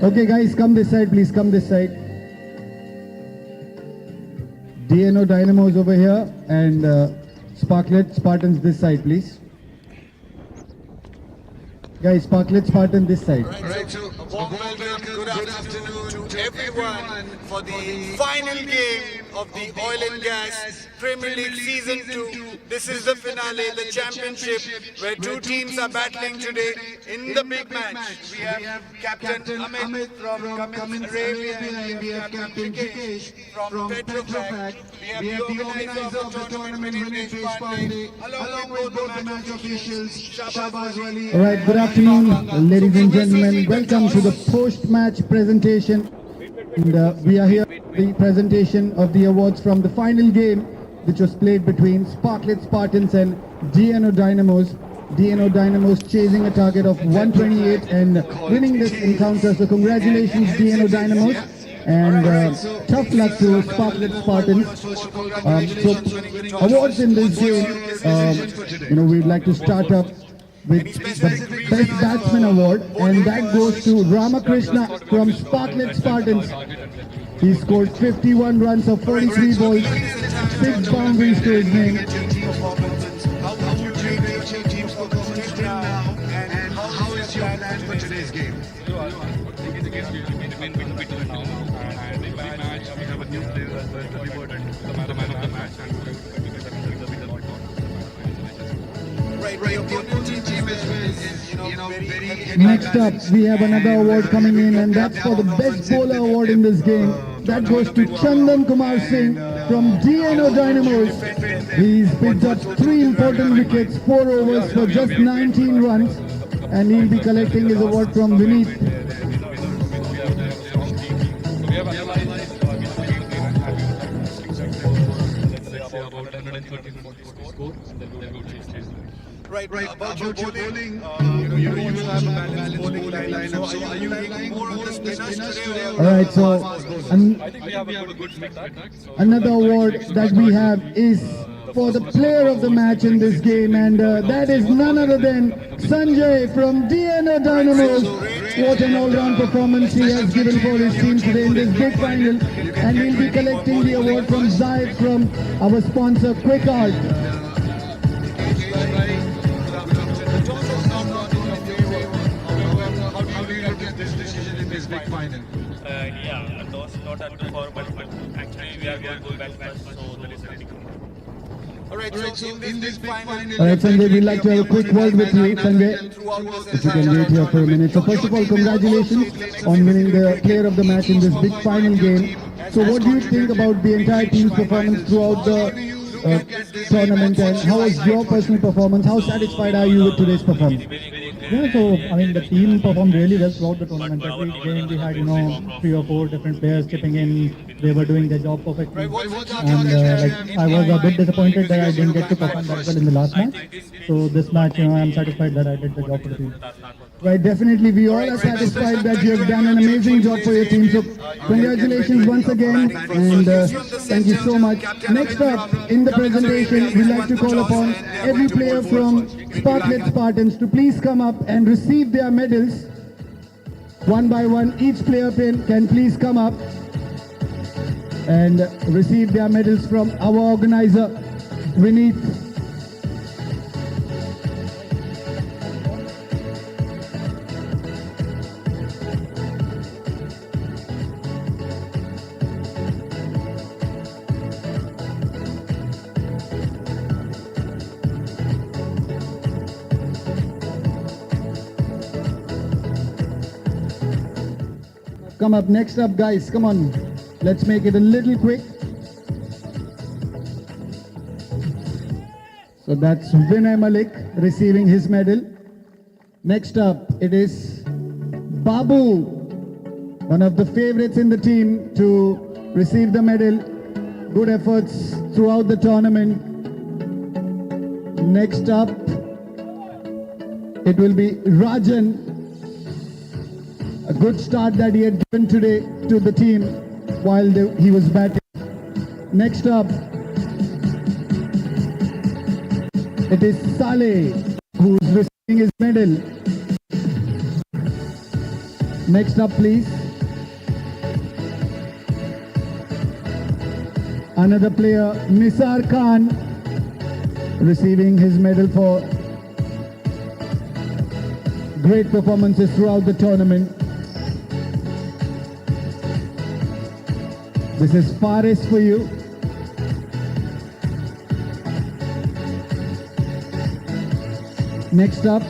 Okay, guys, come this side, please. Come this side. DNO Dynamos over here and Sparklet Spartans this side, please. Guys, Sparklet Spartan this side. Right, so a warm welcome, good afternoon to everyone for the final game of the Oil and Gas Premier League Season 2. This is the finale, the championship, where two teams are battling today in the big match. We have Captain Amit from Cummins Arabia, and we have Captain Kesh from Petrofac. We have the organizer of the tournament, Dinesh Pandey, along with both the match officials, Shahbaz Wali. All right, good afternoon, ladies and gentlemen. Welcome to the post-match presentation. And we are here for the presentation of the awards from the final game, which was played between Sparklet Spartans and DNO Dynamos. DNO Dynamos chasing a target of 128 and winning this encounter. So congratulations, DNO Dynamos. And tough luck to Sparklet Spartans. So awards in this game, we'd like to start up with the Best Batsman Award, and that goes to Ramakrishna from Sparklet Spartans. He scored 51 runs of 43 balls, 6 boundaries to his name. How would you rate your team's performance now, and how is your plan for today's game? And in my match, we have a new player as well to be voted the man of the match. Next up, we have another award coming in, and that's for the Best Bowler Award in this game. That goes to Chandan Kumar Singh from DNO Dynamos. He's picked up 3 important wickets, 4 overs for just 19 runs, and he'll be collecting his award from Vineet. Right. About your bowling, you have a balanced bowling lineup. So are you looking more on the spinners today? All right, so I think we have a good mix. another award that we have is for the player of the match in this game, and that is none other than Sanjay from DNO Dynamos. What an all-round performance he has given for his team today in this big final, and he'll be collecting the award from Zaid from our sponsor Quick Art. How do you look at this decision in this big final? Yeah, those not at the forward, but actually we are going to go back first, so there is nothing. Alright, so in this big final... All right, Sanjay, we'd like to have a quick word with you, Sanjay. If you can wait here for a minute. So first of all, congratulations on winning the player of the match in this big final game. So what do you think about the entire team's performance throughout the tournament, and how was your personal performance? How satisfied are you with today's performance? Yeah, so I mean the team performed really well throughout the tournament. Every game we had 3 or 4 different players chipping in. They were doing their job perfectly, and I was a bit disappointed that I didn't get to perform that well in the last match. So this match, I am satisfied that I did the job for the team. Right, definitely. We all are satisfied that you have done an amazing job for your team. So congratulations once again, and thank you so much. Next up in the presentation, we'd like to call upon every player from Sparklet Spartans to please come up and receive their medals. One by one, each player can please come up and receive their medals from our organizer, Vineet. Come up, next up guys, come on. Let's make it a little quick. So that's Vinay Malik receiving his medal. Next up, it is Babu, one of the favorites in the team to receive the medal. Good efforts throughout the tournament. Next up, it will be Rajan. A good start that he had given today to the team while he was batting. Next up, it is Saleh, who's receiving his medal. Next up, please. Another player, Nisar Khan, receiving his medal for great performances throughout the tournament. This is Faris for you. Next up,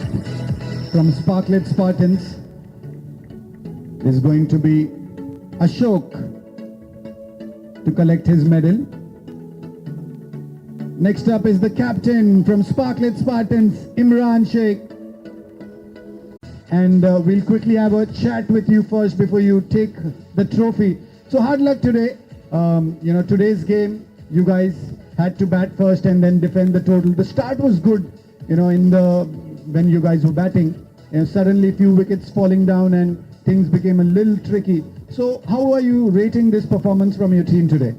from Sparklet Spartans, is going to be Ashok to collect his medal. Next up is the captain from Sparklet Spartans, Imran Sheikh. And we'll quickly have a chat with you first before you take the trophy. So hard luck today. Today's game, you guys had to bat first and then defend the total. The start was good, when you guys were batting. Suddenly a few wickets falling down and things became a little tricky. So how are you rating this performance from your team today?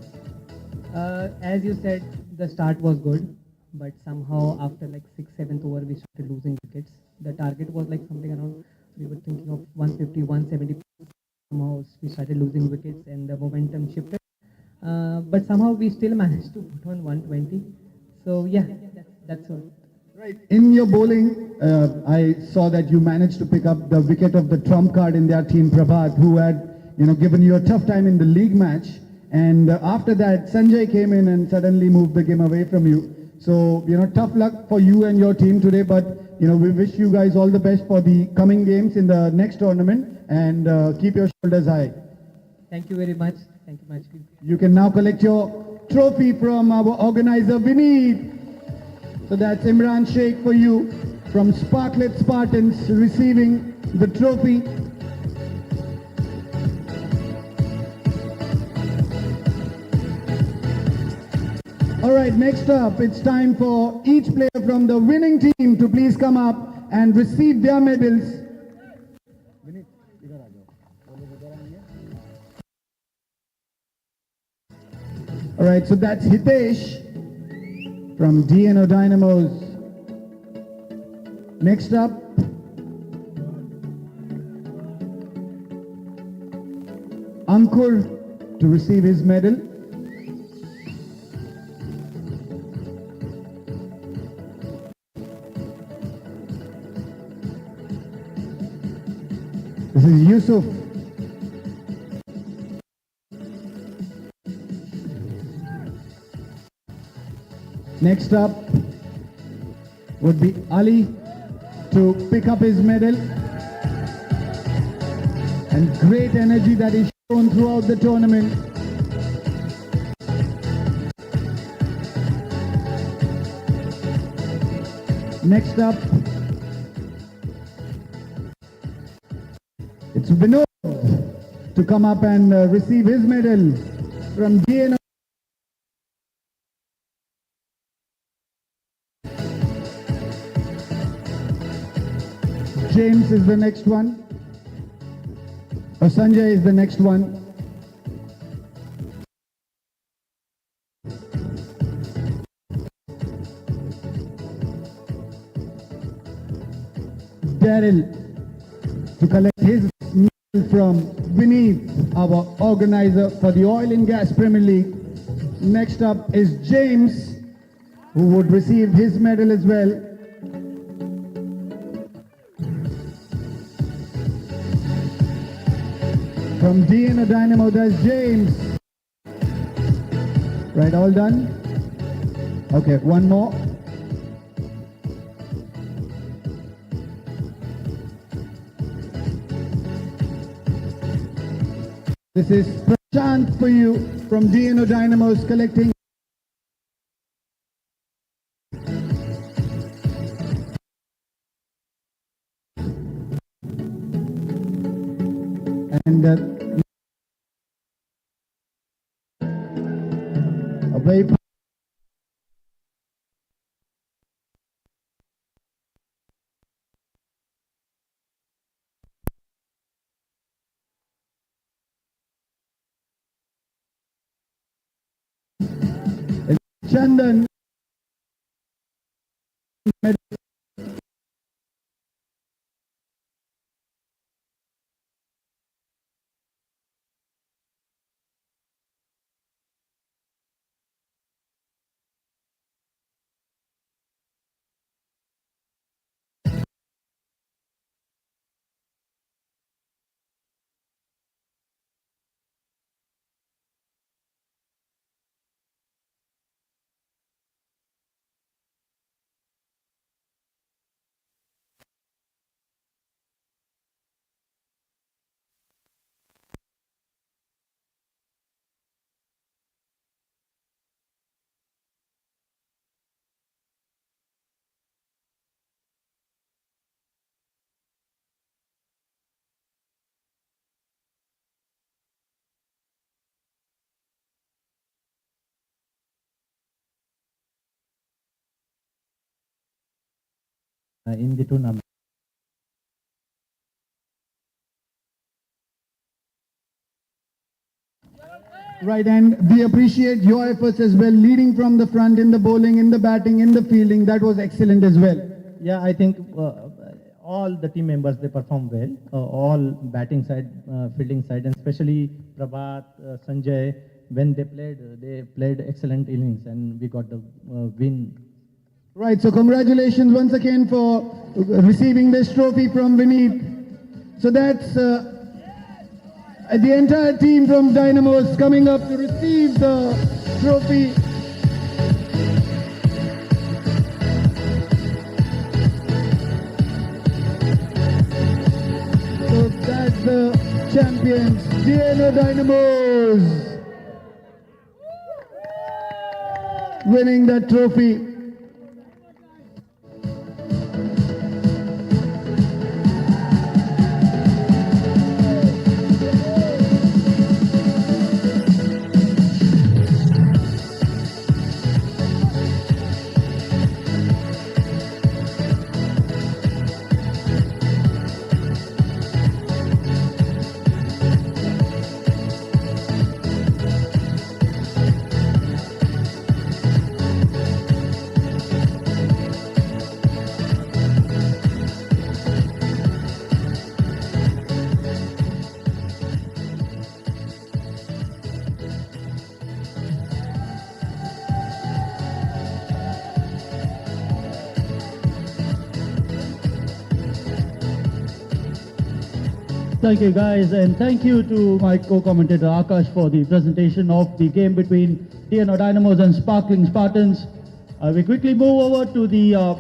As you said, the start was good, but somehow after like 6th, 7th over, we started losing wickets. The target was like something around, we were thinking of 150, 170. Somehow we started losing wickets and the momentum shifted. But somehow we still managed to put on 120. So yeah, that's all. Right. In your bowling, I saw that you managed to pick up the wicket of the trump card in their team, Prabhat, who had given you a tough time in the league match. And after that, Sanjay came in and suddenly moved the game away from you. So, tough luck for you and your team today. But, we wish you guys all the best for the coming games in the next tournament. And keep your shoulders high. Thank you very much. Thank you much. You can now collect your trophy from our organizer, Vineet. So that's Imran Sheikh for you from Sparklet Spartans receiving the trophy. All right, next up, it's time for each player from the winning team to please come up and receive their medals. All right, so that's Hitesh from DNO Dynamos. Next up, Ankur to receive his medal. This is Yusuf. Next up would be Ali to pick up his medal. And great energy that is shown throughout the tournament. Next up, it's Vinod to come up and receive his medal from DNO. James is the next one. Sanjay is the next one. Daryl to collect his medal from Vineet, our organizer for the Oil and Gas Premier League. Next up is James, who would receive his medal as well. From DNO Dynamo, there's James. Right, all done? Okay, one more. This is Prashant for you from DNO Dynamos collecting. And a very Chandan medal. in the tournament. Right, and we appreciate your efforts as well, leading from the front in the bowling, in the batting, in the fielding. That was excellent as well. Yeah, I think all the team members, they performed well, all batting side, fielding side, and especially Prabhat, Sanjay, when they played excellent innings, and we got the win. Right, so congratulations once again for receiving this trophy from Vineet. So that's the entire team from Dynamos coming up to receive the trophy. So that's the champions, Dynamos, winning that trophy. Thank you guys, and thank you to my co-commentator Akash for the presentation of the game between DNO Dynamos and Sparkling Spartans. We quickly move over to the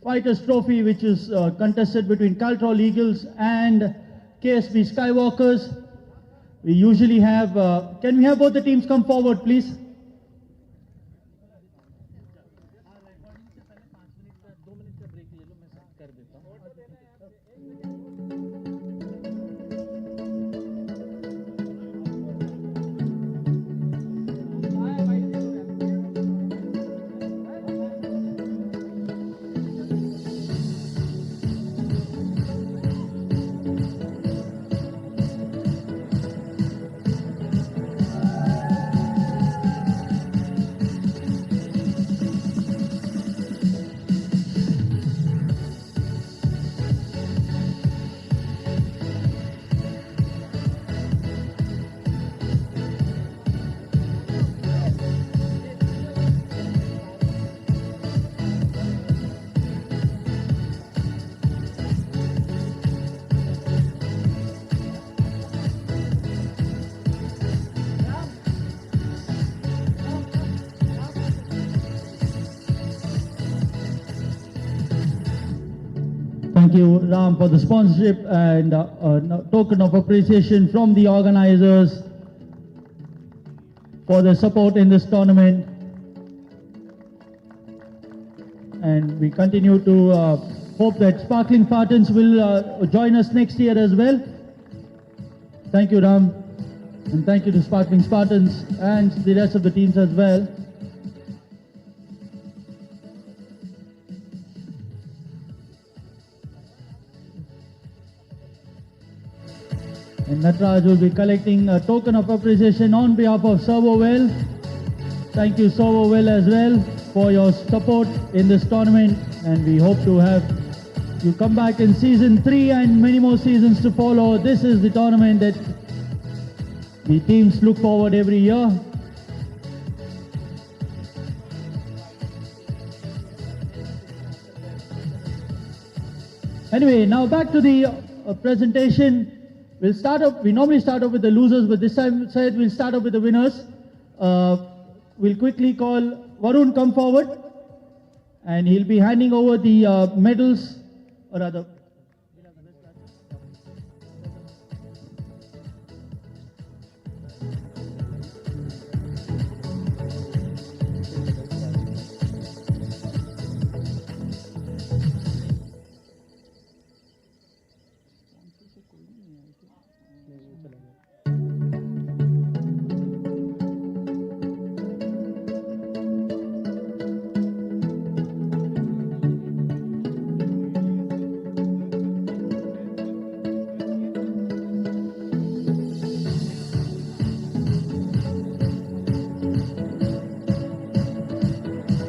Fighters Trophy, which is contested between Caltrol Eagles and KSB Skywalkers. We usually have, can we have both the teams come forward, please? Thank you, Ram, for the sponsorship and token of appreciation from the organizers for the support in this tournament. And we continue to hope that Sparkling Spartans will join us next year as well. Thank you, Ram, and thank you to Sparkling Spartans and the rest of the teams as well. And Natraj will be collecting a token of appreciation on behalf of Servowell. Thank you, Servowell, as well for your support in this tournament, and we hope to have you come back in season 3 and many more seasons to follow. This is the tournament that the teams look forward every year. Anyway, now back to the presentation. We'll start up. We normally start off with the losers, but this time said we'll start off with the winners. We'll quickly call Varun come forward, and he'll be handing over the medals, or rather.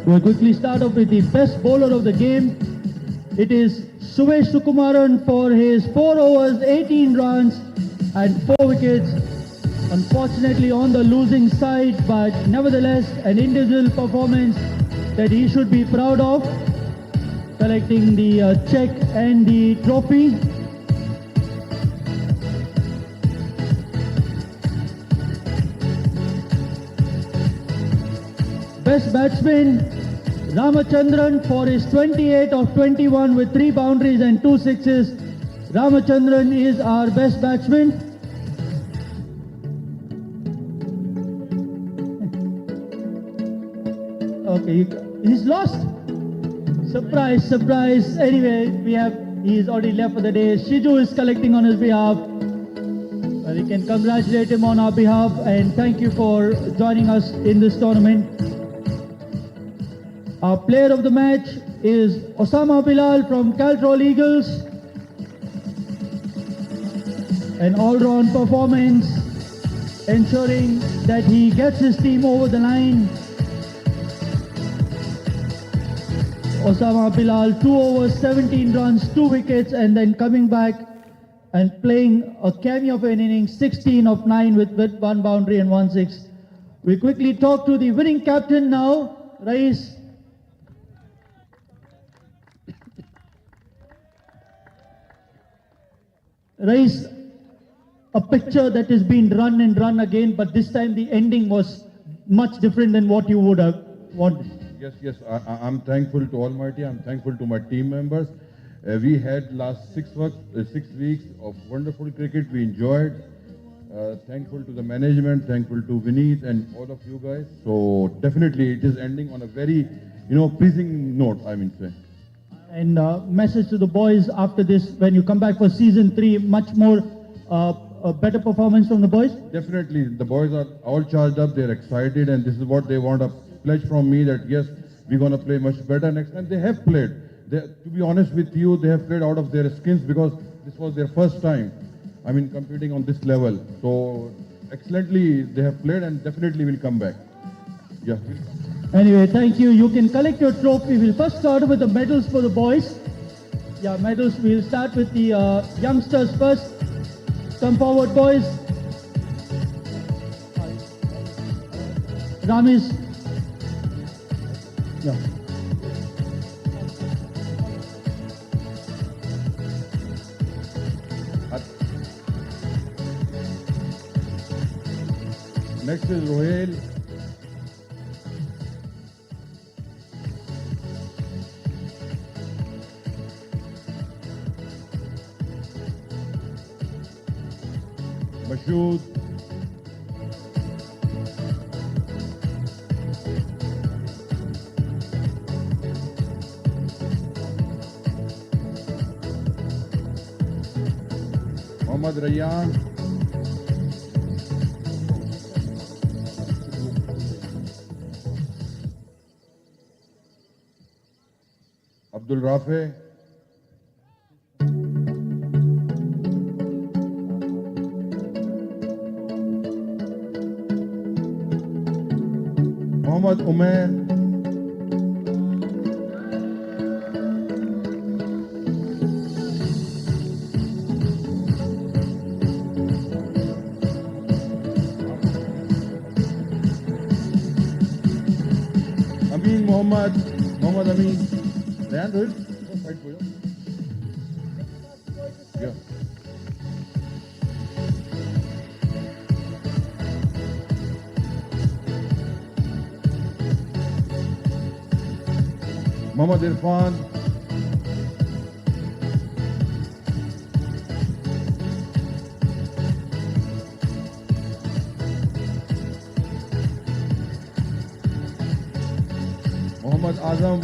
We'll quickly start off with the best bowler of the game. It is Suvesh Sukumaran for his 4 overs, 18 runs and 4 wickets. Unfortunately on the losing side, but nevertheless an individual performance that he should be proud of, collecting the check and the trophy. Best batsman Ramachandran for his 28 of 21 with 3 boundaries and 2 sixes. Ramachandran is our best batsman. Okay, he's lost. Surprise, surprise. Anyway, he's already left for the day. Shiju is collecting on his behalf. Well, we can congratulate him on our behalf and thank you for joining us in this tournament. Our player of the match is Osama Bilal from Caltrol Eagles. An all-round performance, ensuring that he gets his team over the line. Osama Bilal, 2 overs, 17 runs, 2 wickets, and then coming back and playing a cameo of an innings, 16 of 9 with 1 boundary and 1 six. We quickly talk to the winning captain now, Rais. Rais, a picture that has been run and run again, but this time the ending was much different than what you would have wanted. Yes, I'm thankful to Almighty. I'm thankful to my team members. We had last 6 weeks of wonderful cricket. We enjoyed. Thankful to the management, thankful to Vineet and all of you guys. So definitely it is ending on a very, pleasing note, I mean say. And message to the boys after this, when you come back for season 3, much more a better performance from the boys? Definitely, the boys are all charged up, they're excited, and this is what they want, a pledge from me that yes, we're going to play much better next time. They have played. To be honest with you, they have played out of their skins because this was their first time, competing on this level. So excellently they have played and definitely will come back. Yeah. Anyway, thank you. You can collect your trophy. We'll first start with the medals for the boys. Yeah, medals. We'll start with the youngsters first. Come forward, boys. Ramesh. Yeah. Next is Rohel. Mashood. Mohammad Rayyan. Abdul Rafe. Mohammad Umair. Amin Mohammad Amin. Ryan, do it. Fight for you. Yeah. Mohammad Irfan. Mohammad Azam.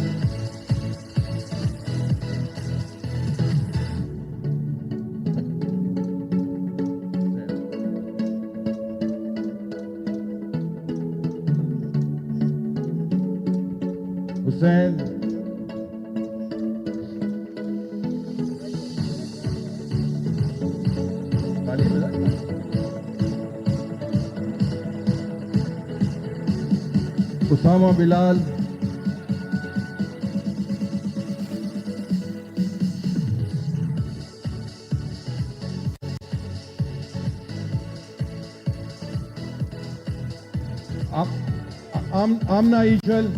Hussain. Osama Bilal. Amna Ishal.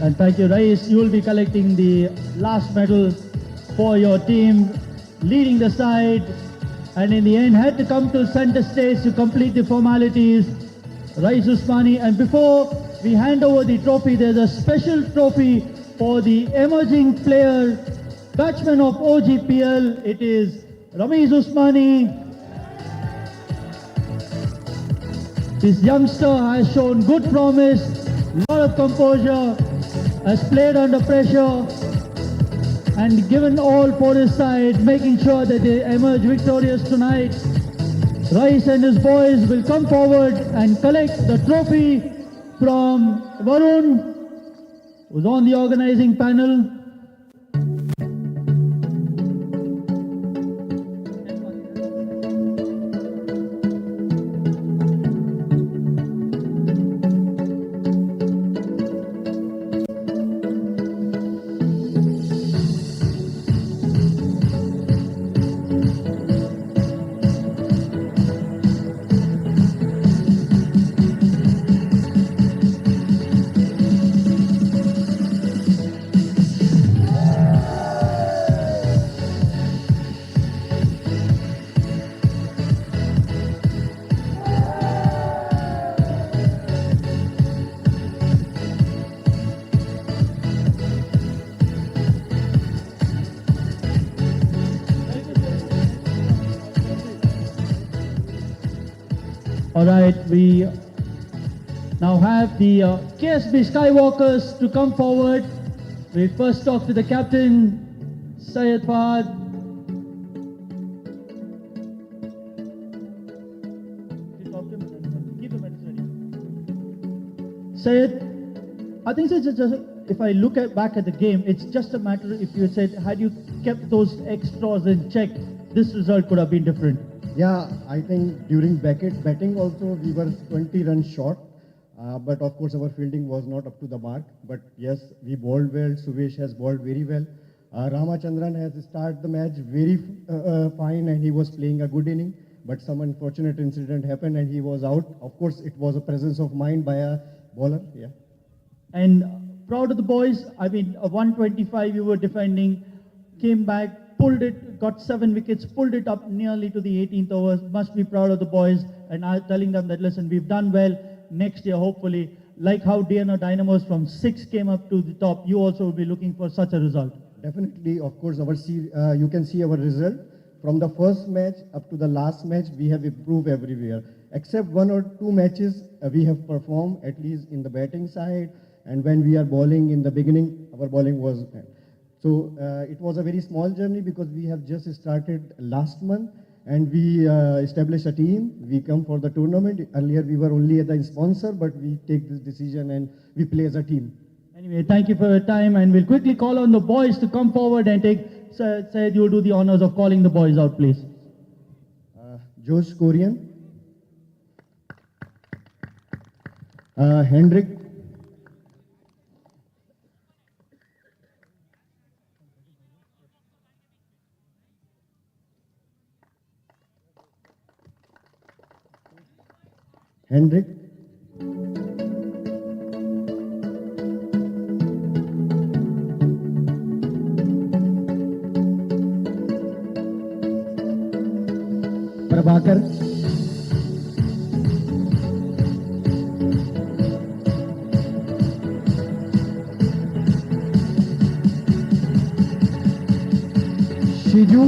And thank you, Rais. You will be collecting the last medal for your team, leading the side, and in the end had to come to center stage to complete the formalities. Rais Usmani. And before we hand over the trophy, there's a special trophy for the emerging player, batsman of OGPL. It is Rameez Usmani. This youngster has shown good promise, lot of composure, has played under pressure and given all for his side, making sure that they emerge victorious tonight. Rais and his boys will come forward and collect the trophy from Varun, who's on the organizing panel. All right, we now have the KSB Skywalkers to come forward. We first talk to the captain, Syed Fahad. Syed, I think it's just, if I look back at the game, it's just a matter if you said, had you kept those extras in check, this result could have been different. Yeah, I think during batting also we were 20 runs short, but of course our fielding was not up to the mark. But yes, we bowled well. Suvesh has bowled very well. Ramachandran has started the match very fine and he was playing a good inning. But some unfortunate incident happened and he was out. Of course, it was a presence of mind by a bowler. Yeah. And proud of the boys. I mean, a 125 you were defending, came back, pulled it, got 7 wickets, pulled it up nearly to the 18th over. Must be proud of the boys. And I'm telling them that, listen, we've done well. Next year, hopefully, like how DNO Dynamos from 6 came up to the top, you also will be looking for such a result. Definitely, of course, you can see our result. From the first match up to the last match, we have improved everywhere. Except 1 or 2 matches, we have performed, at least in the batting side. And when we are bowling in the beginning, our bowling was... So it was a very small journey because we have just started last month and we established a team. We come for the tournament. Earlier we were only the sponsor, but we take this decision and we play as a team. Anyway, thank you for your time, and we'll quickly call on the boys to come forward and take, Syed, you'll do the honors of calling the boys out, please. Josh Korean, Hendrik, Prabhakar, Shiju,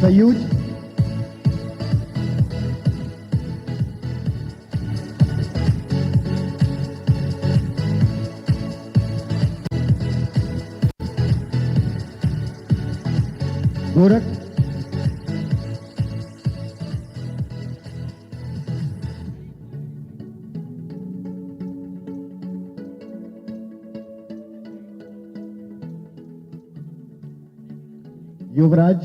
Sayuj, Gorak, Yuvraj,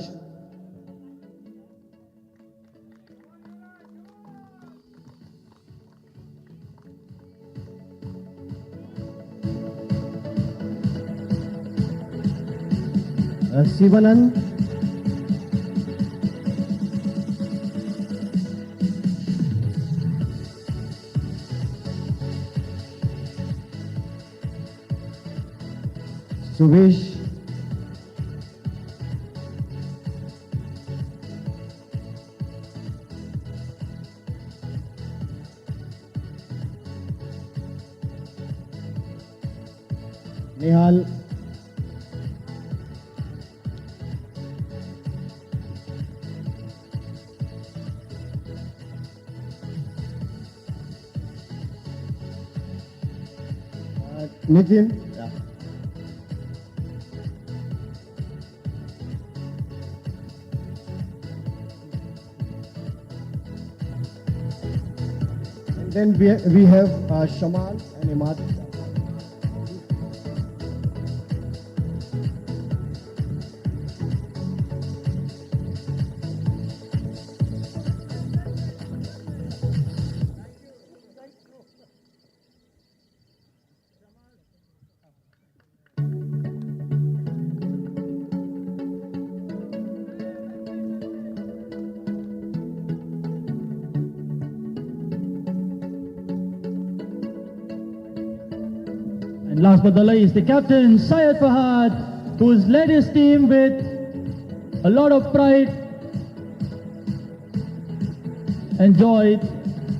Sivanan, Suvesh, Nehal, Nitin, yeah. And then we have Shamal and Imad. And last but not least, the captain, Syed Fahad, who's led his team with a lot of pride and joy.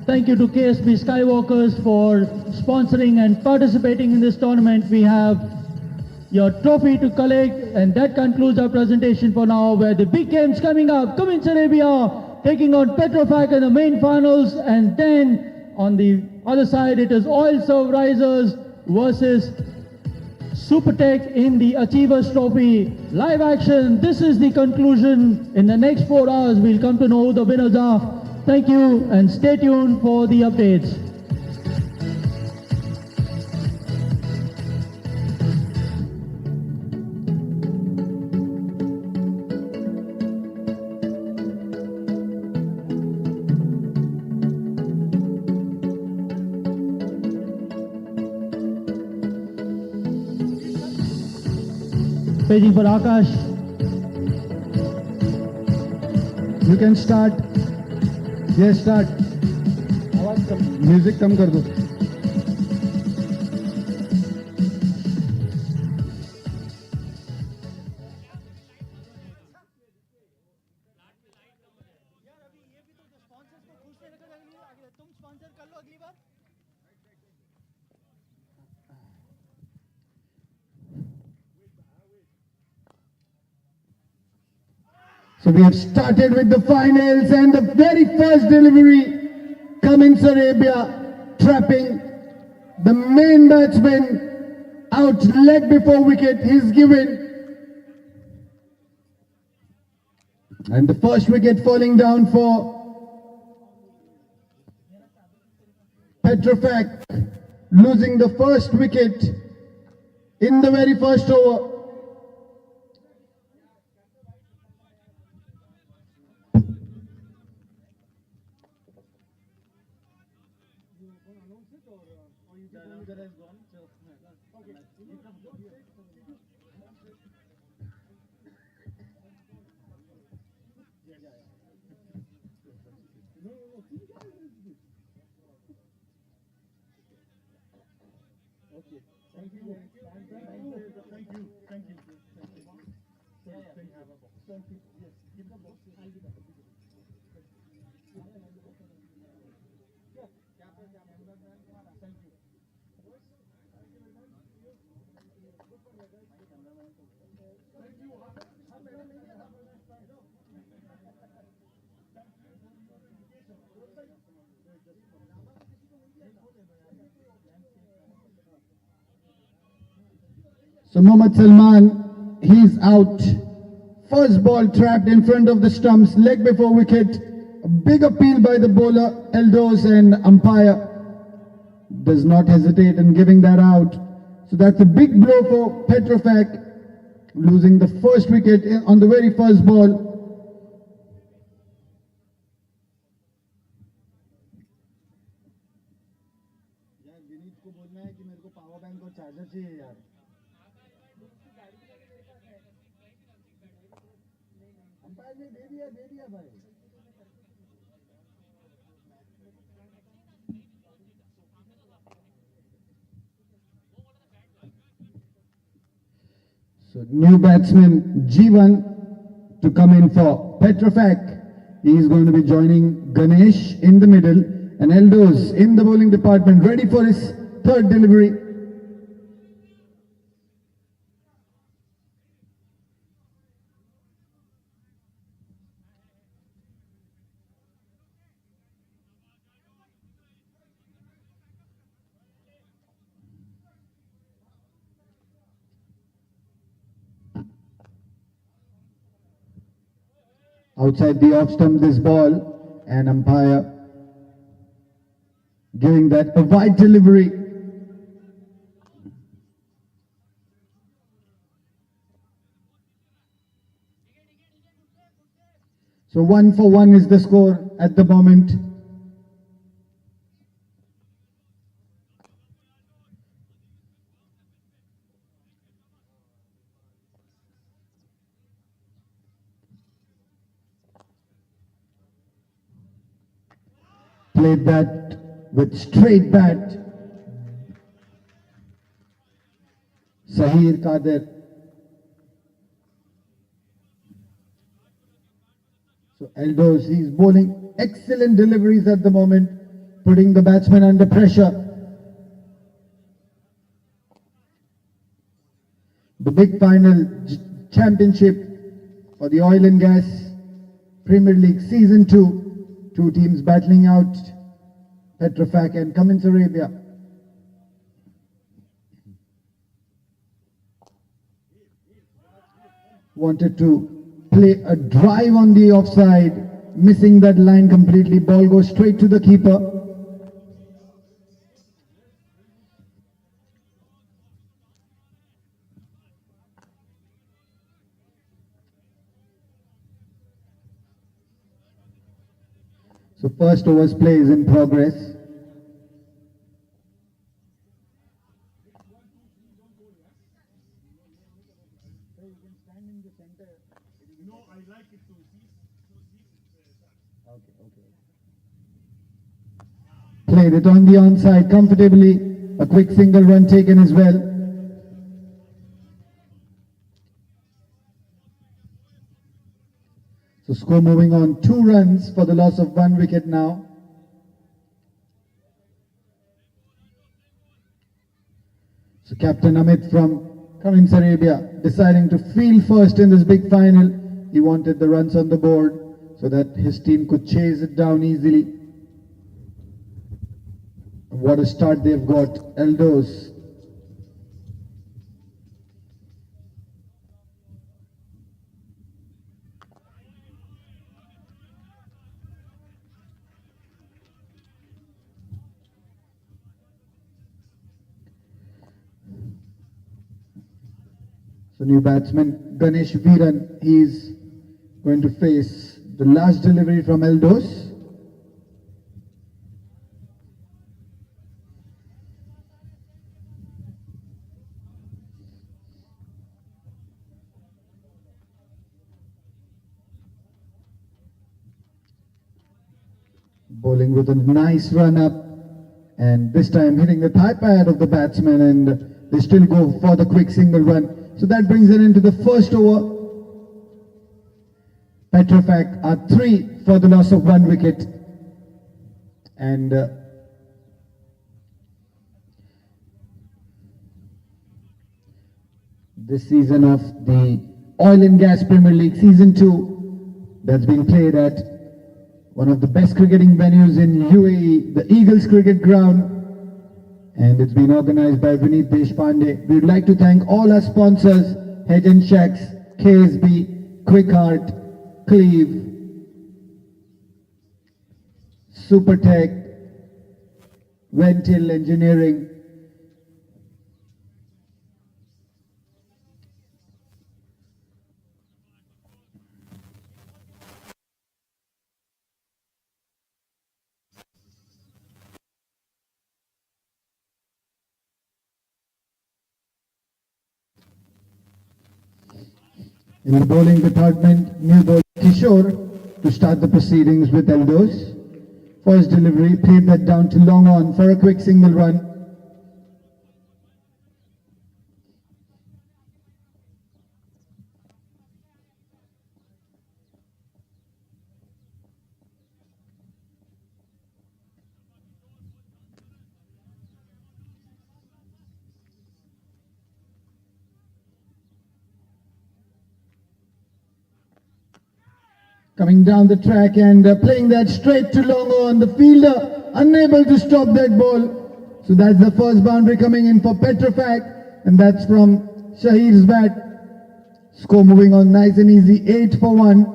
Thank you to KSB Skywalkers for sponsoring and participating in this tournament. We have your trophy to collect, and that concludes our presentation for now, where the big games coming up. Cummins Arabia taking on Petrofac in the main finals, and then on the other side it is Oil Serve Risers versus Supertech in the Achievers Trophy. Live action. This is the conclusion. In the next 4 hours, we'll come to know who the winners are. Thank you, and stay tuned for the updates. Paging for Akash. You can start. Yes, start. Music कम कर दो. So we have started with the finals, and the very first delivery, Cummins Arabia trapping the main batsman out, leg before wicket, he's given. And the first wicket falling down for Petrofac, losing the first wicket in the very first over. So Mohammad Salman, he's out. First ball trapped in front of the stumps, leg before wicket. A big appeal by the bowler, Eldos, and umpire does not hesitate in giving that out. So that's a big blow for Petrofac, losing the first wicket on the very first ball. So new batsman G1 to come in for Petrofac. He is going to be joining Ganesh in the middle and Eldos in the bowling department, ready for his third delivery. Outside the off stump this ball, and umpire giving that a wide delivery. So 1-for-1 is the score at the moment. Played that with straight bat. Sahir Kader. So Eldos, he's bowling excellent deliveries at the moment, putting the batsman under pressure. The big final championship for the Oil and Gas Premier League Season 2. Two teams battling out, Petrofac and Cummins Arabia. Wanted to play a drive on the offside, missing that line completely. Ball goes straight to the keeper. So first overs play is in progress. Played it on the onside comfortably. A quick single run taken as well. So score moving on, 2 runs for the loss of 1 wicket now. So Captain Amit from Cummins Arabia deciding to field first in this big final. He wanted the runs on the board so that his team could chase it down easily. What a start they've got, Eldos. So new batsman Ganesh Viran, he's going to face the last delivery from Eldos. Bowling with a nice run up, and this time hitting the thigh pad of the batsman, and they still go for the quick single run. So that brings it into the first over. Petrofac are 3 for the loss of 1 wicket. And this season of the Oil and Gas Premier League Season 2, that's being played at one of the best cricketing venues in UAE, the Eagles Cricket Ground. And it's been organized by Vineet Deshpande. We would like to thank all our sponsors, Hedge and Shacks, KSB, Quickheart, Cleve, Supertech, Ventil Engineering, in the bowling department, new bowling. Kishore to start the proceedings with Eldos. First delivery, played that down to long on for a quick single run. Coming down the track and playing that straight to long on. The fielder unable to stop that ball. So that's the first boundary coming in for Petrofac, and that's from Shahir's bat. Score moving on nice and easy, 8 for 1.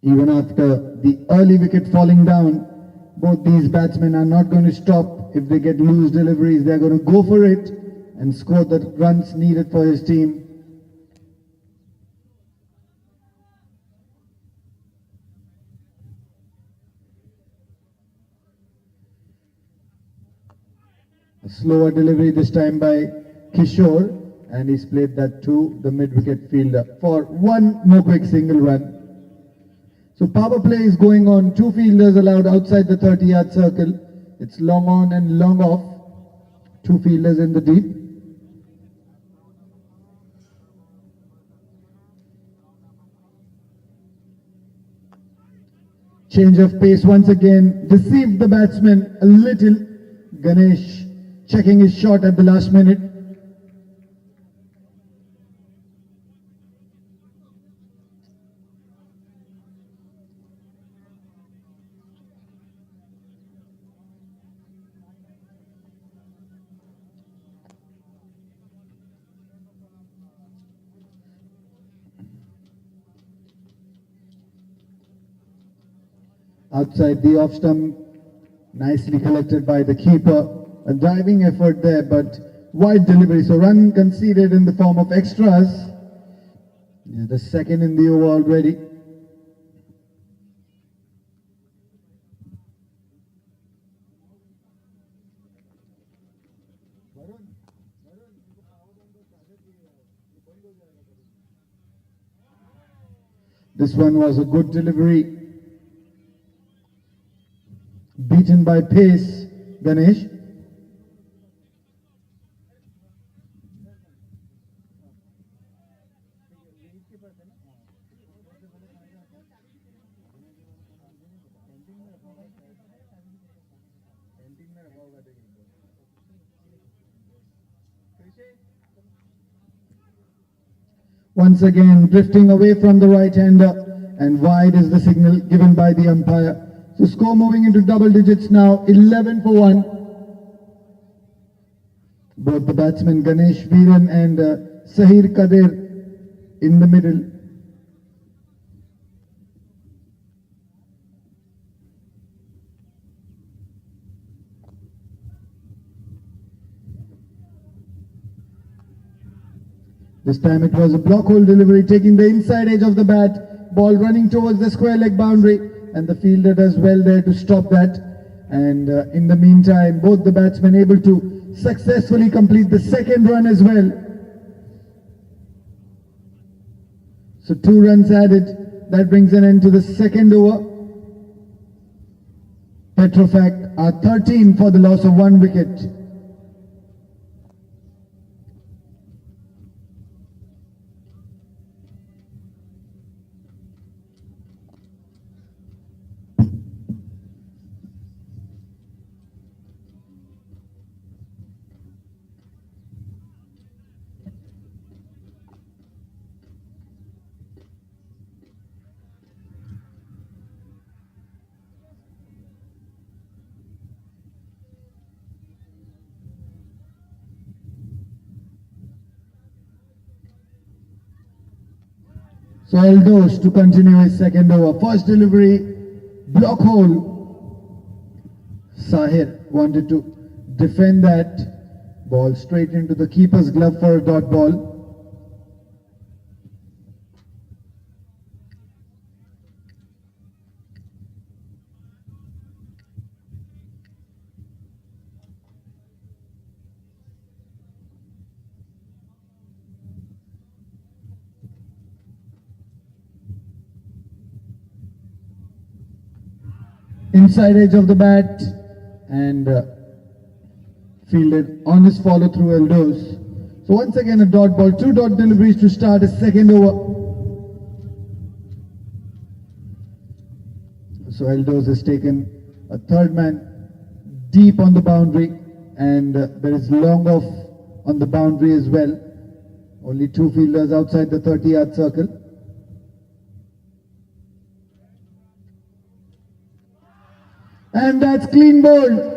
Even after the early wicket falling down, both these batsmen are not going to stop. If they get loose deliveries, they're going to go for it and score the runs needed for his team. A slower delivery this time by Kishore, and he's played that to the mid-wicket fielder for one more quick single run. So power play is going on. 2 fielders allowed outside the 30-yard circle. It's long on and long off. 2 fielders in the deep. Change of pace once again. Deceived the batsman a little. Ganesh checking his shot at the last minute. Outside the off stump, nicely collected by the keeper. A diving effort there, but wide delivery. So run conceded in the form of extras. The second in the over already. This one was a good delivery. Beaten by pace, Ganesh. Once again, drifting away from the right-hander, and wide is the signal given by the umpire. So score moving into double digits now, 11 for 1. Both the batsmen Ganesh Veeran and Sahir Kadir in the middle. This time it was a block hole delivery, taking the inside edge of the bat, ball running towards the square leg boundary, and the fielder does well there to stop that. And in the meantime, both the batsmen able to successfully complete the second run as well. So 2 runs added. That brings an end to the second over. Petrofac are 13 for the loss of 1 wicket. So Eldos to continue his second over. First delivery, block hole. Sahir wanted to defend that. Ball straight into the keeper's glove for a dot ball. inside edge of the bat and fielded on his follow through Elders. So once again a dot ball, 2 dot deliveries to start his second over. So Elders has taken a third man deep on the boundary, and there is long off on the boundary as well. Only 2 fielders outside the 30-yard circle. And that's clean bowled.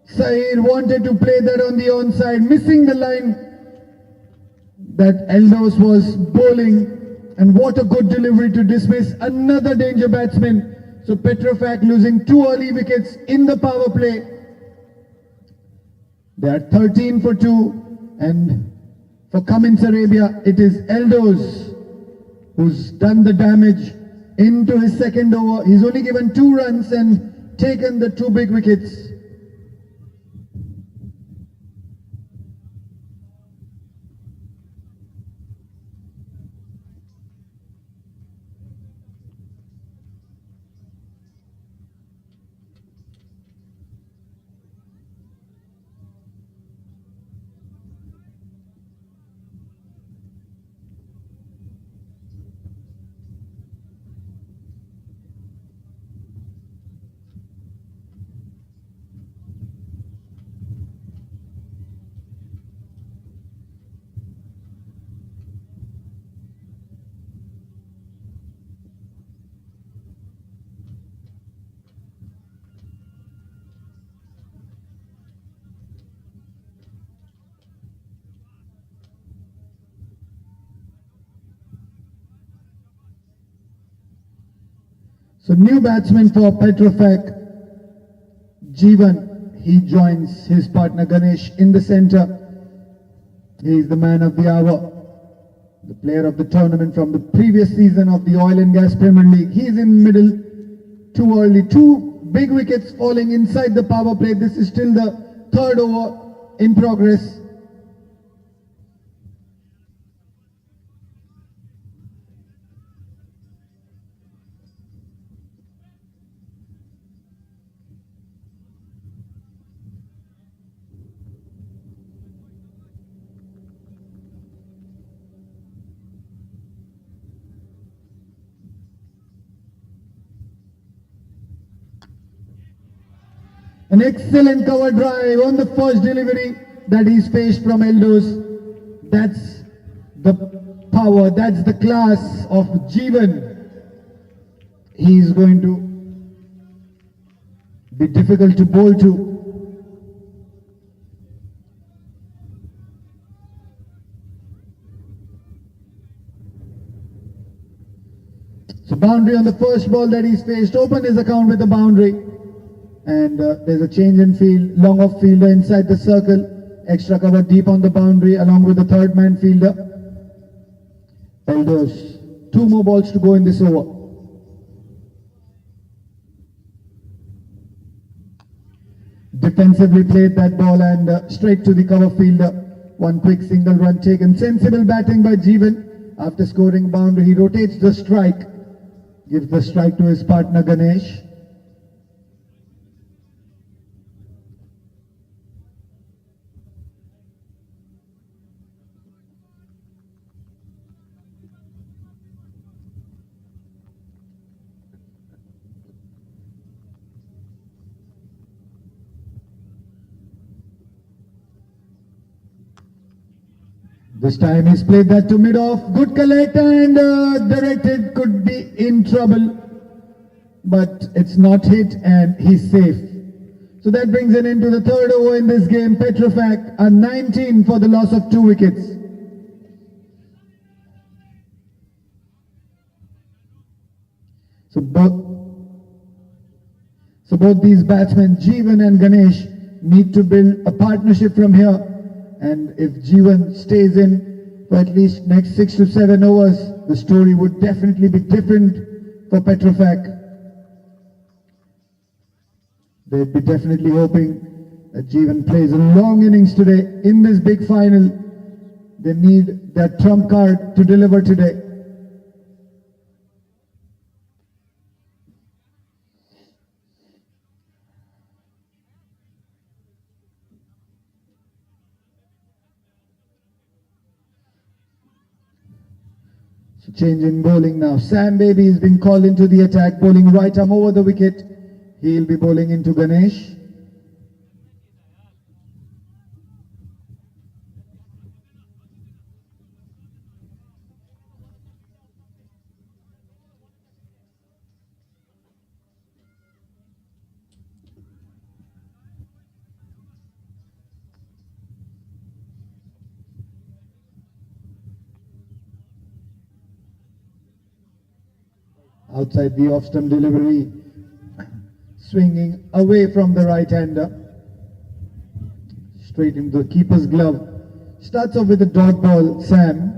Saeed wanted to play that on the onside, missing the line that Elders was bowling. And what a good delivery to dismiss another danger batsman. So Petrofac losing 2 early wickets in the power play. They are 13 for 2, and for Cummins Arabia, it is Elders who's done the damage into his second over. He's only given 2 runs and taken the 2 big wickets. So new batsman for Petrofac, Jeevan. He joins his partner Ganesh in the centre. He is the man of the hour, the player of the tournament from the previous season of the Oil and Gas Premier League. He is in middle, too early. 2 big wickets falling inside the power play. This is still the 3rd over in progress. An excellent cover drive on the first delivery that he's faced from Elders. That's the power, that's the class of Jeevan. He's going to be difficult to bowl to. So boundary on the first ball that he's faced. Opened his account with a boundary. And there's a change in field, long off fielder inside the circle, extra cover deep on the boundary along with the 3rd man fielder. Elders, 2 more balls to go in this over. Defensively played that ball and straight to the cover fielder. 1 quick single run taken. Sensible batting by Jeevan. After scoring boundary, he rotates the strike, gives the strike to his partner Ganesh. This time he's played that to mid-off. Good collect and directed, could be in trouble. But it's not hit and he's safe. So that brings an end to the 3rd over in this game. Petrofac are 19 for the loss of 2 wickets. So both these batsmen, Jeevan and Ganesh, need to build a partnership from here. And if Jeevan stays in for at least next 6 to 7 overs, the story would definitely be different for Petrofac. They'd be definitely hoping that Jeevan plays a long innings today in this big final. They need that trump card to deliver today. So change in bowling now. Sam Baby is being called into the attack, bowling right arm over the wicket. He'll be bowling into Ganesh. Outside the off-stump delivery, swinging away from the right-hander, straight into the keeper's glove. Starts off with a dot ball, Sam.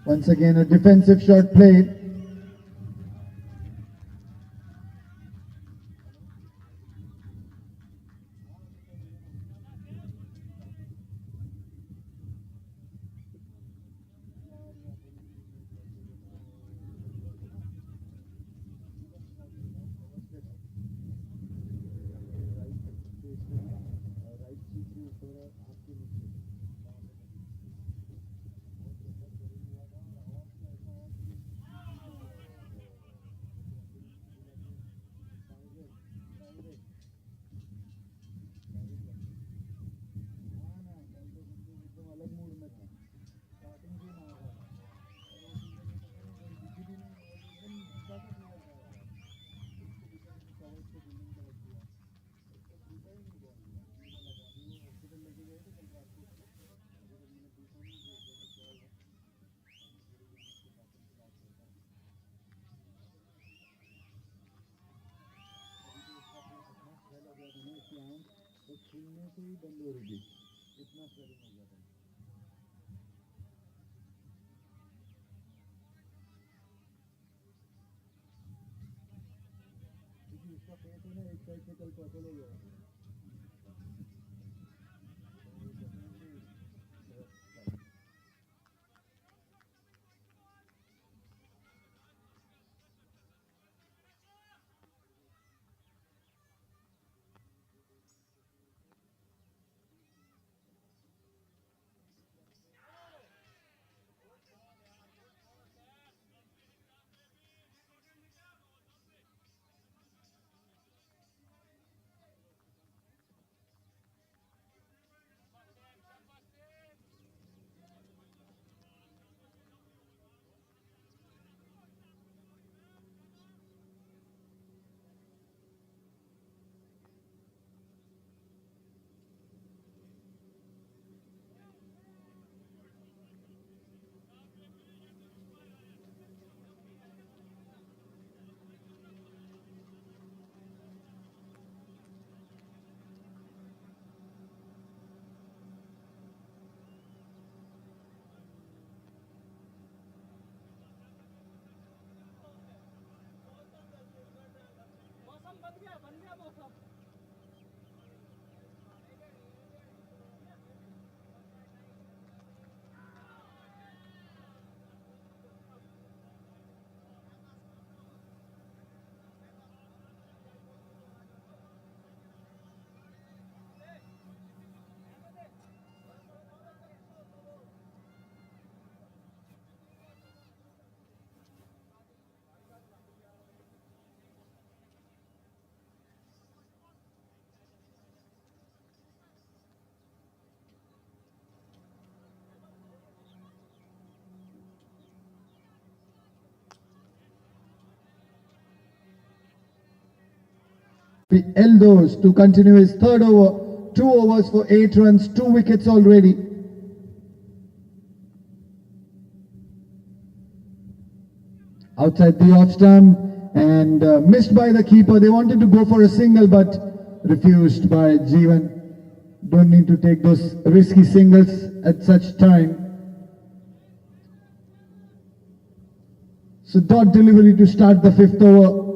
Once again, a defensive shot played. Eldos to continue his third over. 2 overs for 8 runs, 2 wickets already. Outside the off stump and missed by the keeper. They wanted to go for a single but refused by Jeevan. Don't need to take those risky singles at such time. So dot delivery to start the 5th over.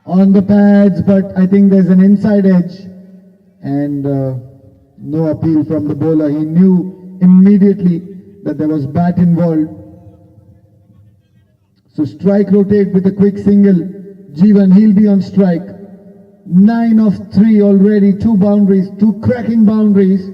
on the pads, but I think there's an inside edge and no appeal from the bowler. He knew immediately that there was bat involved. So strike rotate with a quick single. Jeevan, he'll be on strike. 9 of 3 already, 2 boundaries, 2 cracking boundaries.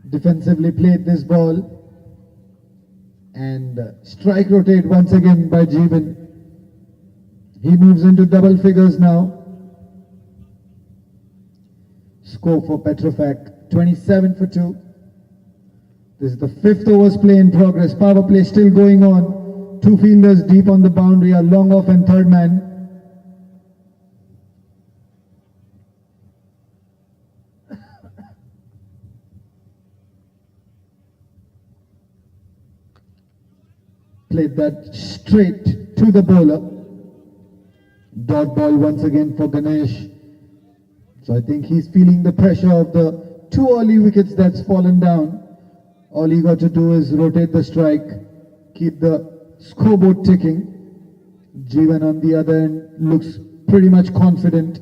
Defensively played this ball and strike rotate once again by Jeevan. He moves into double figures now. Score for Petrofac 27 for 2. This is the 5th overs play in progress. Power play still going on. 2 fielders deep on the boundary, a long off and third man. Played that straight to the bowler. Dot ball once again for Ganesh. So I think he's feeling the pressure of the 2 early wickets that's fallen down. All he got to do is rotate the strike, keep the scoreboard ticking. Jeevan on the other end looks pretty much confident.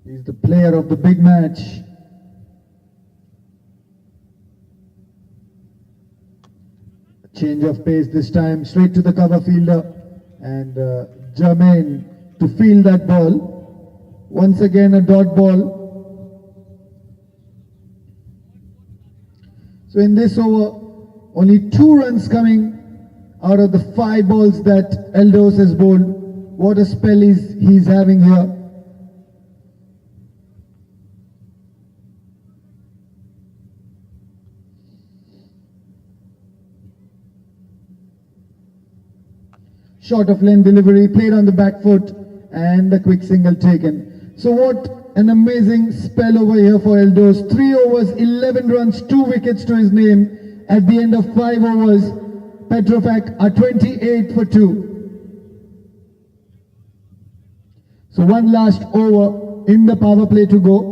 He's the player of the big match. Change of pace this time, straight to the cover fielder, and Jermaine to field that ball. Once again a dot ball. So in this over, only 2 runs coming out of the 5 balls that Eldos has bowled. What a spell he's having here. Short of length delivery, played on the back foot, and a quick single taken. So what an amazing spell over here for Eldos. 3 overs, 11 runs, 2 wickets to his name. At the end of 5 overs, Petrofac are 28 for 2. So one last over in the power play to go.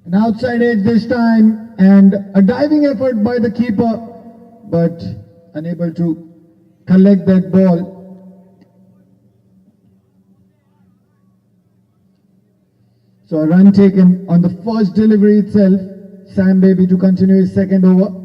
An outside edge this time and a diving effort by the keeper, but unable to collect that ball. So a run taken on the first delivery itself. Sam Baby to continue his second over.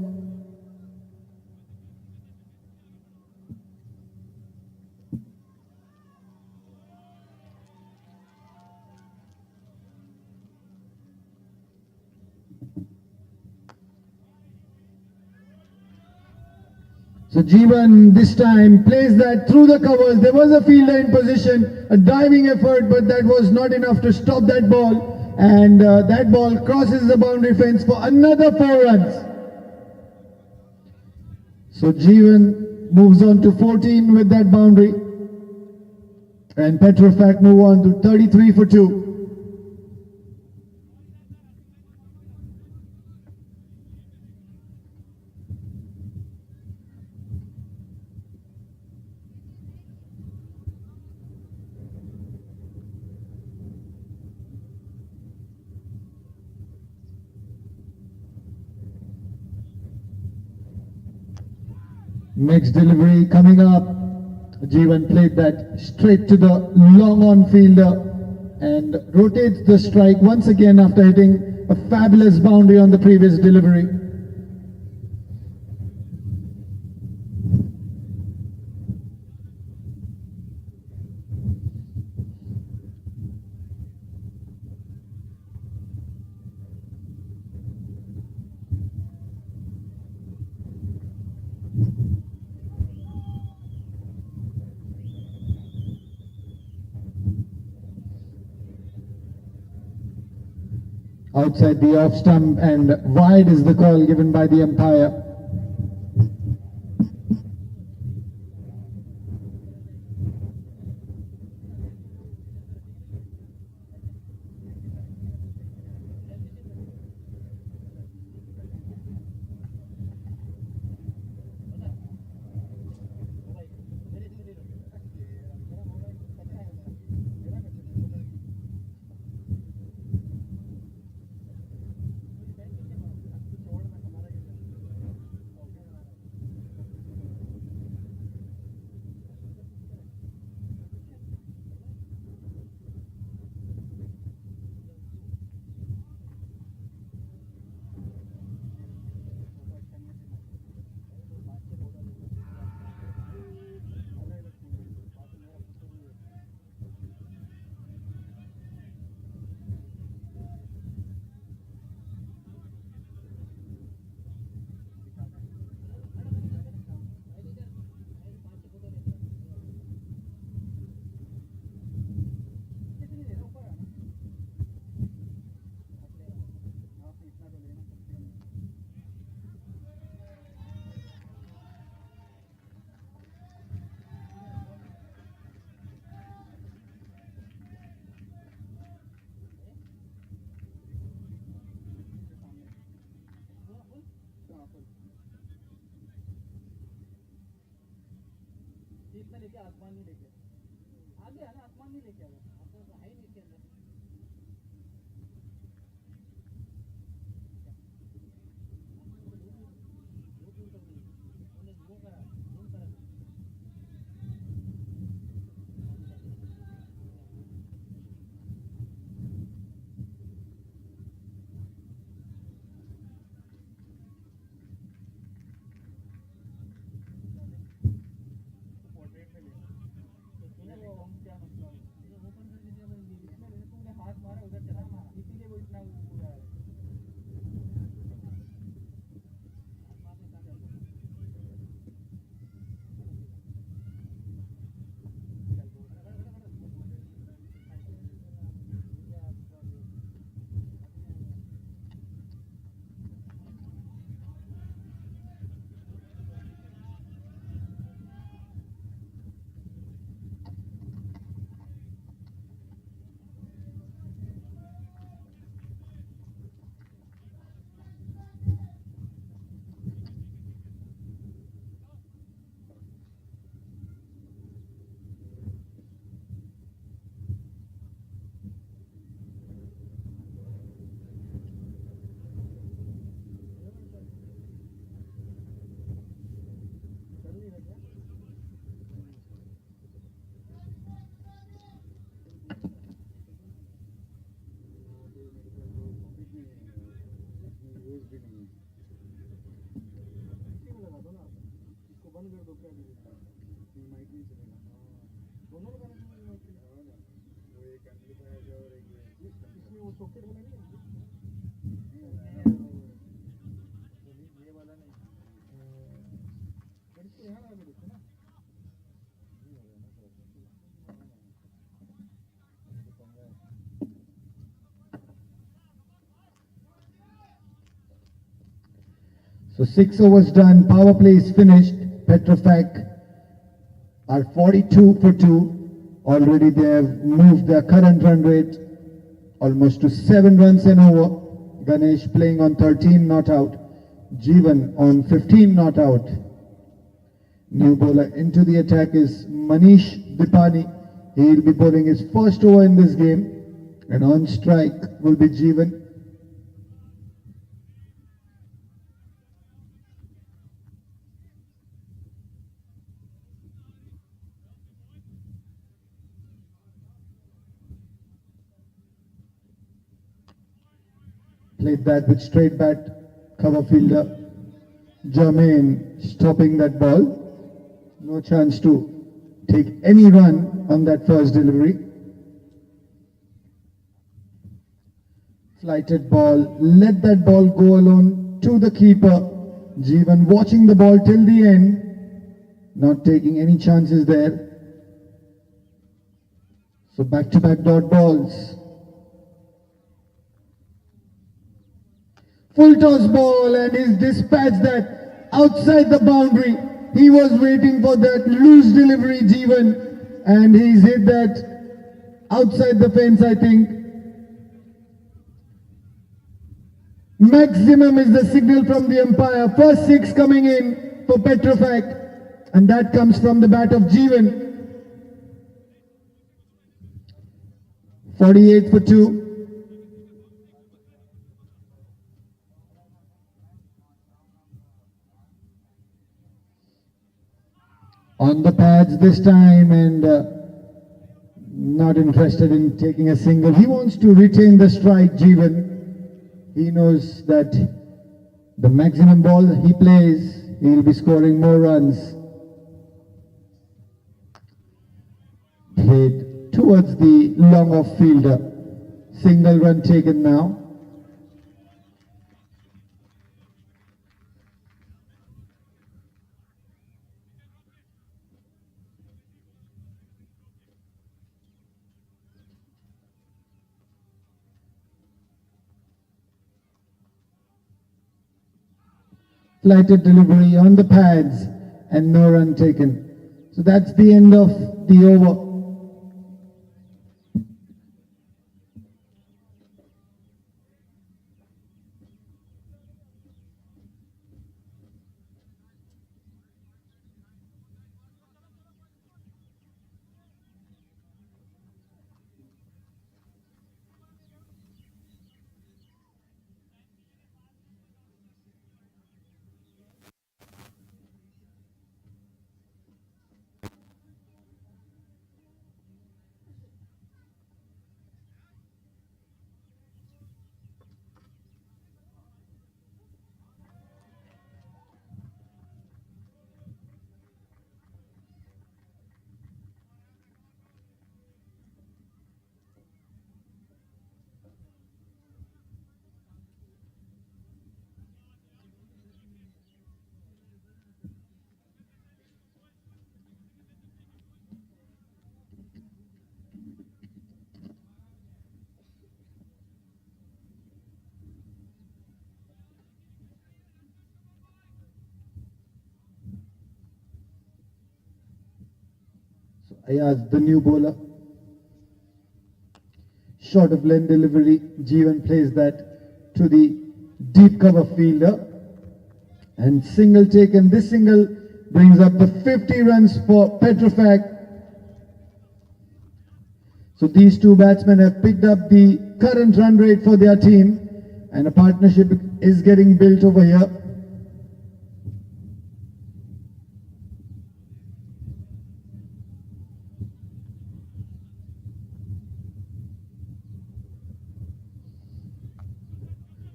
So Jeevan this time plays that through the covers. There was a fielder in position, a diving effort, but that was not enough to stop that ball. And that ball crosses the boundary fence for another 4 runs. So Jeevan moves on to 14 with that boundary. And Petrofac move on to 33 for 2. Next delivery coming up. Jeevan played that straight to the long on fielder and rotates the strike once again after hitting a fabulous boundary on the previous delivery. Outside the off stump and wide is the call given by the umpire. So 6 overs done, power play is finished. Petrofac are 42 for 2. Already they have moved their current run rate almost to 7 runs and over. Ganesh playing on 13 not out. Jeevan on 15 not out. New bowler into the attack is Manish Dipani. He will be bowling his first over in this game. And on strike will be Jeevan. Played that with straight bat, cover fielder Jermaine stopping that ball. No chance to take any run on that first delivery. Flighted ball, let that ball go alone to the keeper. Jeevan watching the ball till the end, not taking any chances there. So back-to-back dot balls. Full toss ball and he's dispatched that outside the boundary. He was waiting for that loose delivery, Jeevan, and he's hit that outside the fence, I think. Maximum is the signal from the umpire. First 6 coming in for Petrofac, and that comes from the bat of Jeevan. 48 for 2. On the pads this time, and not interested in taking a single. He wants to retain the strike, Jeevan. He knows that the maximum ball he plays, he will be scoring more runs. Played towards the long off fielder. Single run taken now. Flighted delivery on the pads and no run taken. So that's the end of the over. Ayaz, the new bowler. Short of length delivery. Jeevan plays that to the deep cover fielder. And single taken. This single brings up the 50 runs for Petrofac. So these two batsmen have picked up the current run rate for their team. And a partnership is getting built over here.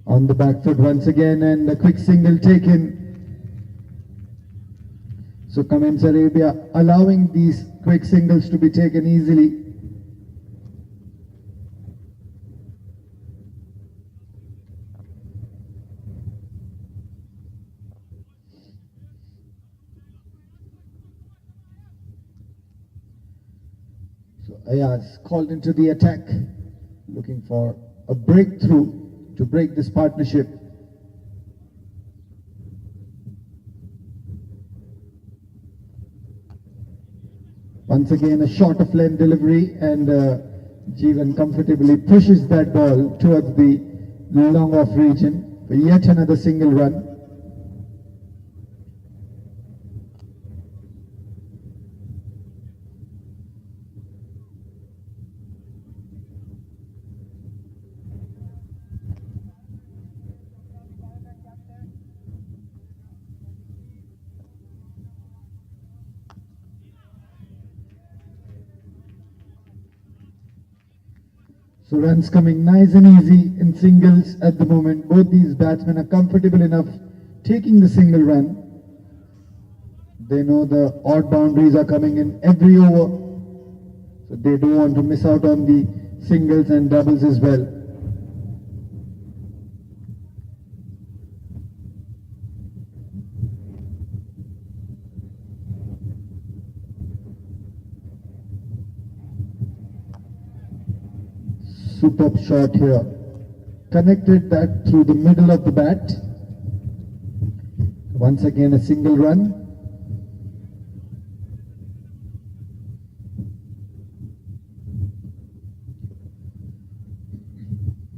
On the back foot once again, and a quick single taken. So Cummins Arabia allowing these quick singles to be taken easily. So Ayaz called into the attack, looking for a breakthrough to break this partnership. Once again, a short of length delivery, and Jeevan comfortably pushes that ball towards the long off region for yet another single run. So runs coming nice and easy in singles at the moment. Both these batsmen are comfortable enough taking the single run. They know the odd boundaries are coming in every over, so they don't want to miss out on the singles and doubles as well. Superb shot here. Connected that through the middle of the bat. Once again a single run.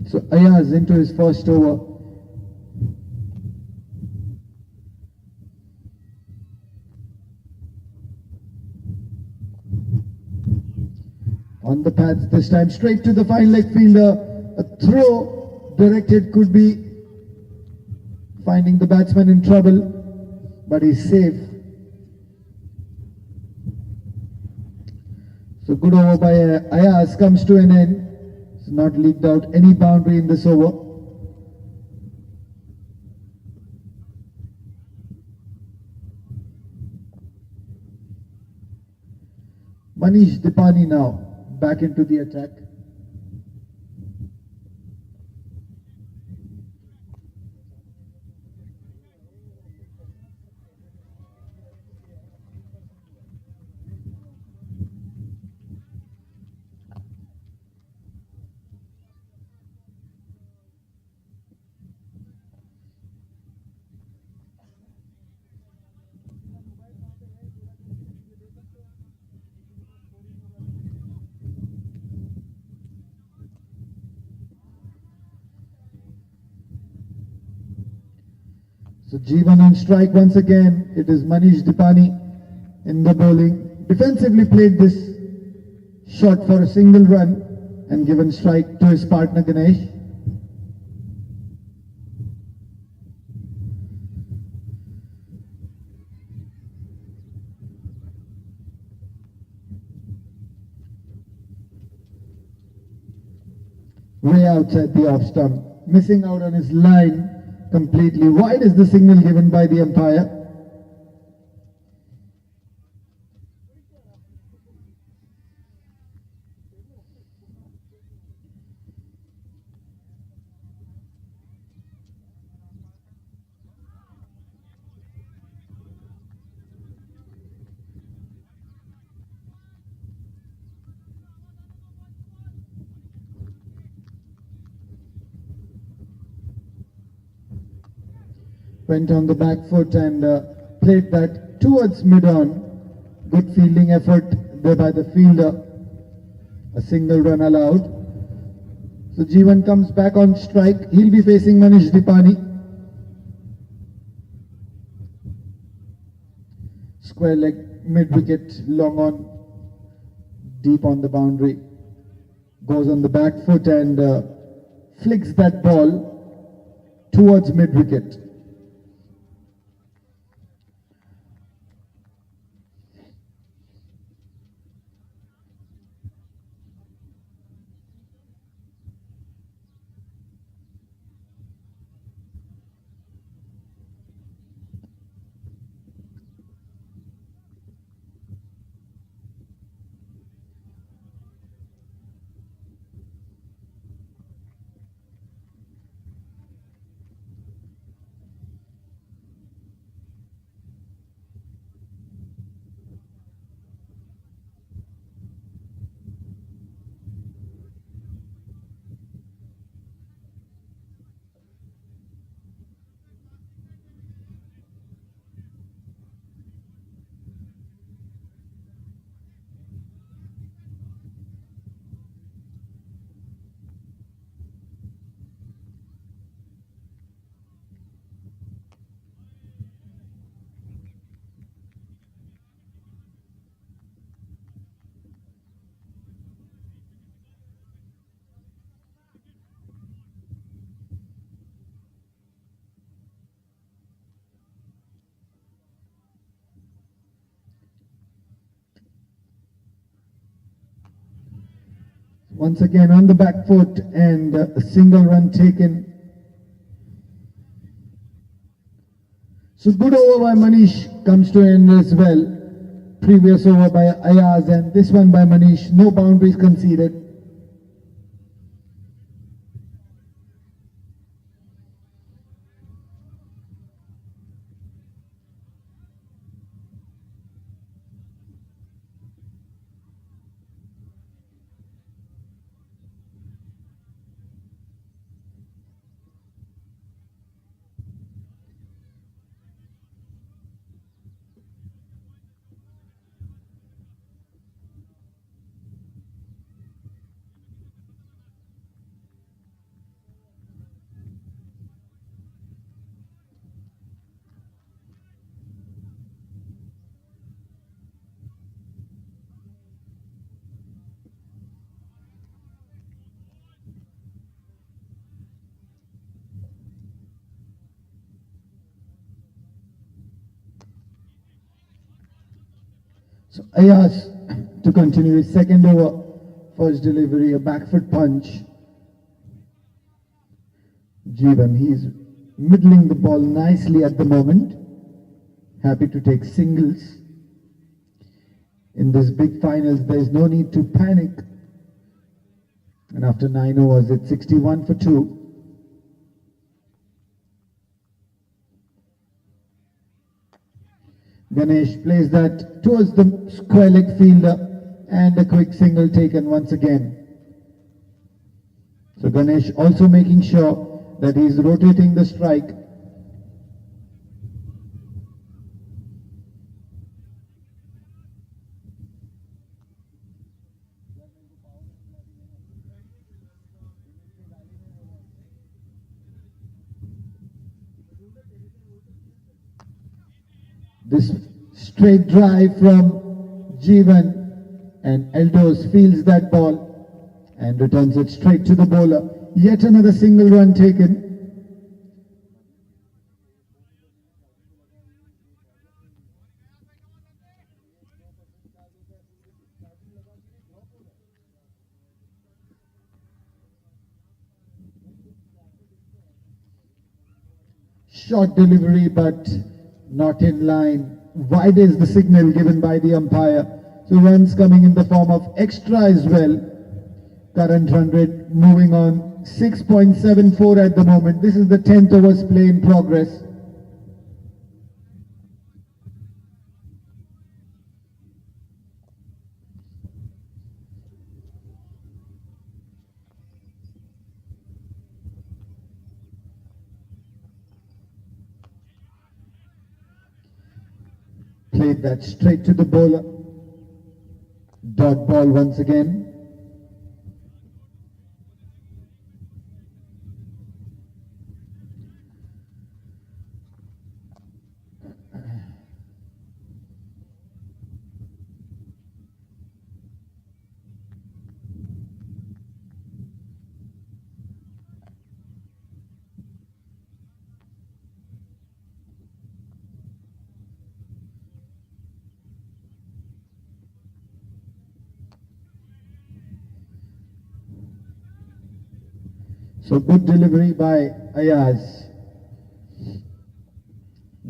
So Ayaz into his first over. On the pads this time, straight to the fine leg fielder. A throw directed could be finding the batsman in trouble, but he's safe. So good over by Ayaz comes to an end. It's not leaked out any boundary in this over. Manish Dipani now back into the attack. So Jeevan on strike once again. It is Manish Dipani in the bowling. Defensively played this shot for a single run and given strike to his partner Ganesh. Way outside the off stump, missing out on his line completely. Wide is the signal given by the umpire. Went on the back foot and played that towards mid-on. Good fielding effort there by the fielder. A single run allowed. So Jeevan comes back on strike. He'll be facing Manish Dipani. Square leg, mid-wicket, long on, deep on the boundary. Goes on the back foot and flicks that ball towards mid-wicket. Once again on the back foot and a single run taken. So good over by Manish comes to end as well. Previous over by Ayaz and this one by Manish. No boundaries conceded. So Ayaz to continue his second over. First delivery, a back foot punch. Jeevan, he's middling the ball nicely at the moment. Happy to take singles. In this big finals, there is no need to panic. And after 9 overs, it's 61 for 2. Ganesh plays that towards the square leg fielder and a quick single taken once again. So Ganesh also making sure that he's rotating the strike. This straight drive from Jeevan and Eldos fields that ball and returns it straight to the bowler. Yet another single run taken. Short delivery but not in line. Wide is the signal given by the umpire. So runs coming in the form of extra as well. Current run rate moving on 6.74 at the moment. This is the 10th overs play in progress. Played that straight to the bowler. Dot ball once again. So good delivery by Ayaz.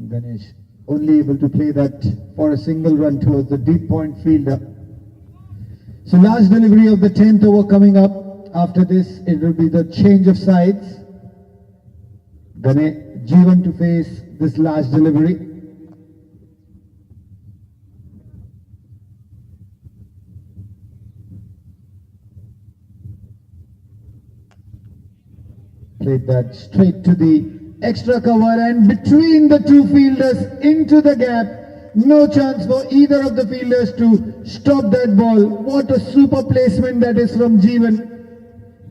Ganesh only able to play that for a single run towards the deep point fielder. So last delivery of the 10th over coming up. After this it will be the change of sides. Jeevan to face this last delivery. Played that straight to the extra cover and between the two fielders into the gap. No chance for either of the fielders to stop that ball. What a super placement that is from Jeevan.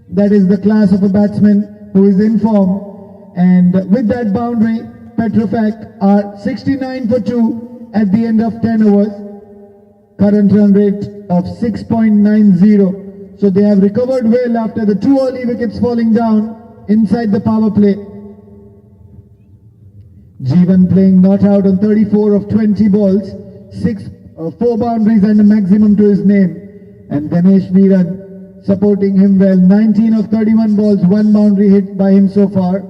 That is the class of a batsman who is in form. And with that boundary, Petrofac are 69 for 2 at the end of 10 overs. Current run rate of 6.90. So they have recovered well after the 2 early wickets falling down inside the power play. Jeevan playing not out on 34 of 20 balls, 4 boundaries and a maximum to his name. And Ganesh Veeran supporting him well. 19 of 31 balls, 1 boundary hit by him so far.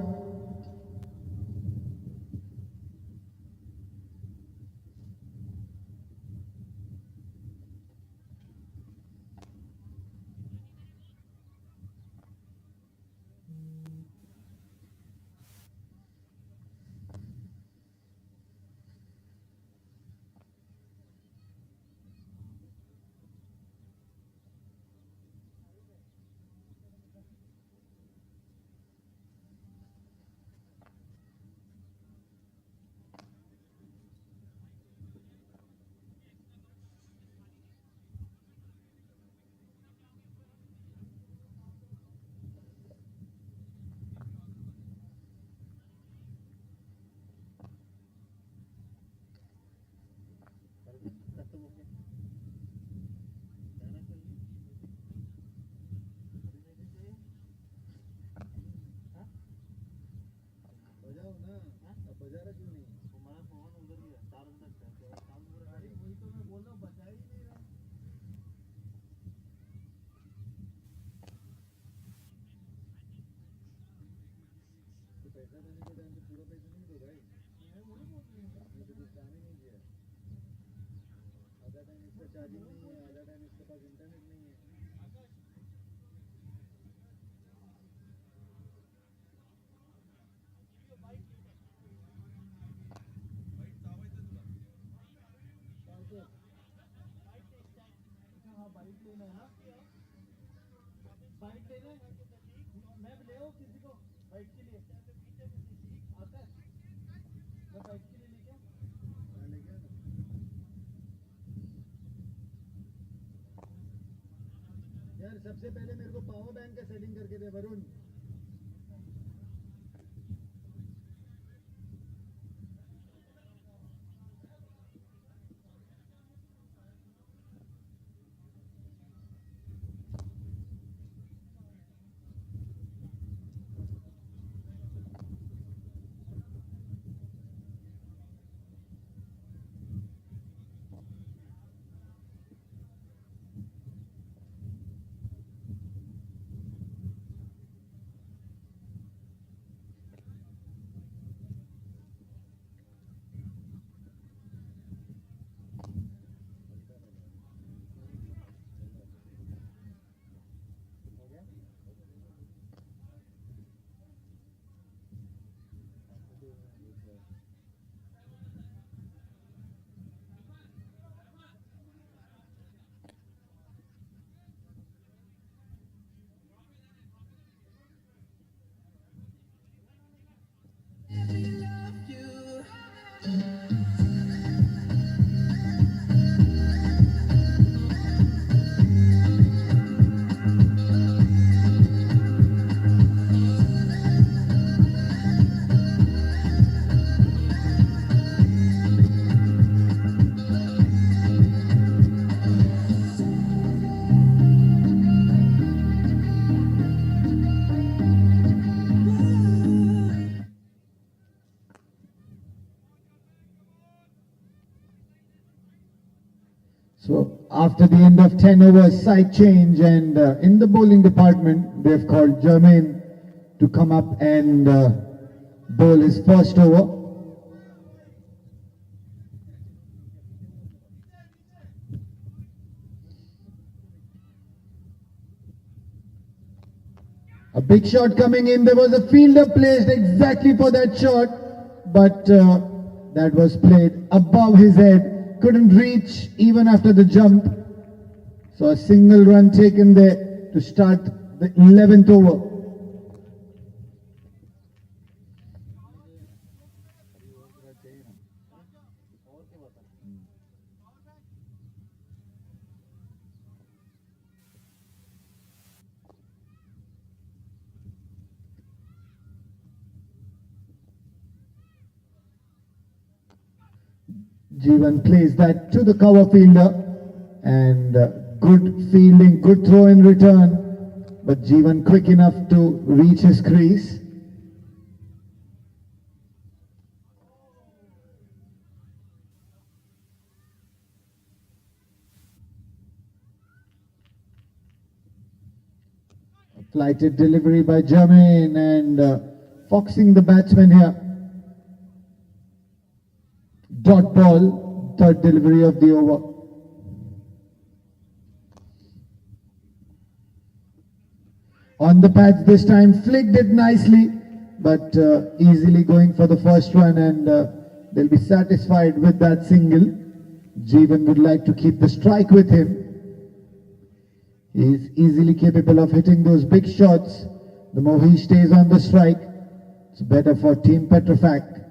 यार सबसे पहले मेरे को power bank का setting करके दे Varun. So after the end of 10 overs, side change, and in the bowling department, they've called Jermaine to come up and bowl his first over. A big shot coming in. There was a fielder placed exactly for that shot, but that was played above his head. Couldn't reach even after the jump. So a single run taken there to start the 11th over. Jeevan plays that to the cover fielder, and good fielding, good throw in return, but Jeevan quick enough to reach his crease. Flighted delivery by Jermaine and foxing the batsman here. Dot ball, third delivery of the over. On the pads this time, flicked it nicely, but easily going for the first one, and they'll be satisfied with that single. Jeevan would like to keep the strike with him. He is easily capable of hitting those big shots. The more he stays on the strike, it's better for Team Petrofac.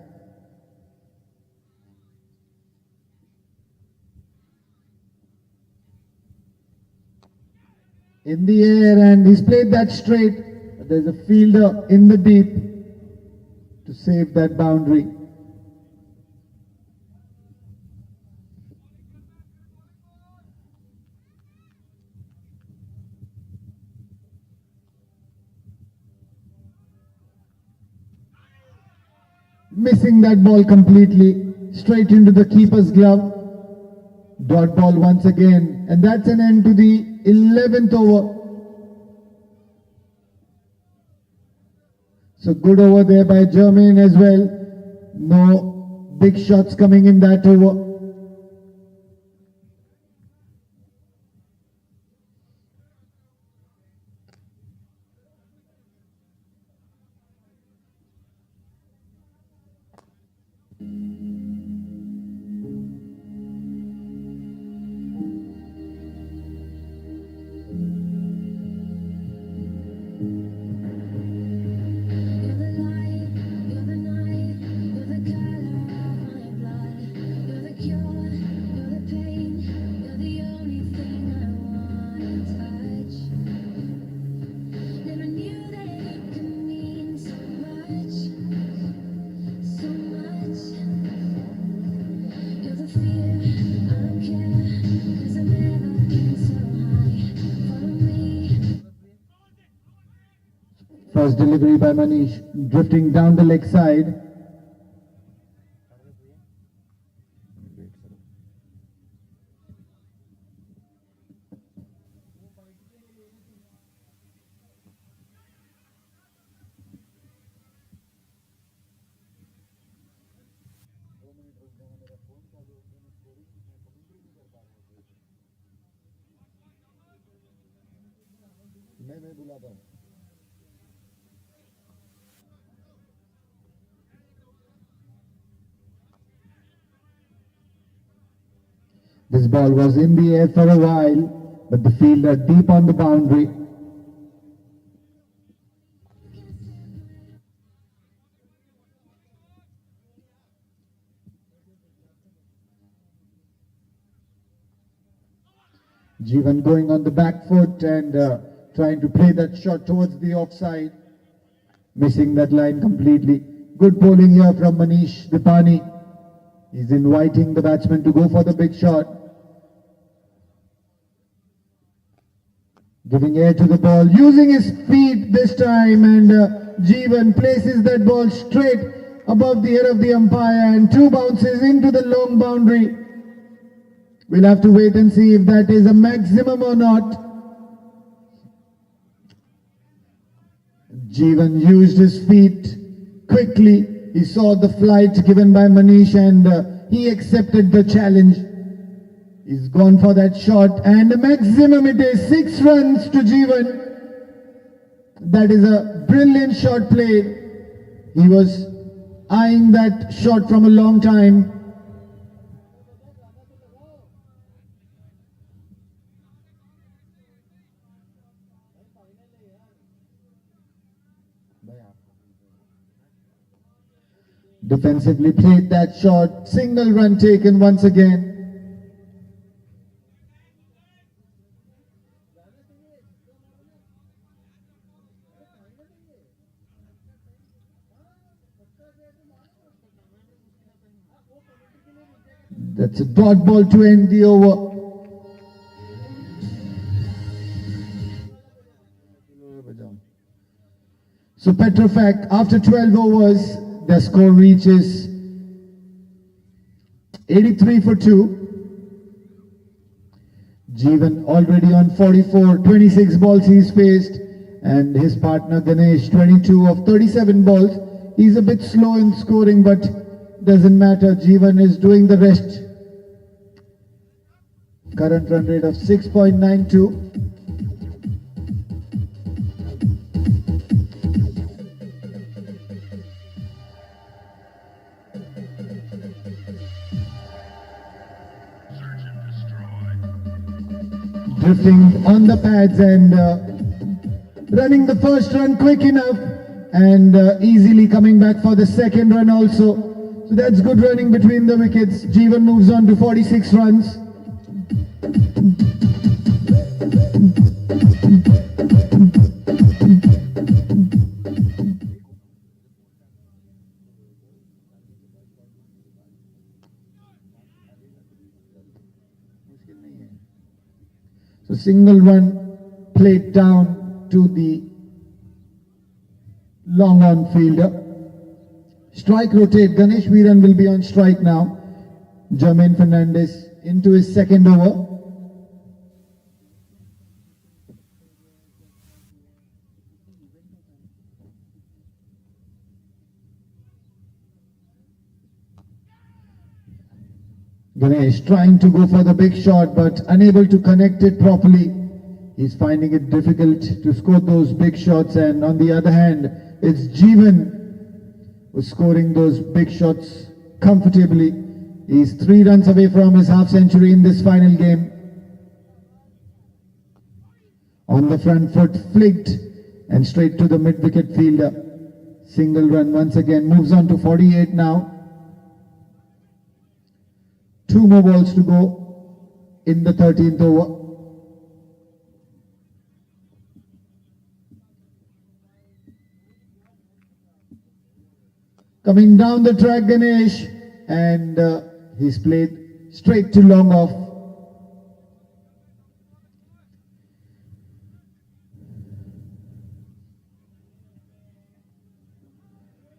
In the air, and he's played that straight, but there's a fielder in the deep to save that boundary. Missing that ball completely, straight into the keeper's glove. Dot ball once again, and that's an end to the 11th over. So good over there by Jermaine as well. No big shots coming in that over. First delivery by Manish, drifting down the leg side. This ball was in the air for a while, but the fielder deep on the boundary. Jeevan going on the back foot and trying to play that shot towards the offside. Missing that line completely. Good bowling here from Manish Dipani. He's inviting the batsman to go for the big shot. Giving air to the ball, using his feet this time, and Jeevan places that ball straight above the head of the umpire, and two bounces into the long boundary. We'll have to wait and see if that is a maximum or not. Jeevan used his feet quickly. He saw the flight given by Manish, and he accepted the challenge. He's gone for that shot, and the maximum it is 6 runs to Jeevan. That is a brilliant shot played. He was eyeing that shot from a long time. Defensively played that shot, single run taken once again. That's a dot ball to end the over. So Petrofac, after 12 overs, their score reaches 83 for 2. Jeevan already on 44, 26 balls he's faced, and his partner Ganesh 22 of 37 balls. He's a bit slow in scoring, but doesn't matter. Jeevan is doing the rest. Current run rate of 6.92. Drifting on the pads and running the first run quick enough, and easily coming back for the second run also. So that's good running between the wickets. Jeevan moves on to 46 runs. So single run played down to the long on fielder. Strike rotate. Ganesh Veeran will be on strike now. Jermaine Fernandez into his second over. Ganesh trying to go for the big shot but unable to connect it properly. He's finding it difficult to score those big shots, and on the other hand, it's Jeevan who's scoring those big shots comfortably. He's 3 runs away from his half century in this final game. On the front foot, flicked and straight to the mid-wicket fielder. Single run once again, moves on to 48 now. 2 more balls to go in the 13th over. Coming down the track, Ganesh, and he's played straight to long off.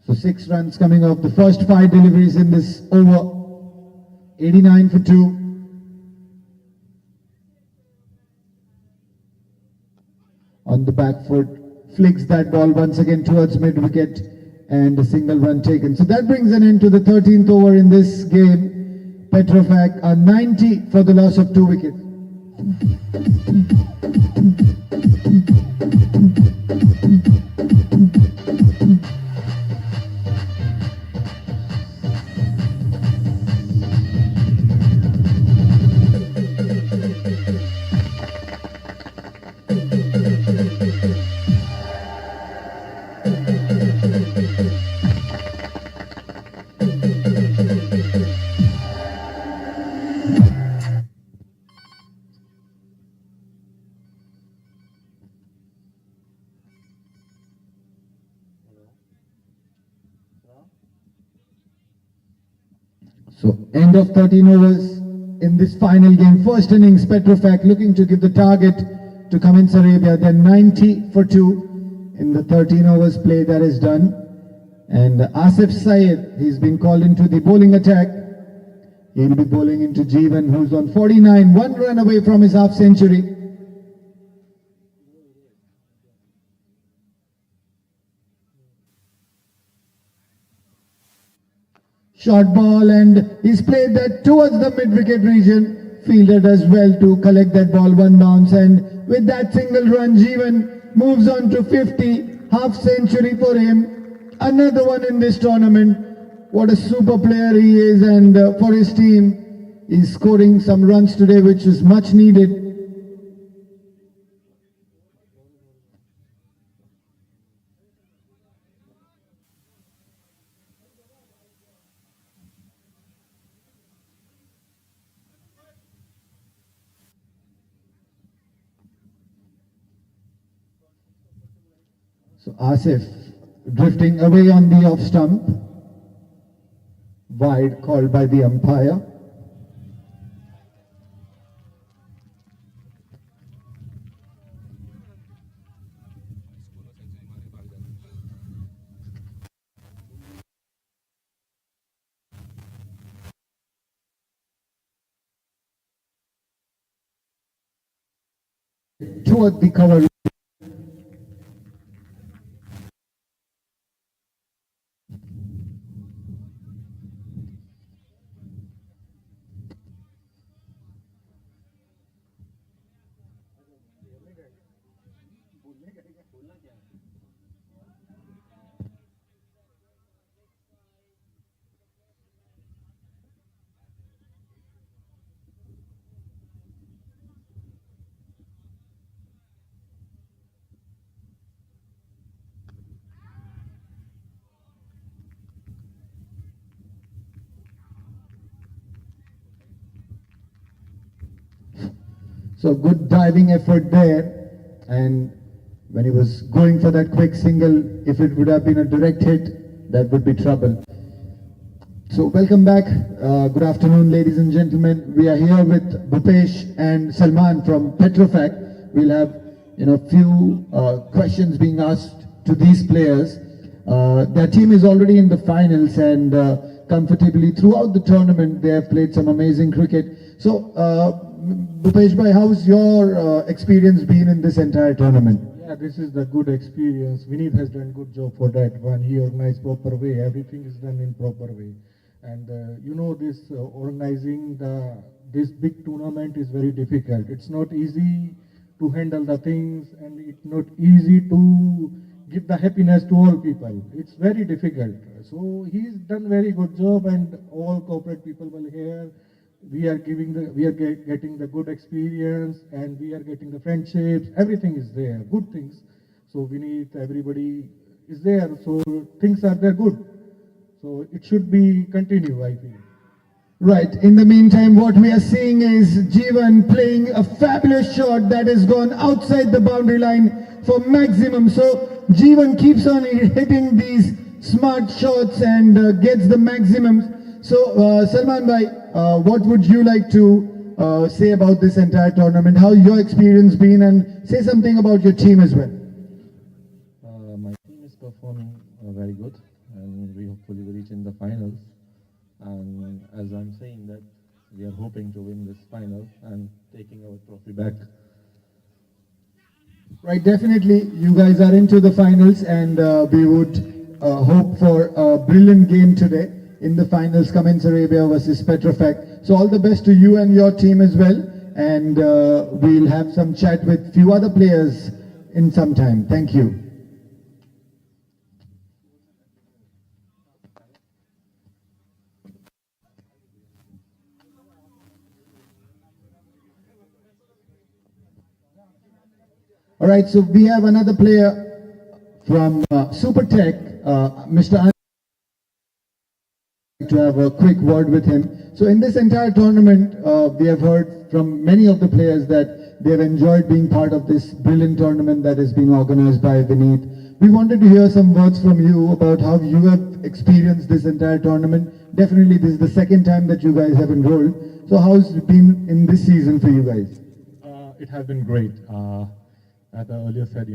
So 6 runs coming off the first 5 deliveries in this over. 89 for 2. On the back foot, flicks that ball once again towards mid-wicket, and a single run taken. So that brings an end to the 13th over in this game. Petrofac are 90 for the loss of 2 wickets. So end of 13 overs in this final game. First innings, Petrofac looking to give the target to Cummins Arabia. Then 90 for 2 in the 13 overs play that is done. And Asif Syed, he's been called into the bowling attack. He'll be bowling into Jeevan, who's on 49, 1 run away from his half century. Short ball, and he's played that towards the mid-wicket region. Fielder does well to collect that ball, 1 bounce, and with that single run, Jeevan moves on to 50, half century for him. Another one in this tournament. What a super player he is, and for his team, he's scoring some runs today, which is much needed. So Asif drifting away on the off stump. Wide called by the umpire. Toward the cover. So good diving effort there, and when he was going for that quick single, if it would have been a direct hit, that would be trouble. So welcome back. Good afternoon, ladies and gentlemen. We are here with Bhupesh and Salman from Petrofac. We'll have few questions being asked to these players. Their team is already in the finals, and comfortably throughout the tournament they have played some amazing cricket. So Bhupesh bhai, how's your experience been in this entire tournament? Yeah, this is the good experience. Vineet has done good job for that one. He organized proper way. Everything is done in proper way. And this organizing this big tournament is very difficult. It's not easy to handle the things, and it's not easy to give the happiness to all people. It's very difficult. So he's done very good job, and all corporate people will here. We are getting the good experience, and we are getting the friendships. Everything is there, good things. So we need everybody is there. So things are there good. So it should be continue, I feel. Right. In the meantime, what we are seeing is Jeevan playing a fabulous shot that has gone outside the boundary line for maximum. So Jeevan keeps on hitting these smart shots and gets the maximums. So Salman bhai, what would you like to say about this entire tournament? How your experience been, and say something about your team as well. My team is performing very good, and we hopefully will reach in the finals. And as I'm saying that, we are hoping to win this final and taking our trophy back. Right, definitely you guys are into the finals, and we would hope for a brilliant game today in the finals, Cummins Arabia versus Petrofac. So all the best to you and your team as well, and we'll have some chat with few other players in some time. Thank you. All right, so we have another player from Super Tech, Mr. To have a quick word with him. So in this entire tournament, we have heard from many of the players that they have enjoyed being part of this brilliant tournament that is being organized by Vineet. We wanted to hear some words from you about how you have experienced this entire tournament. Definitely this is the second time that you guys have enrolled. So how's it been in this season for you guys? It has been great. As I earlier said,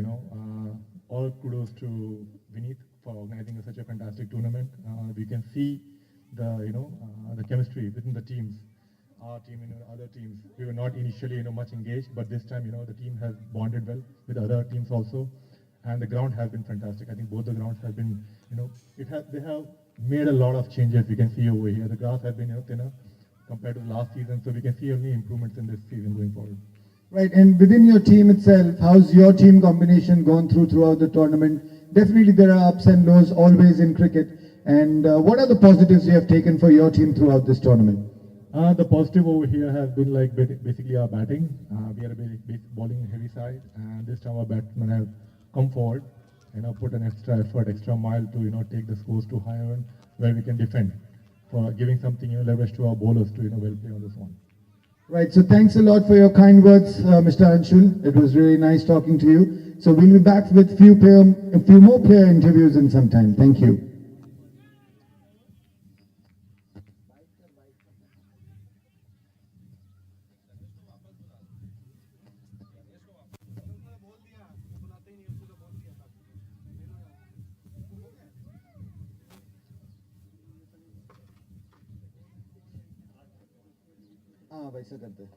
all kudos to Vineet for organizing such a fantastic tournament. We can see the chemistry within the teams. Our team and other teams, we were not initially much engaged, but this time the team has bonded well with other teams also, and the ground has been fantastic. I think both the grounds have been they have made a lot of changes. We can see over here the grass has been thinner compared to last season, so we can see only improvements in this season going forward. Right, and within your team itself, how's your team combination gone throughout the tournament? Definitely there are ups and lows always in cricket. And what are the positives you have taken for your team throughout this tournament? The positive over here has been basically our batting. We are a bowling heavy side, and this time our batsmen have come forward, put an extra effort, extra mile to take the scores to higher, where we can defend, for giving something leverage to our bowlers to well play on this one. Right, so thanks a lot for your kind words, Mr. Anshul. It was really nice talking to you. So we'll be back with a few more player interviews in some time. Thank you. वैसा करते हैं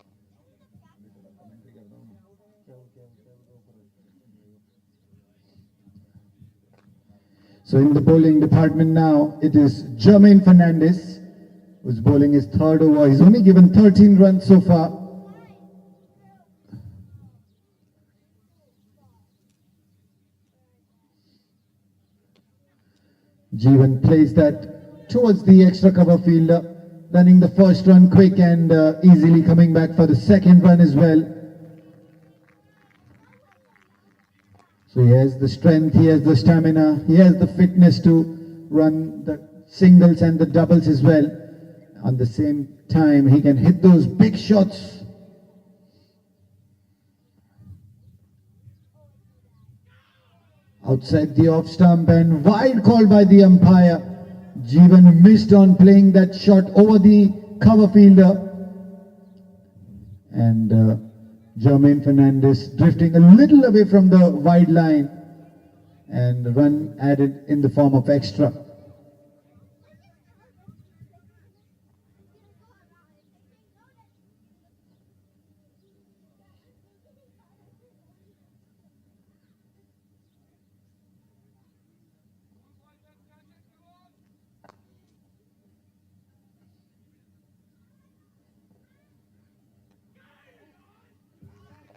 So in the bowling department now, it is Jermaine Fernandez, who's bowling his third over. He's only given 13 runs so far. Jeevan plays that towards the extra cover fielder, running the first run quick and easily coming back for the second run as well. So he has the strength, he has the stamina, he has the fitness to run the singles and the doubles as well. At the same time, he can hit those big shots. Outside the off stump and wide call by the umpire. Jeevan missed on playing that shot over the cover fielder. And Jermaine Fernandez drifting a little away from the wide line, and the run added in the form of extra.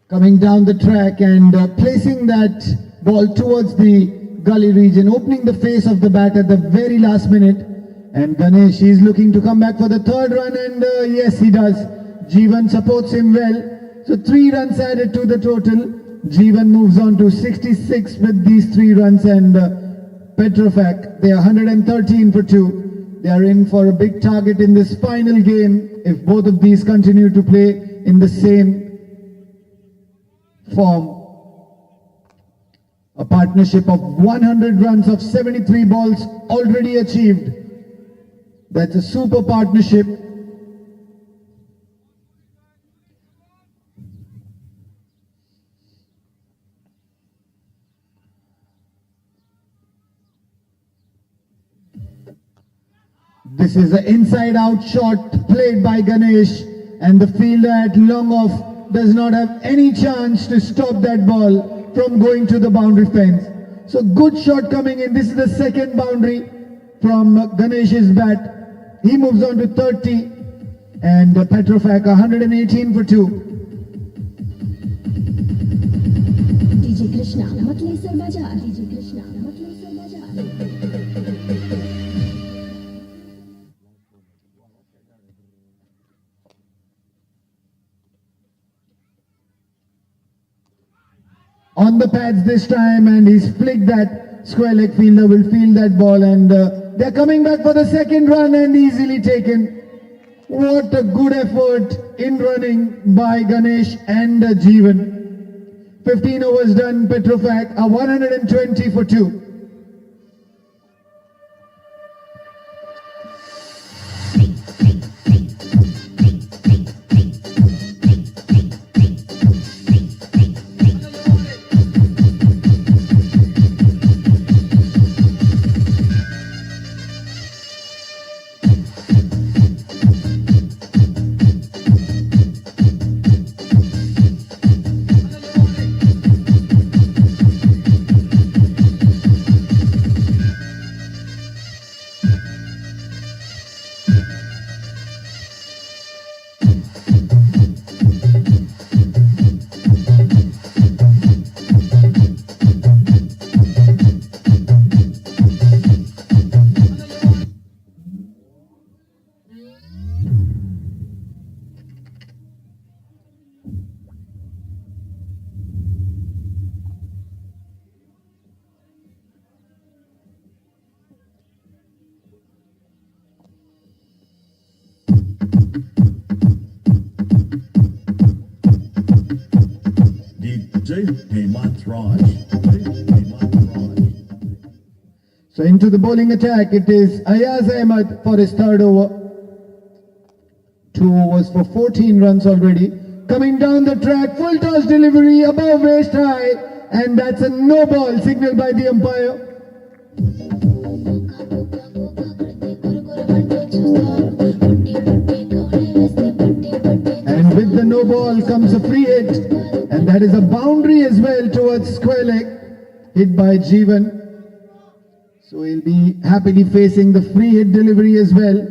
Coming down the track and placing that ball towards the gully region, opening the face of the bat at the very last minute. And Ganesh is looking to come back for the third run, and yes, he does. Jeevan supports him well. So 3 runs added to the total. Jeevan moves on to 66 with these 3 runs, and Petrofac, they are 113 for 2. They are in for a big target in this final game if both of these continue to play in the same form. A partnership of 100 runs of 73 balls already achieved. That's a super partnership. This is an inside out shot played by Ganesh, and the fielder at long off does not have any chance to stop that ball from going to the boundary fence. So good shot coming in. This is the second boundary from Ganesh's bat. He moves on to 30, and Petrofac 118 for 2. DJ Krishna, Matle Sir Bajar. DJ Krishna, Matle Sir Bajar. On the pads this time, and he's flicked that square leg. Fielder will field that ball, and they're coming back for the second run, and easily taken. What a good effort in running by Ganesh and Jeevan. 15 overs done. Petrofac are 120 for 2. So into the bowling attack, it is Ayaz Ahmed for his third over. 2 overs for 14 runs already. Coming down the track, full toss delivery above waist high, and that's a no ball signaled by the umpire. And with the no ball comes a free hit, and that is a boundary as well towards square leg, hit by Jeevan. So he'll be happily facing the free hit delivery as well.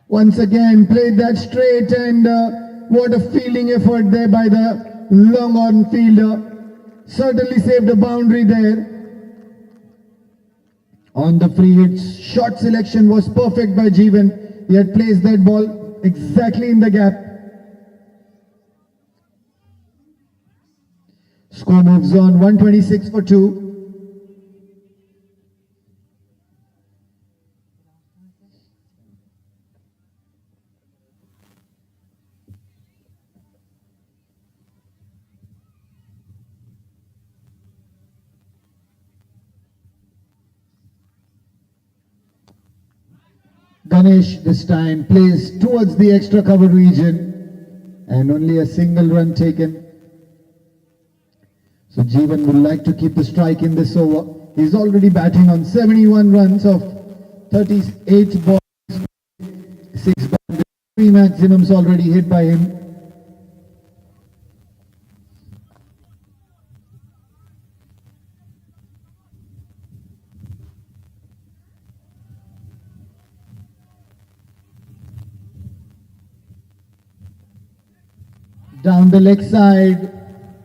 Once again played that straight, and what a fielding effort there by the long on fielder. Certainly saved a boundary there. On the free hits, shot selection was perfect by Jeevan. He had placed that ball exactly in the gap. Score moves on 126 for 2. Ganesh this time plays towards the extra cover region and only a single run taken. So Jeevan would like to keep the strike in this over. He's already batting on 71 runs of 38 balls, 6 balls, 3 maximums already hit by him. Down the leg side,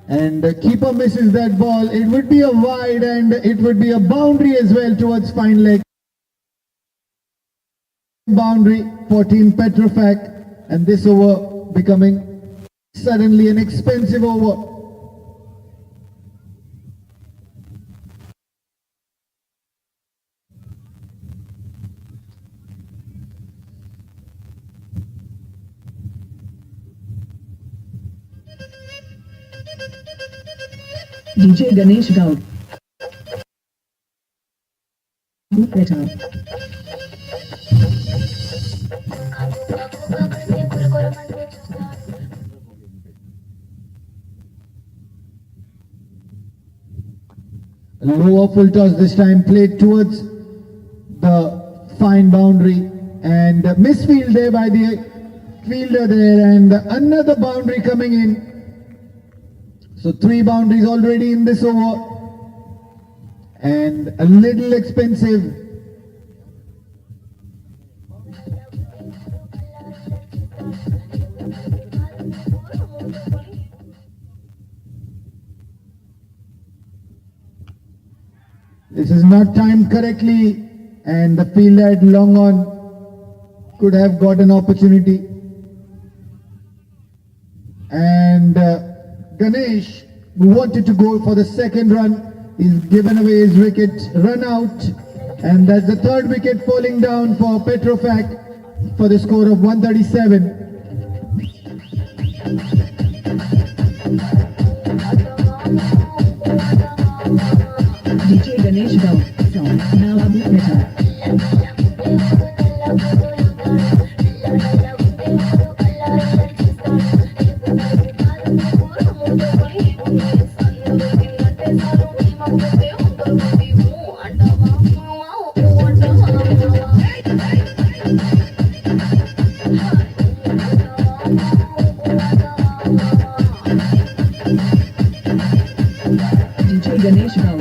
and the keeper misses that ball. It would be a wide and it would be a boundary as well towards fine leg. Boundary for Team Petrofac, and this over becoming suddenly an expensive over. DJ Ganesh Gaud. Better. A lower full toss this time played towards the fine boundary, and misfield there by the fielder there, and another boundary coming in. So 3 boundaries already in this over, and a little expensive. This is not timed correctly, and the fielder at long on could have got an opportunity. And Ganesh, who wanted to go for the second run, is given away his wicket, run out, and that's the 3rd wicket falling down for Petrofac for the score of 137. DJ Ganesh Gaud from Nalabu Better. DJ Ganesh Gaud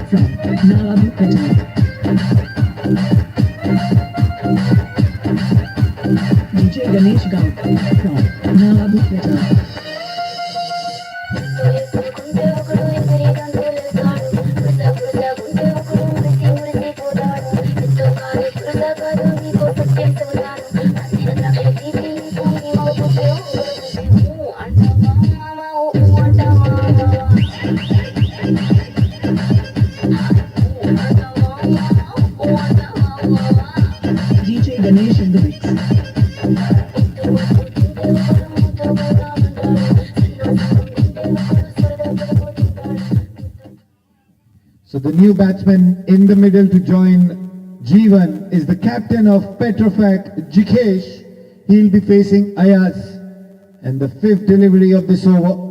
from Nalabu Better. DJ Ganesh Gaud from Nalabu Better. DJ Ganesh in the mix. So the new batsman in the middle to join Jeevan is the captain of Petrofac, Jikesh. He'll be facing Ayaz, and the 5th delivery of this over.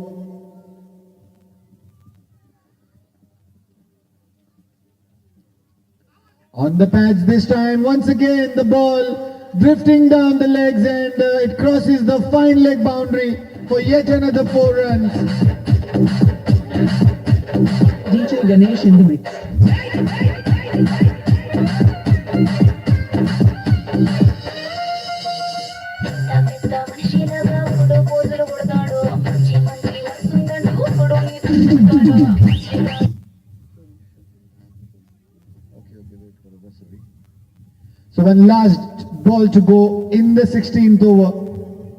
On the pads this time, once again the ball drifting down the legs, and it crosses the fine leg boundary for yet another 4 runs. DJ Ganesh in the mix. So one last ball to go in the 16th over,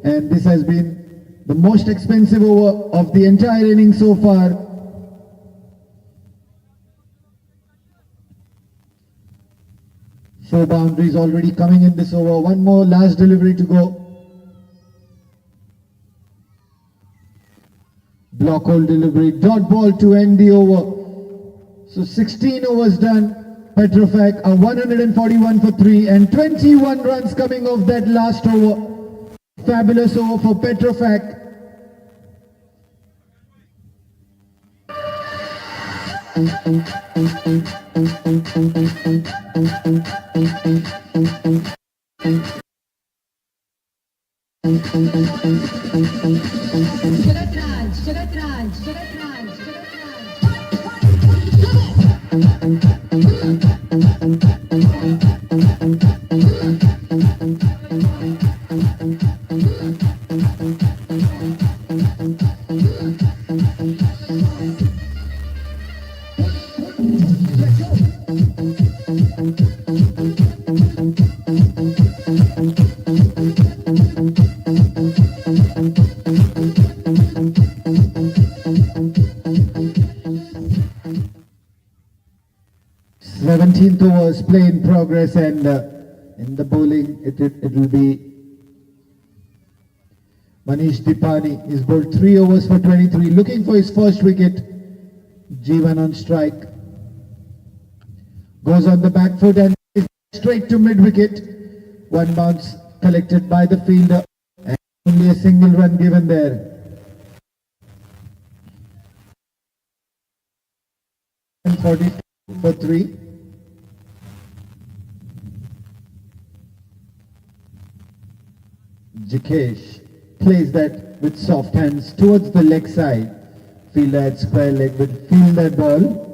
and this has been the most expensive over of the entire inning so far. Four boundaries already coming in this over. One more last delivery to go. Block hole delivery, dot ball to end the over. So 16 overs done. Petrofac are 141 for 3 and 21 runs coming off that last over. Fabulous over for Petrofac. Seventeenth overs play in progress, and in the bowling it will be Manish Dipani. He's bowled 3 overs for 23, looking for his first wicket. Jeevan on strike, goes on the back foot and straight to mid wicket. One bounce collected by the fielder and only a single run given there. 42 for 3. Jikesh plays that with soft hands towards the leg side. Fielder at square leg will field that ball.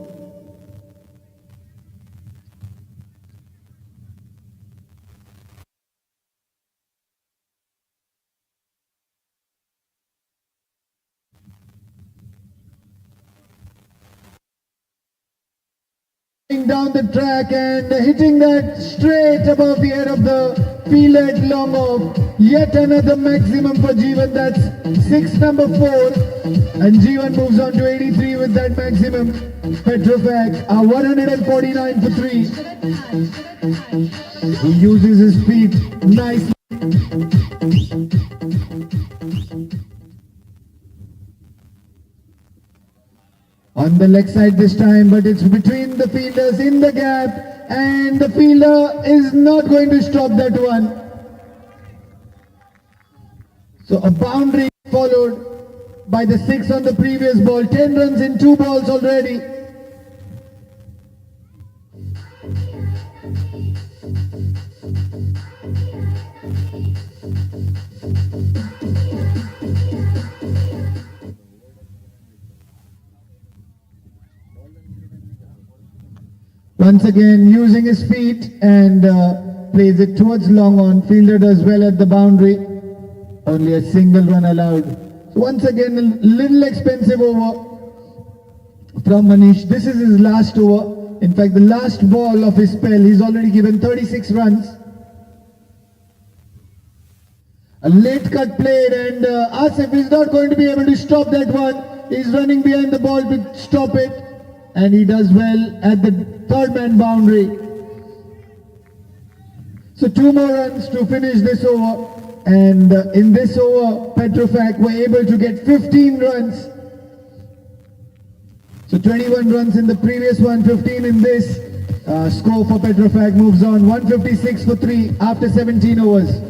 Down the track and hitting that straight above the head of the fielder at long off. Yet another maximum for Jeevan. That's 6 number 4, and Jeevan moves on to 83 with that maximum. Petrofac are 149 for 3. He uses his feet nicely. On the leg side this time, but it's between the fielders in the gap, and the fielder is not going to stop that one. So a boundary followed by the 6 on the previous ball. 10 runs in 2 balls already. Once again using his feet and plays it towards long on. Fielder does well at the boundary. Only a single run allowed. So once again a little expensive over from Manish. This is his last over. In fact, the last ball of his spell. He's already given 36 runs. A late cut played, and Asif is not going to be able to stop that one. He's running behind the ball to stop it. And he does well at the third man boundary. So 2 more runs to finish this over. And in this over, Petrofac were able to get 15 runs. So 21 runs in the previous one, 15 in this. Score for Petrofac moves on 156 for 3 after 17 overs.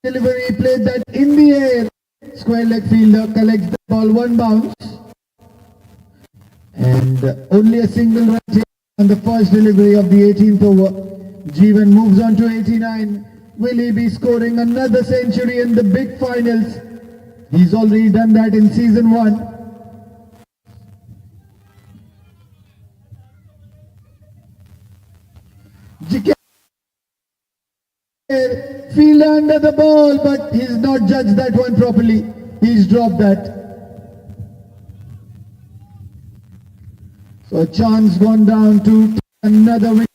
Delivery played that in the air. Square leg fielder collects the ball, 1 bounce. And only a single run on the first delivery of the 18th over. Jeevan moves on to 89. Will he be scoring another century in the big finals? He's already done that in season 1. Fielder under the ball, but he's not judged that one properly. He's dropped that. So a chance gone down to another win.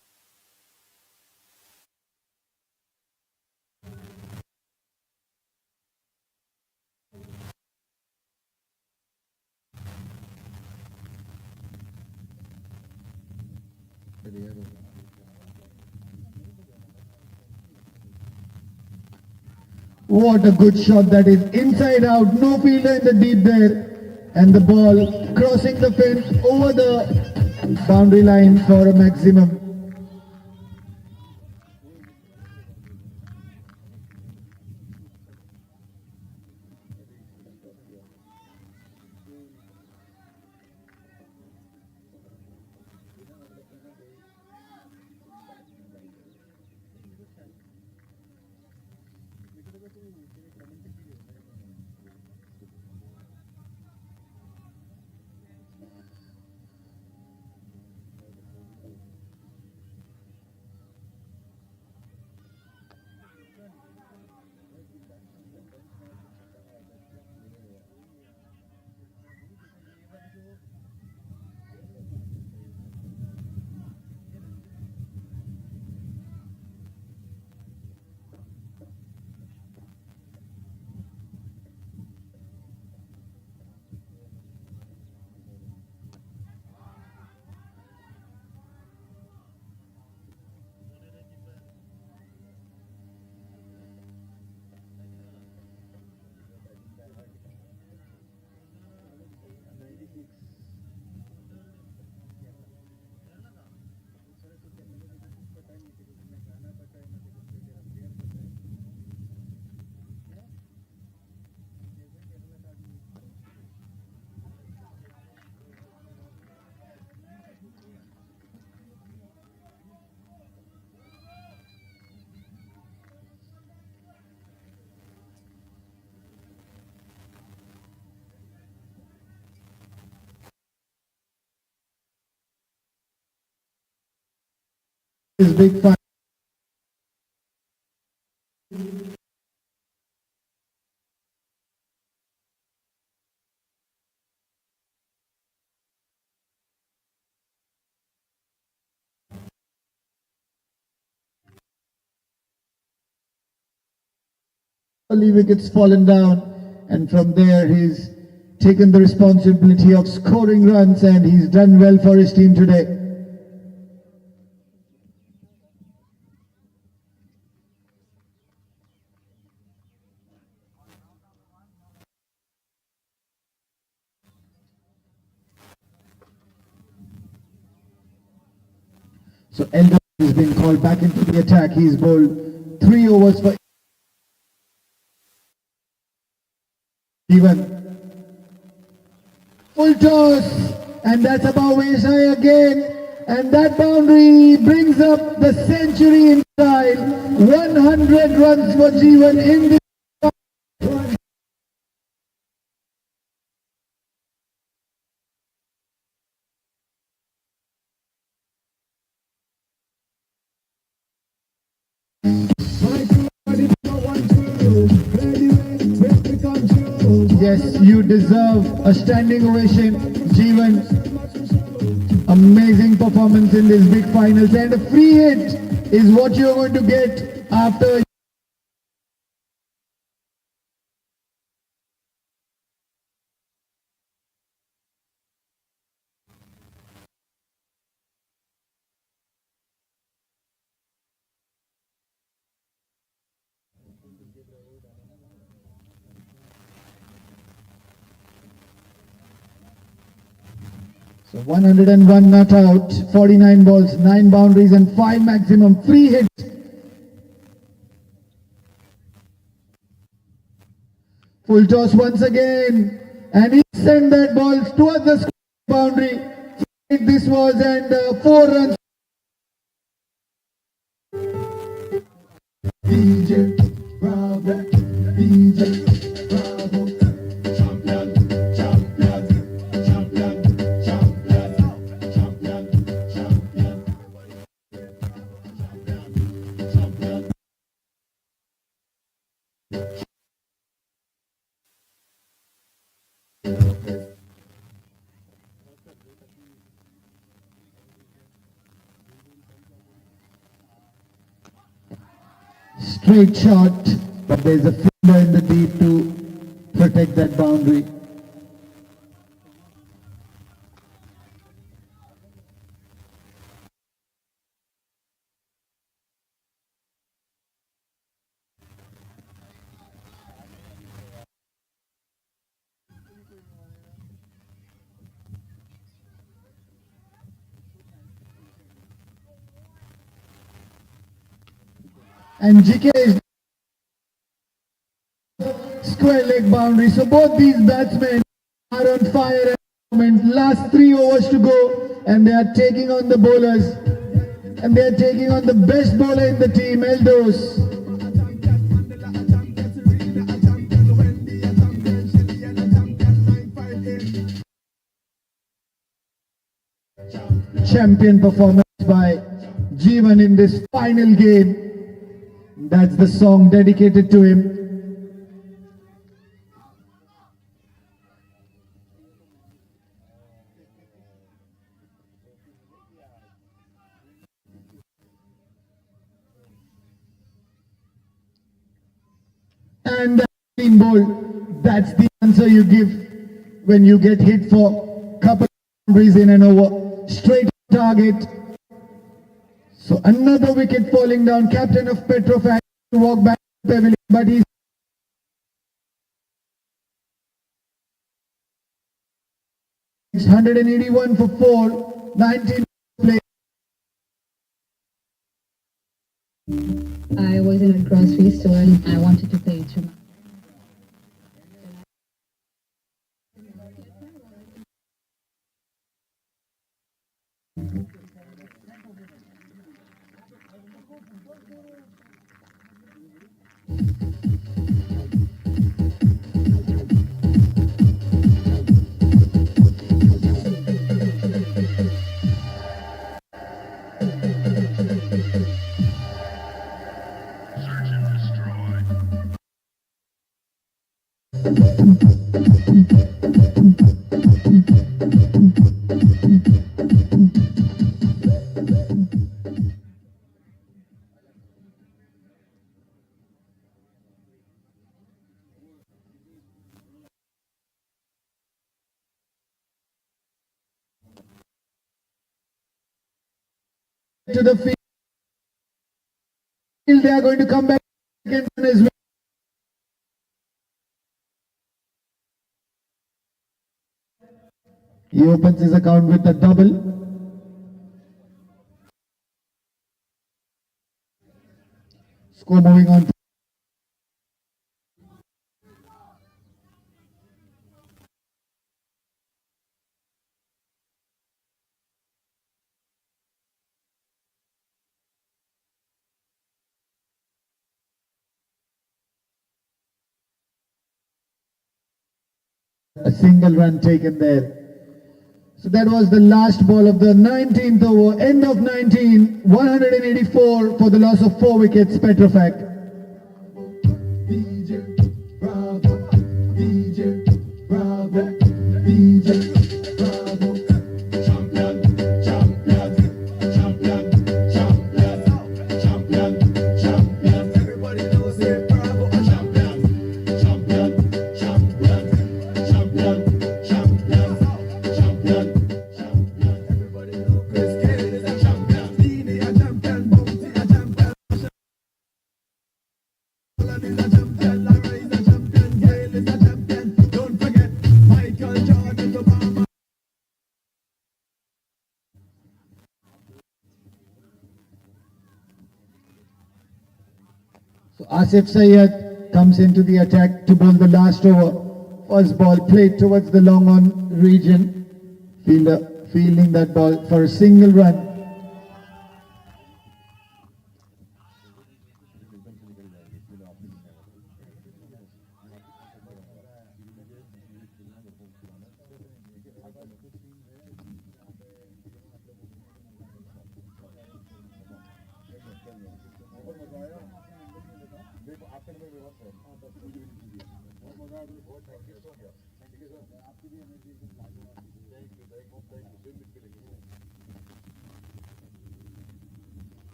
What a good shot that is. Inside out, no fielder in the deep there. And the ball crossing the fence over the boundary line for a maximum. Is big fun. Early wickets fallen down, and from there he's taken the responsibility of scoring runs, and he's done well for his team today. So Elder has been called back into the attack. He's bowled 3 overs for even. Full toss, and that's above waist high again. And that boundary brings up the century in style. 100 runs for Jeevan in this. Yes, you deserve a standing ovation, Jeevan. Amazing performance in this big finals, and a free hit is what you're going to get after. So 101 not out, 49 balls, 9 boundaries and 5 maximum free hits. Full toss once again, and he sent that ball towards the boundary. This was, and 4 runs. DJ Bravo, DJ Bravo, champion, champion, champion, champion, champion, champion. straight shot, but there's a fielder in the deep to protect that boundary. And GK is square leg boundary. So both these batsmen are on fire at the moment. Last 3 overs to go, and they are taking on the bowlers. And they are taking on the best bowler in the team, Eldos. Champion performance by Jeevan in this final game. That's the song dedicated to him. And clean bowl, that's the answer you give when you get hit for couple of boundaries in an over. Straight target. So another wicket falling down. Captain of Petrofac to walk back to the pavilion, but he's 181 for 4, 19 play. I was in a grocery store and I wanted to play it through. To the field, they are going to come back again as well. He opens his account with a double. Score moving on. A single run taken there. So that was the last ball of the 19th over. End of 19, 184 for the loss of 4 wickets, Petrofac. So Asif Sayyed comes into the attack to bowl the last over. First ball played towards the long on region. Fielder fielding that ball for a single run.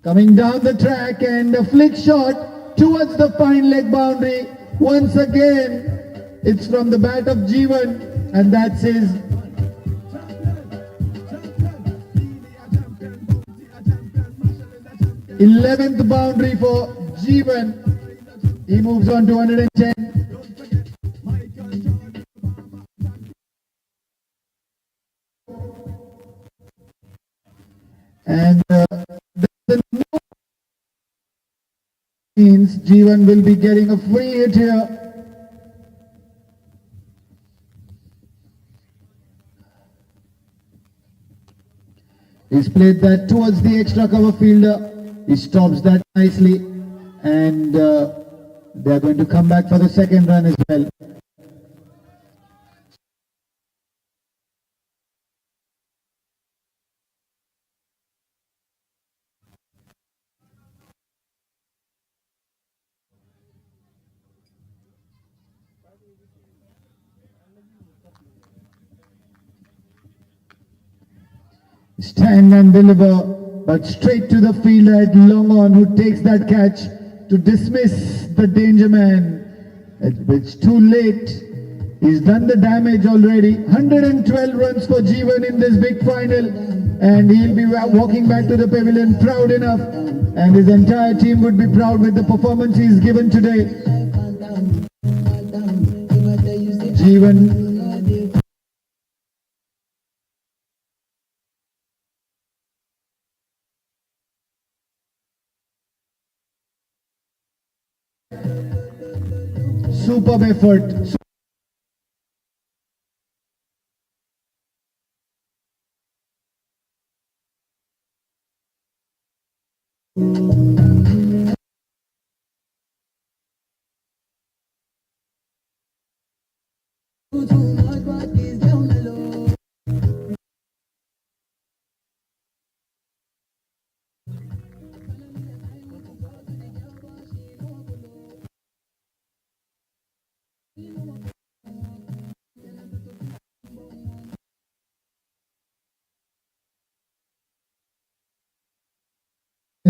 Coming down the track and a flick shot towards the fine leg boundary. Once again, it's from the bat of Jeevan, and that's his 11th boundary for Jeevan. He moves on to 110. And means Jeevan will be getting a free hit here. He's played that towards the extra cover fielder. He stops that nicely, and they are going to come back for the second run as well. Stand and deliver, but straight to the fielder at long on, who takes that catch to dismiss the danger man. It's too late. He's done the damage already. 112 runs for Jeevan in this big final, and he'll be walking back to the pavilion proud enough, and his entire team would be proud with the performance he's given today. Jeevan superb effort.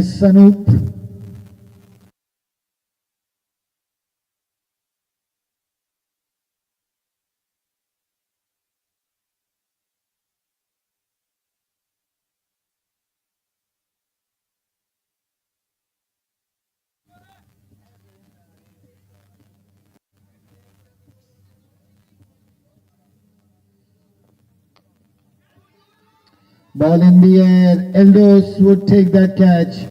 Sanup. Ball in the air. Eldos would take that catch.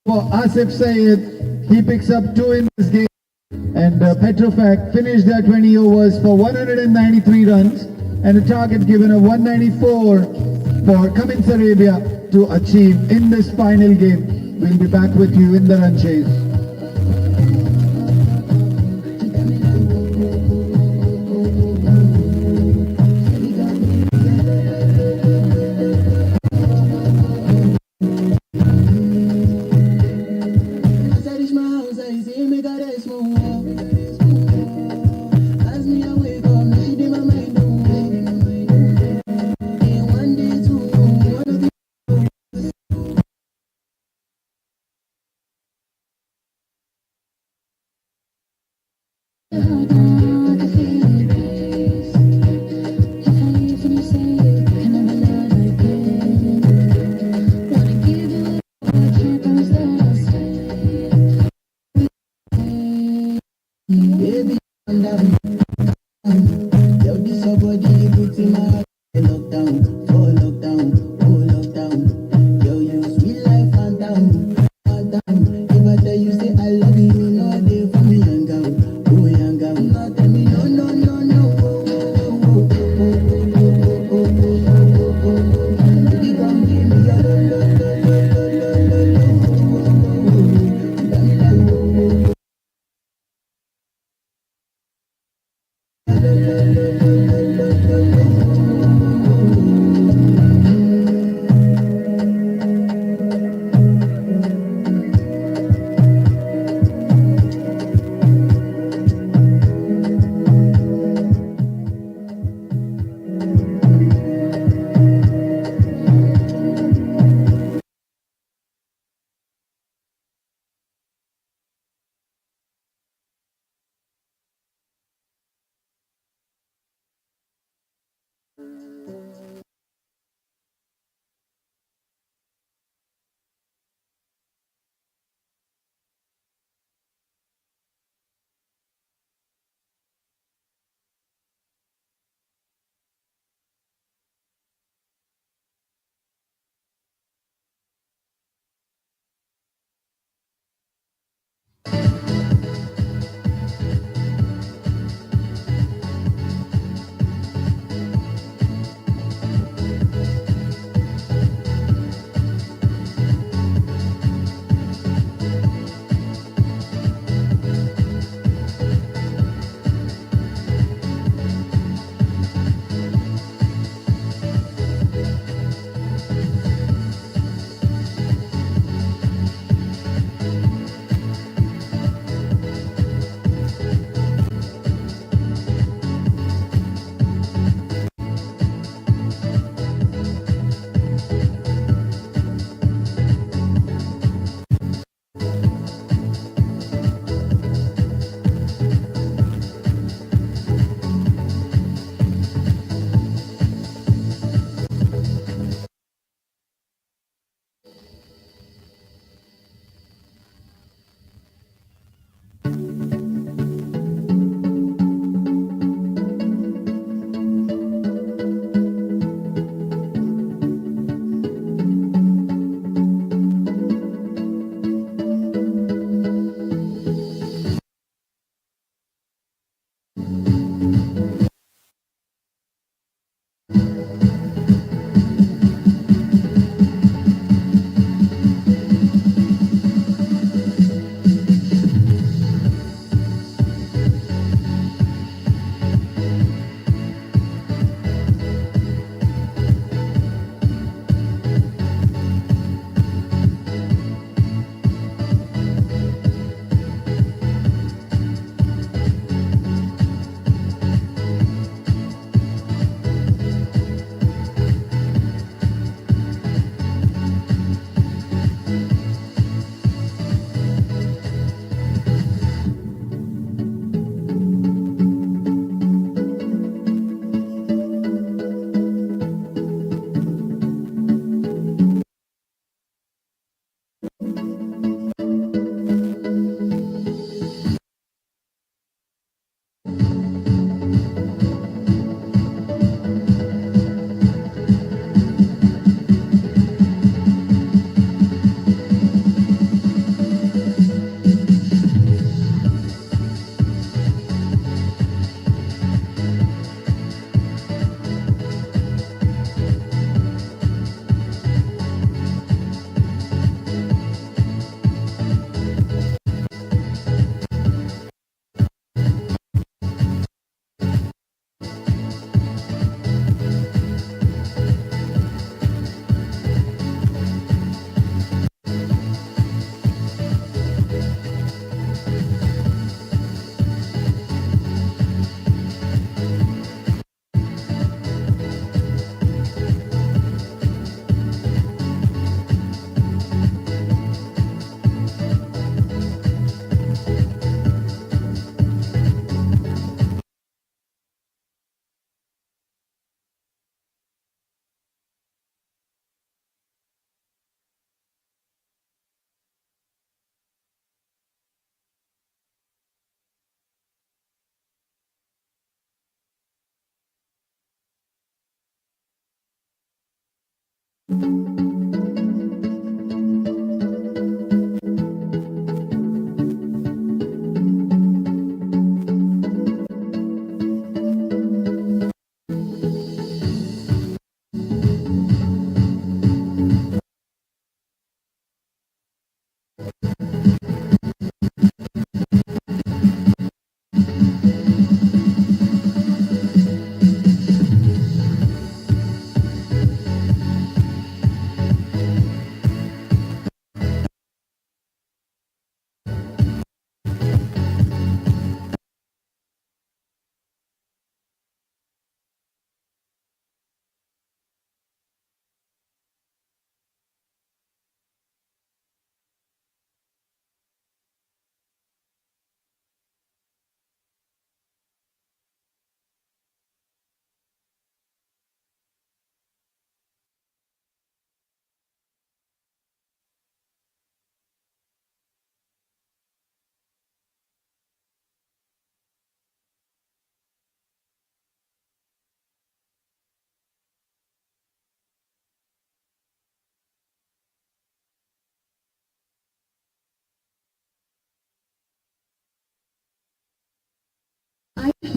For Asif Sayed, he picks up 2 in this game, and Petrofac finished their 20 overs for 193 runs and a target given of 194 for Cummins Arabia to achieve in this final game. We'll be back with you in the run chase.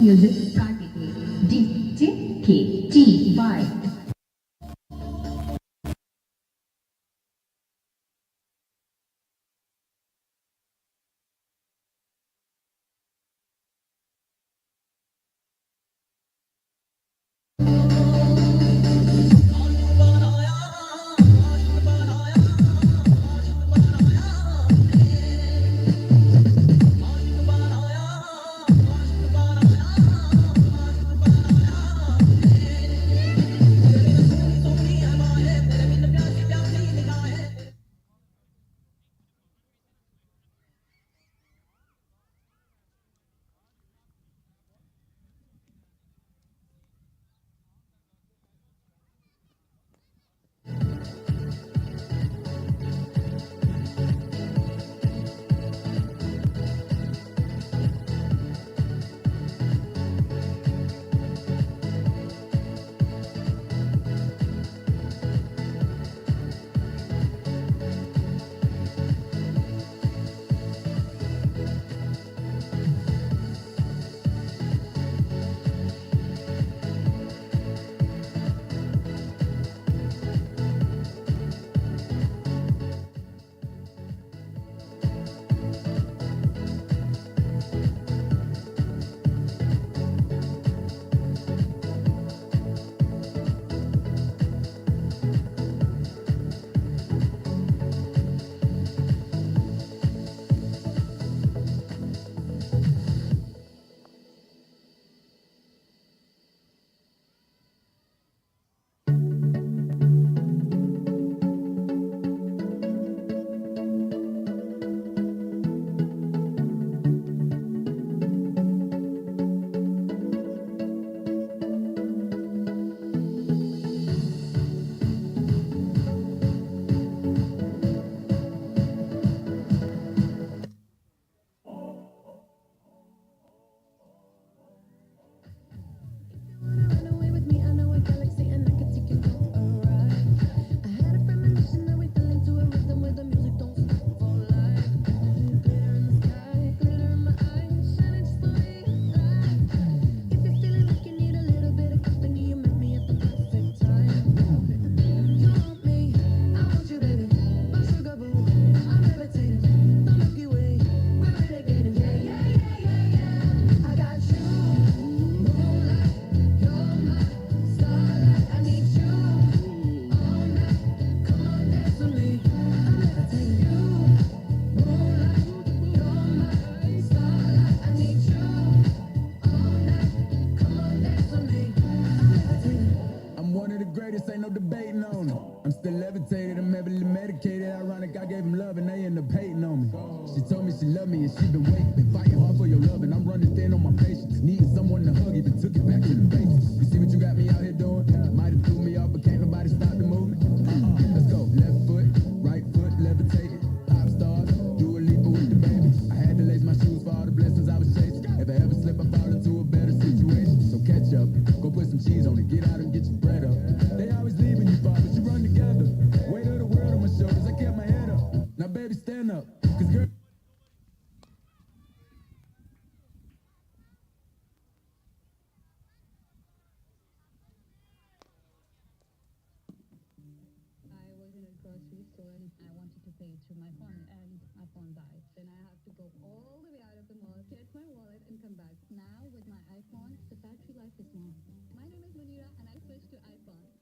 Music Carpet DJ KTY. levitated, I'm heavily medicated. Ironic, I gave him love and they end up hating on me. She told me she loved me and she been waiting, been fighting hard for your love, and I'm running thin on my patience. Needing someone to hug, even took it back to the basics. You see what you got me out here doing? Might have threw me off, but can't nobody stop the movement. Let's go, left foot, right foot, levitated. Pop stars, do a leap with the baby. I had to lace my shoes for all the blessings I was chasing. If I ever slip, I fall into a better situation. So catch up, go put some cheese on it, get out and get your bread up. They always leaving you far, but you run together. and I wanted to pay through my phone, and my phone died. Then I have to go all the way out of the mall, get my wallet, and come back. Now with my iPhone, the battery life is long. My name is Munira, and I switched to iPhone.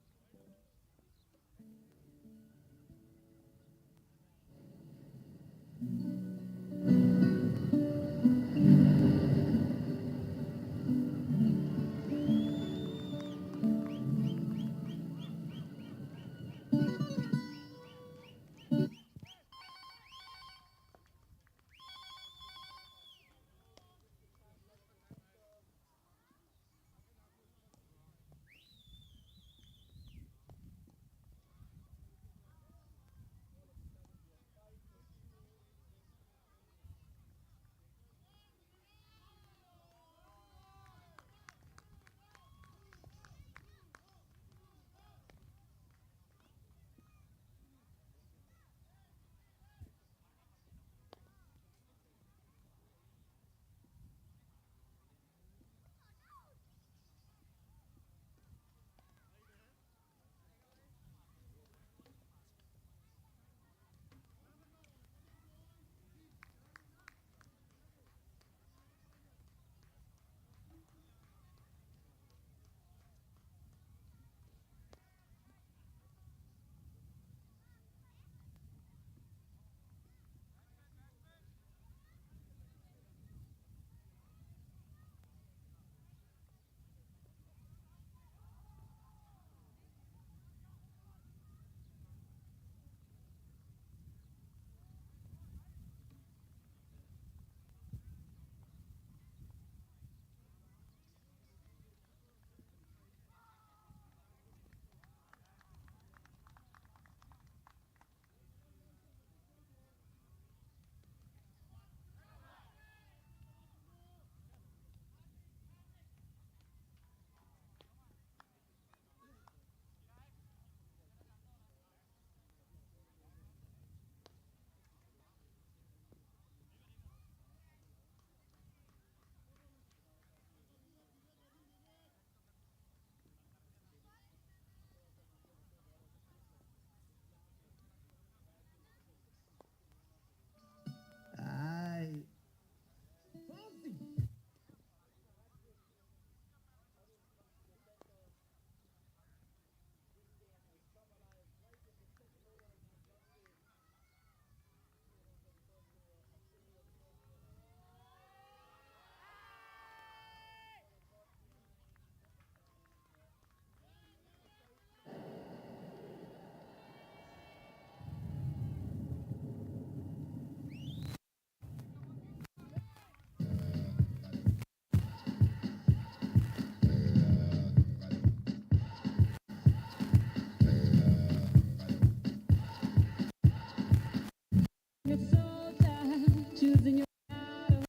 It's so time choosing your battle.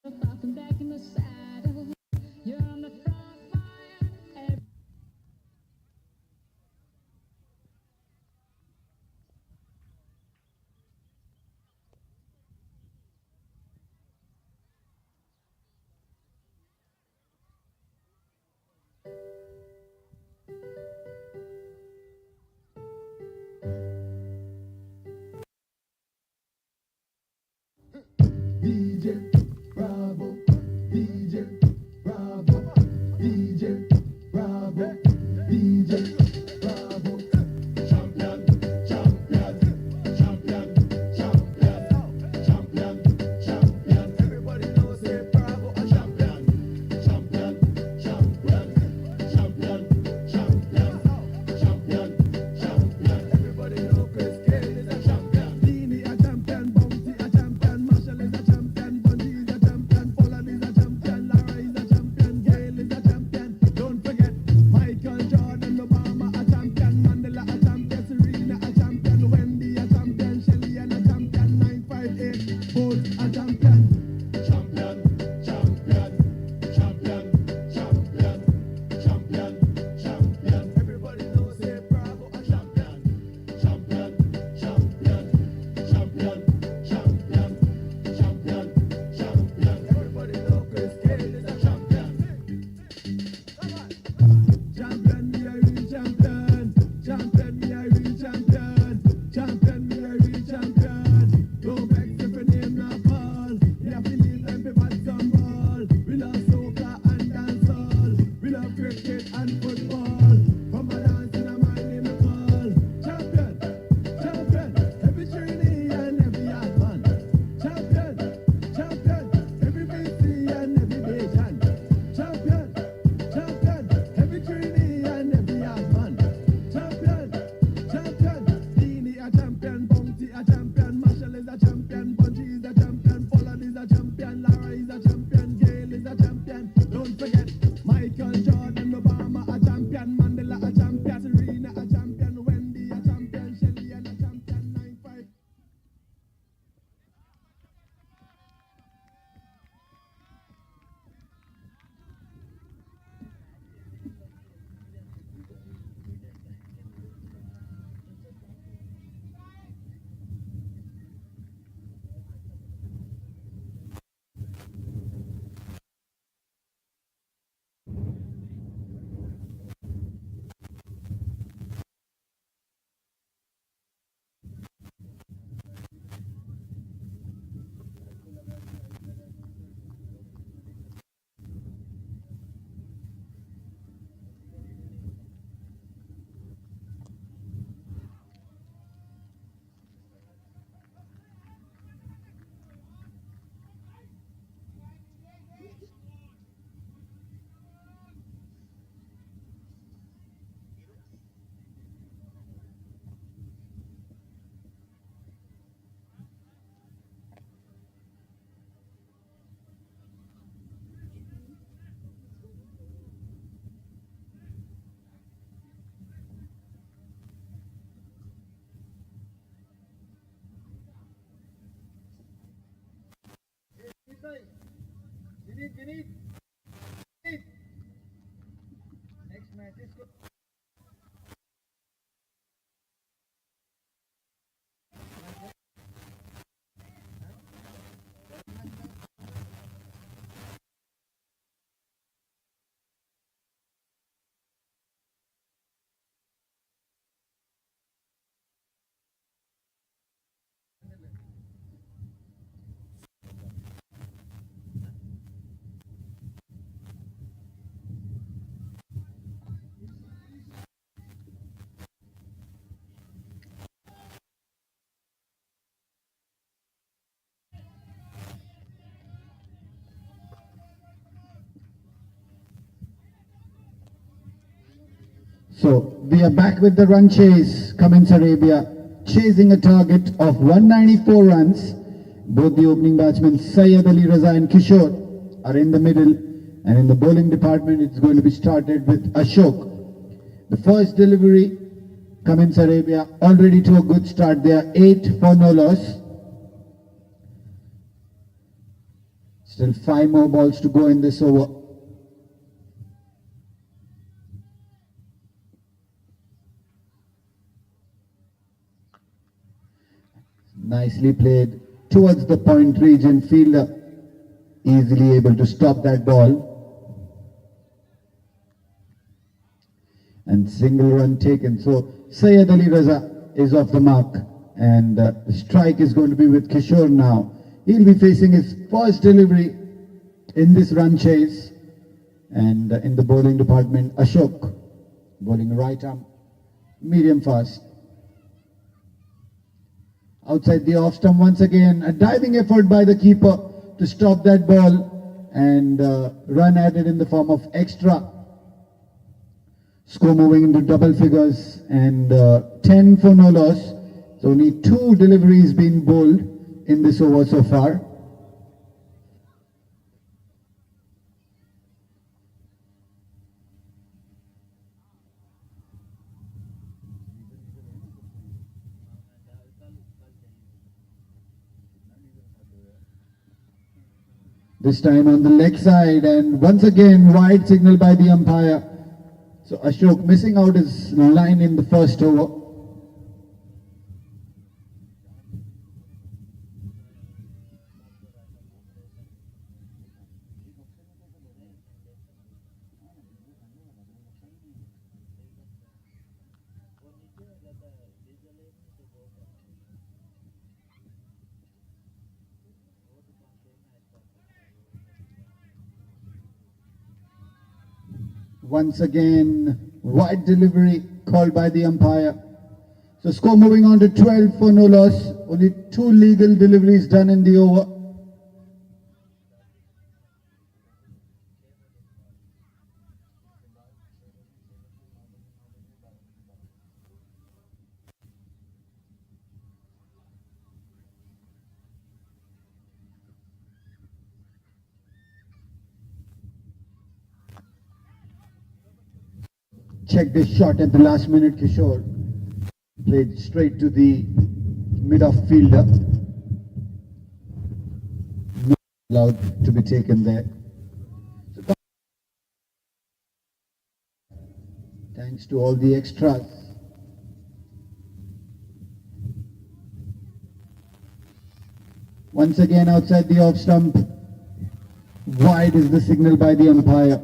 Up and back in the saddle. You're on the front line. DJ Bravo, DJ Bravo, DJ Bravo, DJ Bravo. Champion, champion, champion, champion, champion, champion. Everybody knows say Bravo a champion. Champion, champion, champion, champion, champion, champion. Everybody knows Chris Cale is a champion. Dini a champion, Bounty a champion, Marshall is a champion, Bungie is a champion, Pollard is a champion, Lara is a champion, Gale is a champion. Don't forget Michael Jordan, the bomb Jordan, Obama, a champion, Mandela, a champion, Serena, a champion, Wendy, a champion, Shelly, and a champion, 9-5. So we are back with the run chase. Cummins Arabia chasing a target of 194 runs. Both the opening batsmen Syed Ali Raza and Kishore are in the middle, and in the bowling department it's going to be started with Ashok. The first delivery, Cummins Arabia already to a good start. They are 8 for no loss. Still 5 more balls to go in this over. Nicely played towards the point region. Fielder easily able to stop that ball. And single run taken. So Syed Ali Raza is off the mark. And the strike is going to be with Kishore now. He'll be facing his first delivery in this run chase. And in the bowling department, Ashok bowling right arm, medium fast. Outside the off stump once again, a diving effort by the keeper to stop that ball and run at it in the form of extra. Score moving into double figures and 10 for no loss. So only 2 deliveries been bowled in this over so far. This time on the leg side, and once again wide signal by the umpire. So Ashok missing out his line in the first over. Once again, wide delivery called by the umpire. So score moving on to 12 for no loss. Only 2 legal deliveries done in the over. checked his shot at the last minute. Kishore played straight to the mid-off fielder. Not allowed to be taken there. So, thanks to all the extras. Once again outside the off stump. Wide is the signal by the umpire.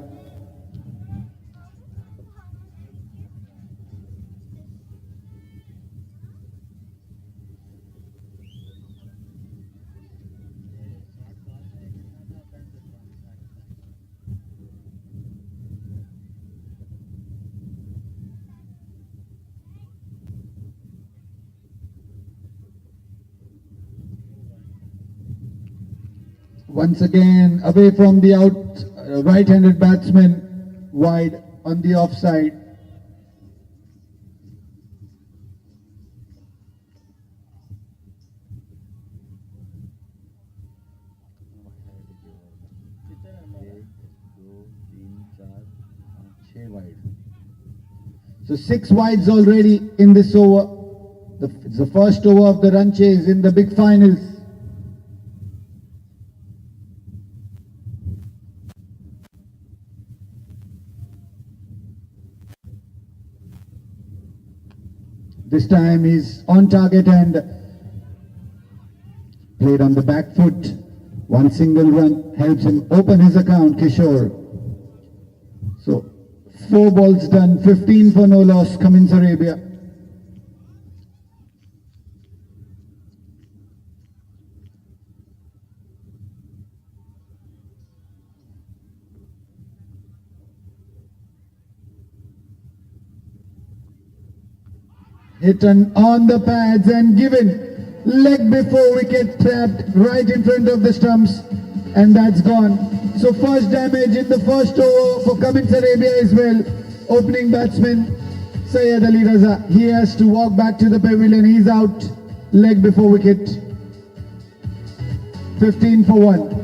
Once again, away from the right-handed batsman, wide on the offside. So 6 wides already in this over. It's the first over of the run chase in the big finals. This time he's on target and played on the back foot. One single run helps him open his account, Kishore. So 4 balls done, 15 for no loss, Cummins Arabia. Hit on the pads and given. Leg before wicket, trapped right in front of the stumps, and that's gone. So first damage in the first over for Cummins Arabia as well. Opening batsman Syed Ali Raza. He has to walk back to the pavilion. He's out. Leg before wicket. 15 for 1.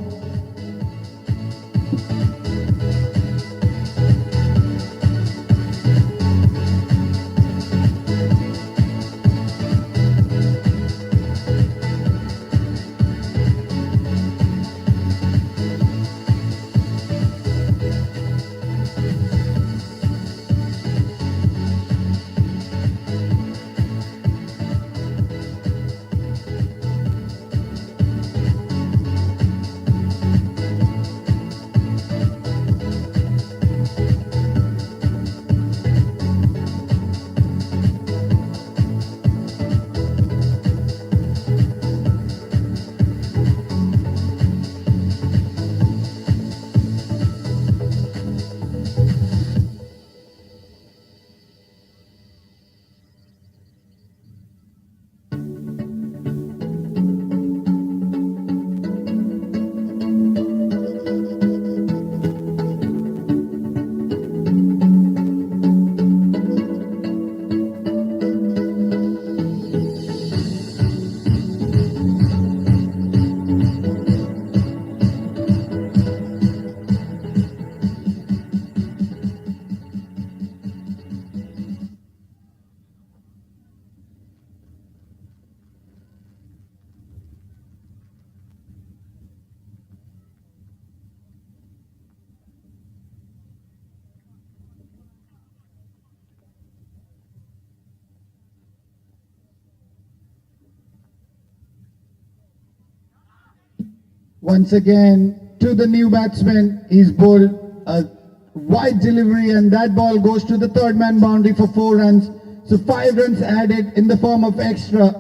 Once again to the new batsman, he's bowled a wide delivery and that ball goes to the third man boundary for 4 runs. So 5 runs added in the form of extra,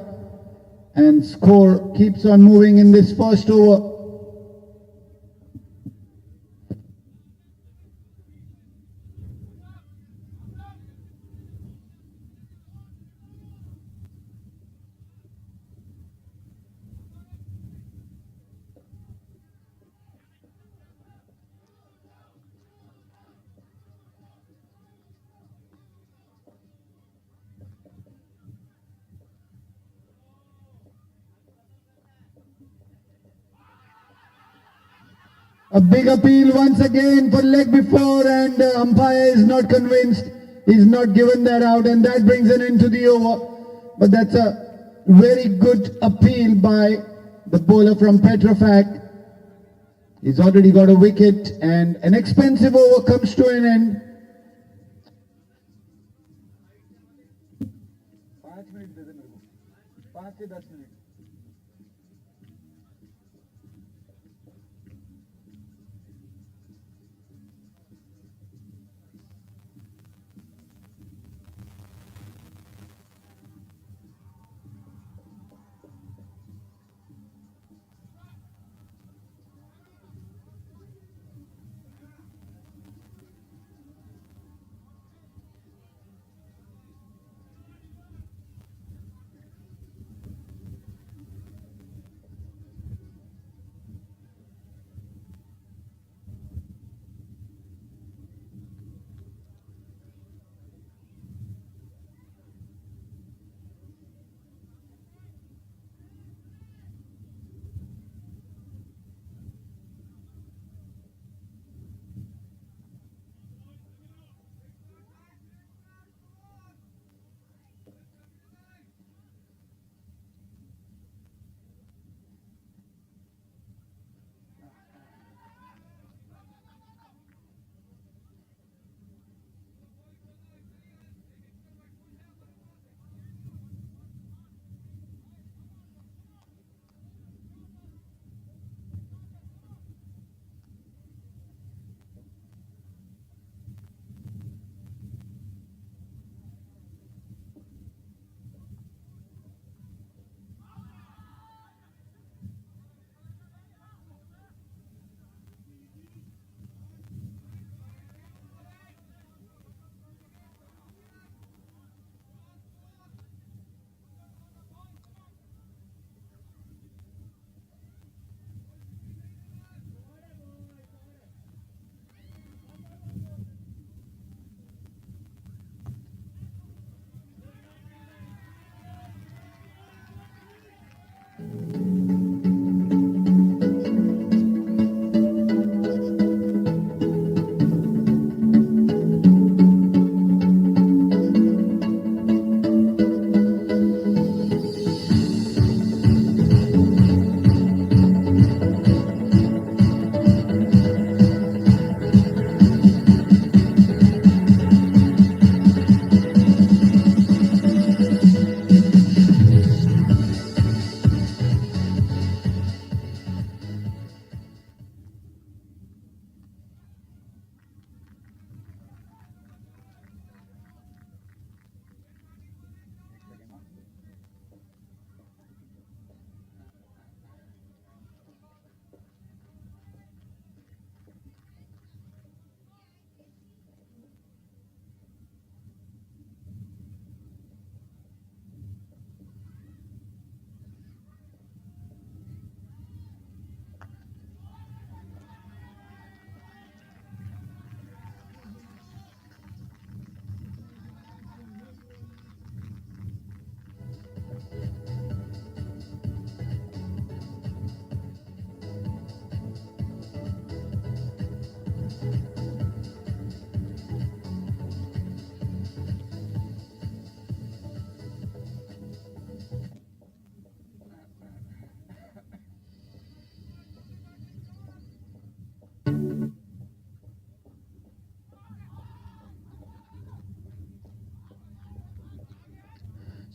and score keeps on moving in this first over. A big appeal once again for leg before, and umpire is not convinced. He's not given that out, and that brings an end to the over. But that's a very good appeal by the bowler from Petrofac. He's already got a wicket, and an expensive over comes to an end. 5 minutes दे दे मेरे को, 5 से 10 minute.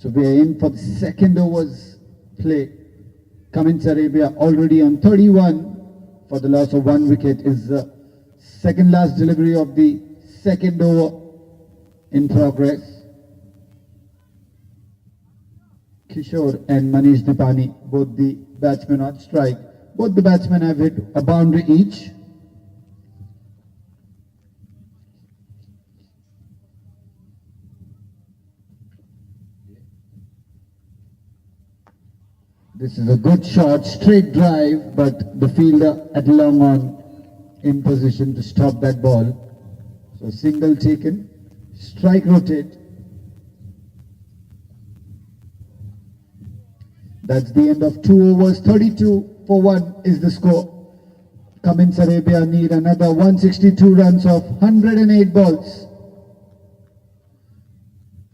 So we are in for the second overs play. Cummins Arabia already on 31 for the loss of 1 wicket is the second last delivery of the second over in progress. Kishore and Manish Dipani, both the batsmen on strike. Both the batsmen have hit a boundary each. This is a good shot, straight drive, but the fielder at long on in position to stop that ball. So single taken, strike rotate. That's the end of 2 overs, 32 for 1 is the score. Cummins Arabia need another 162 runs of 108 balls.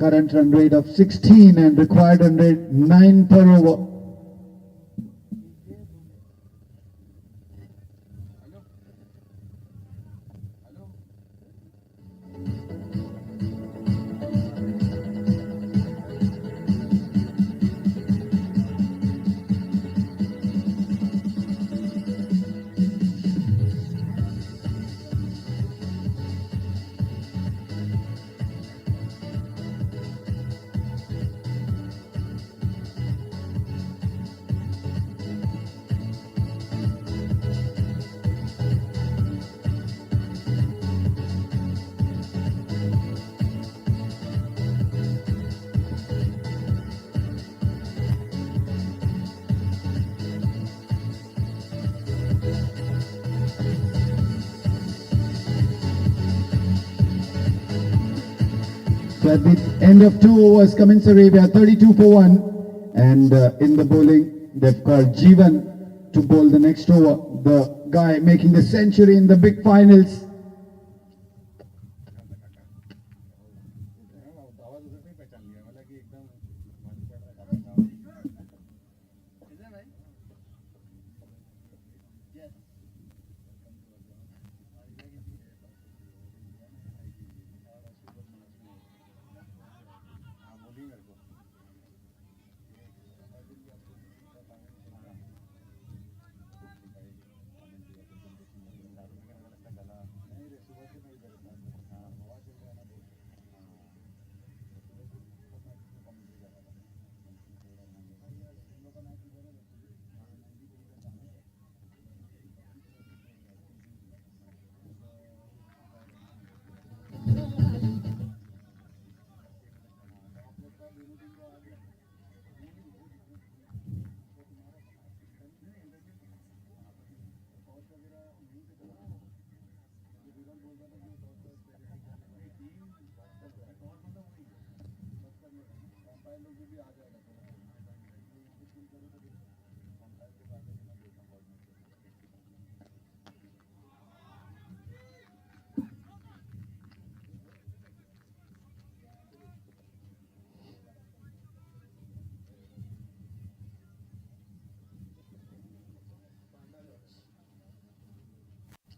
Current run rate of 16 and required run rate 9 per over. So at the end of 2 overs, Cummins Arabia 32 for 1, and in the bowling they've called Jeevan to bowl the next over. The guy making the century in the big finals.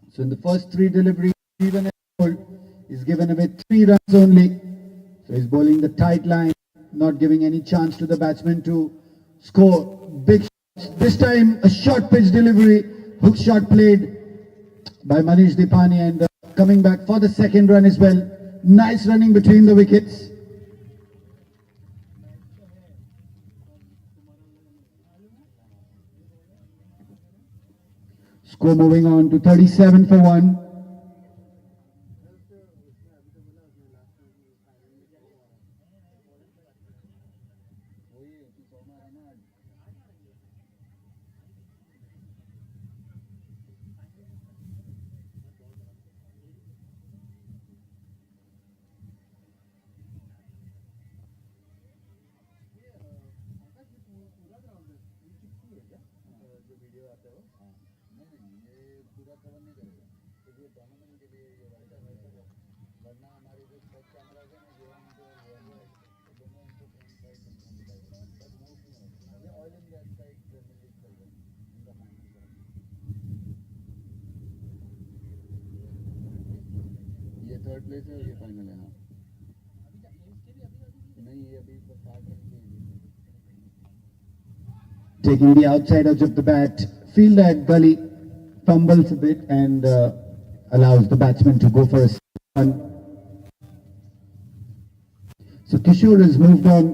So in the first 3 deliveries, Jeevan is given away 3 runs only. So he's bowling the tight line, not giving any chance to the batsman to score big shots. This time a short pitch delivery, hook shot played by Manish Dipani, and coming back for the second run as well. Nice running between the wickets. Score moving on to 37 for 1. Third place है और ये final है हाँ नहीं ये अभी 60 run की Taking the outside edge of the bat, fielder at gully fumbles a bit and allows the batsman to go for a run. So Kishore has moved on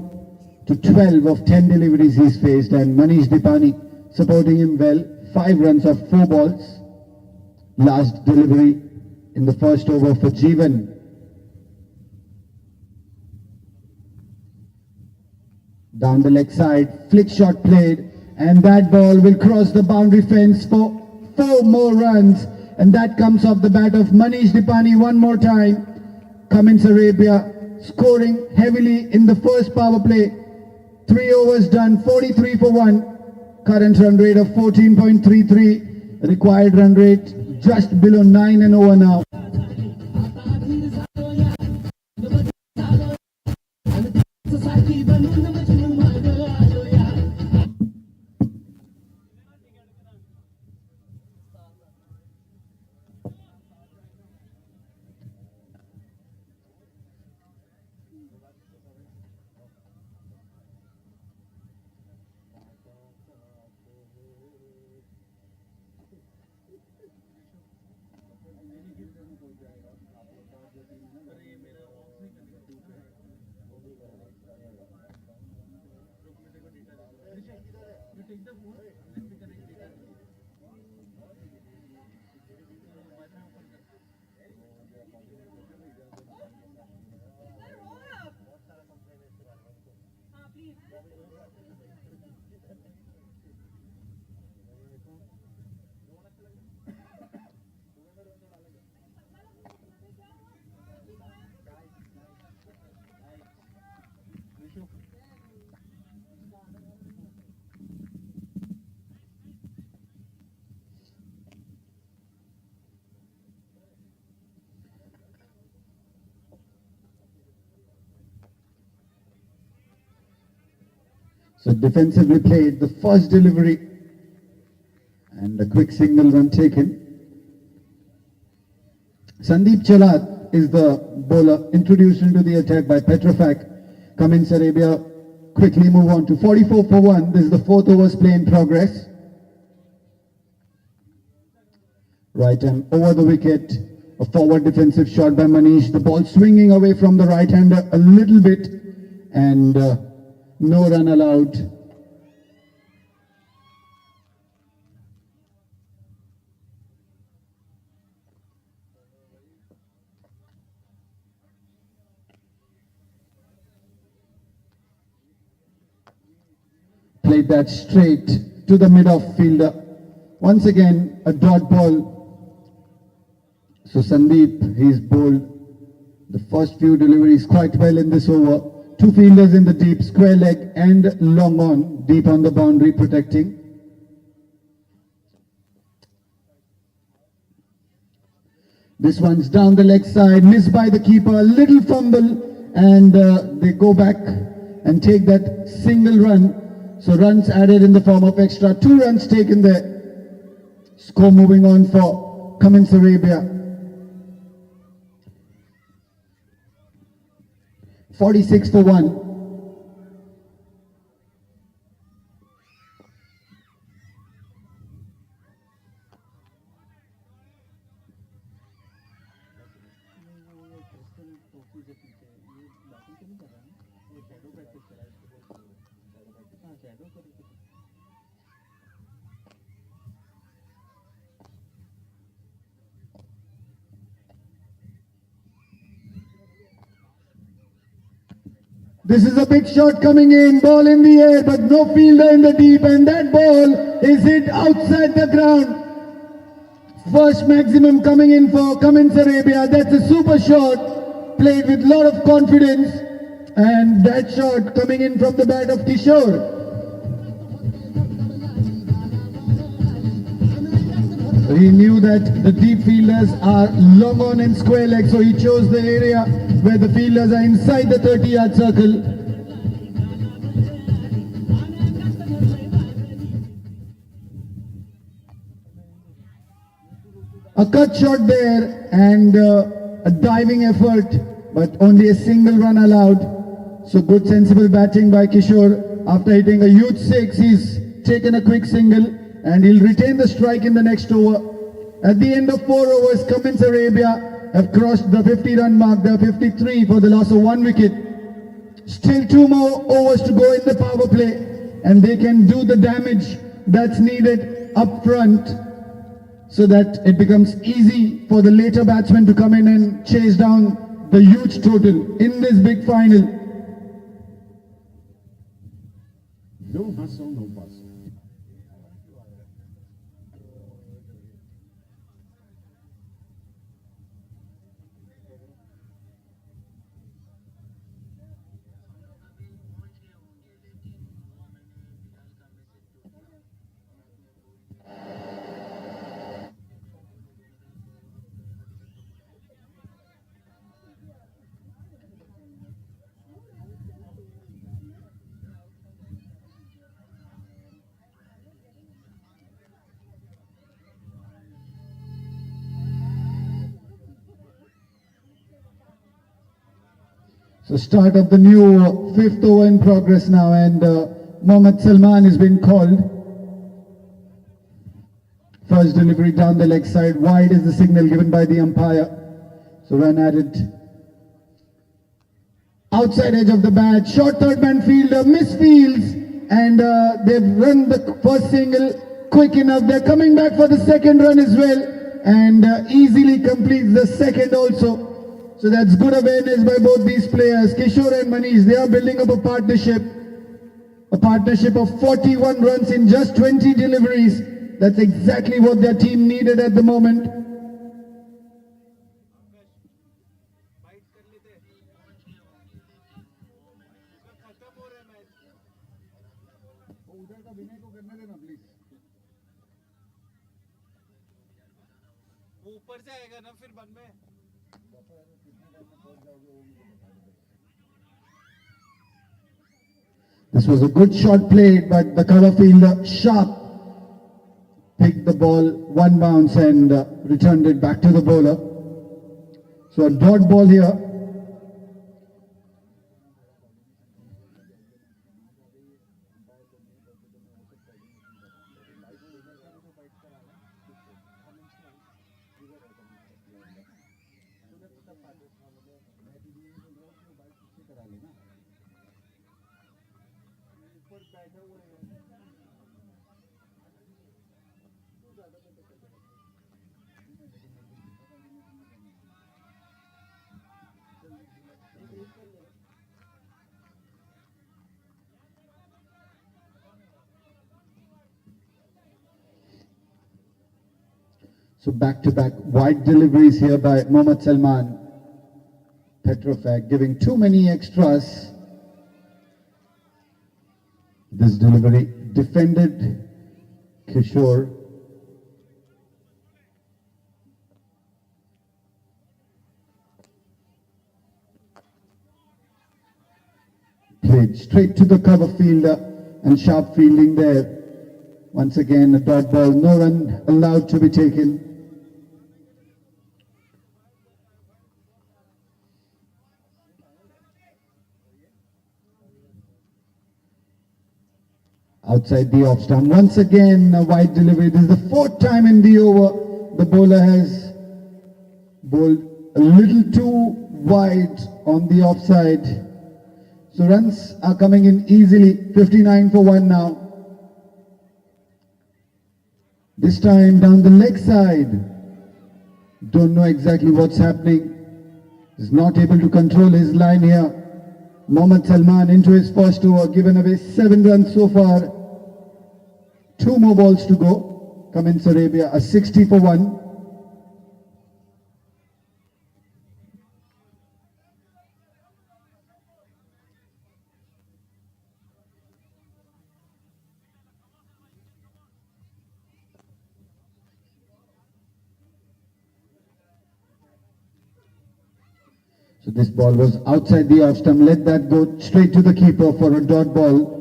to 12 of 10 deliveries he's faced, and Manish Dipani supporting him well. 5 runs of 4 balls. Last delivery in the first over for Jeevan. Down the leg side, flick shot played, and that ball will cross the boundary fence for 4 more runs, and that comes off the bat of Manish Dipani one more time. Cummins Arabia scoring heavily in the first power play. 3 overs done, 43 for 1. Current run rate of 14.33. Required run rate just below 9 and over now. So defensively played, the first delivery and a quick single run taken. Sandeep Chalat is the bowler introduced into the attack by Petrofac. Cummins Arabia quickly move on to 44 for 1. This is the fourth overs play in progress. Right and over the wicket, a forward defensive shot by Manish. The ball swinging away from the right hander a little bit and no run allowed. Played that straight to the mid-off fielder. Once again, a dot ball. So Sandeep, he's bowled the first few deliveries quite well in this over. Two fielders in the deep, square leg and long on, deep on the boundary protecting. This one's down the leg side, missed by the keeper, a little fumble, and they go back and take that single run. So runs added in the form of extra. 2 runs taken there. Score moving on for Cummins Arabia. 46 for 1. This is a big shot coming in, ball in the air, but no fielder in the deep, and that ball is hit outside the ground. First maximum coming in for Cummins Arabia. That's a super shot, played with a lot of confidence, and that shot coming in from the bat of Kishore. He knew that the deep fielders are long on and square leg, so he chose the area where the fielders are inside the 30-yard circle. A cut shot there and a diving effort, but only a single run allowed. So good sensible batting by Kishore. After hitting a huge 6, he's taken a quick single and he'll retain the strike in the next over. At the end of 4 overs, Cummins Arabia have crossed the 50-run mark. They're 53 for the loss of 1 wicket. Still 2 more overs to go in the power play, and they can do the damage that's needed up front so that it becomes easy for the later batsmen to come in and chase down the huge total in this big final. No hustle, no bustle. So start of the new fifth over in progress now, and Mohammad Salman has been called. First delivery down the leg side, wide is the signal given by the umpire. So run at it. Outside edge of the bat, short third man fielder, misfields, and they've run the first single quick enough. They're coming back for the second run as well, and easily completes the second also. So that's good awareness by both these players. Kishore and Manish, they are building up a partnership of 41 runs in just 20 deliveries. That's exactly what their team needed at the moment. This was a good shot played, but the cover fielder sharp picked the ball one bounce and returned it back to the bowler. So a dot ball here. So back-to-back wide deliveries here by Mohammad Salman. Petrofac giving too many extras. This delivery defended. Kishore. Played straight to the cover fielder and sharp fielding there. Once again a dot ball, no run allowed to be taken. Outside the off stump. Once again a wide delivery. This is the fourth time in the over. The bowler has bowled a little too wide on the offside. So runs are coming in easily. 59 for 1 now. This time down the leg side. Don't know exactly what's happening. Is not able to control his line here. Mohammad Salman into his first over, given away 7 runs so far. 2 more balls to go. Cummins Arabia, a 60 for 1. So this ball was outside the off stump. Let that go straight to the keeper for a dot ball.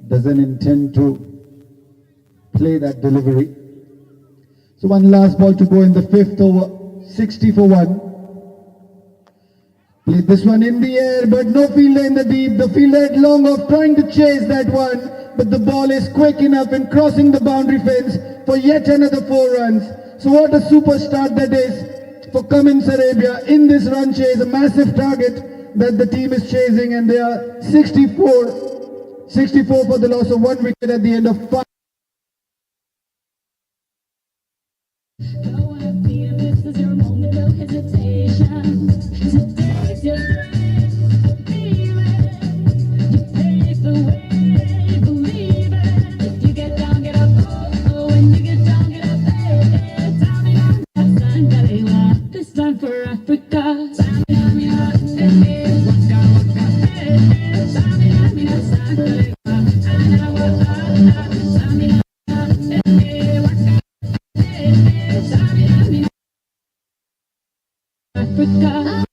Doesn't intend to play that delivery. So one last ball to go in the 5th over. 60 for 1. Played this one in the air, but no fielder in the deep. The fielder had long off trying to chase that one, but the ball is quick enough and crossing the boundary fence for yet another 4 runs. So what a super start that is for Cummins Arabia in this run chase, a massive target that the team is chasing, and they are 64 for the loss of 1 wicket at the end of 5. For Africa. Africa.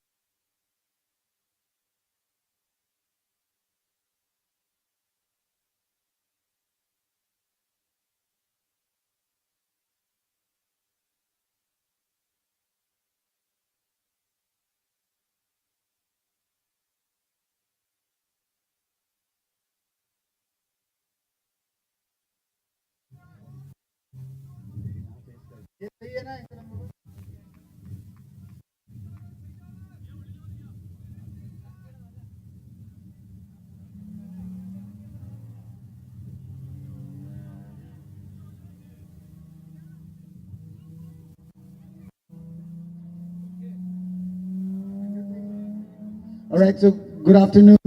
All right, so good afternoon.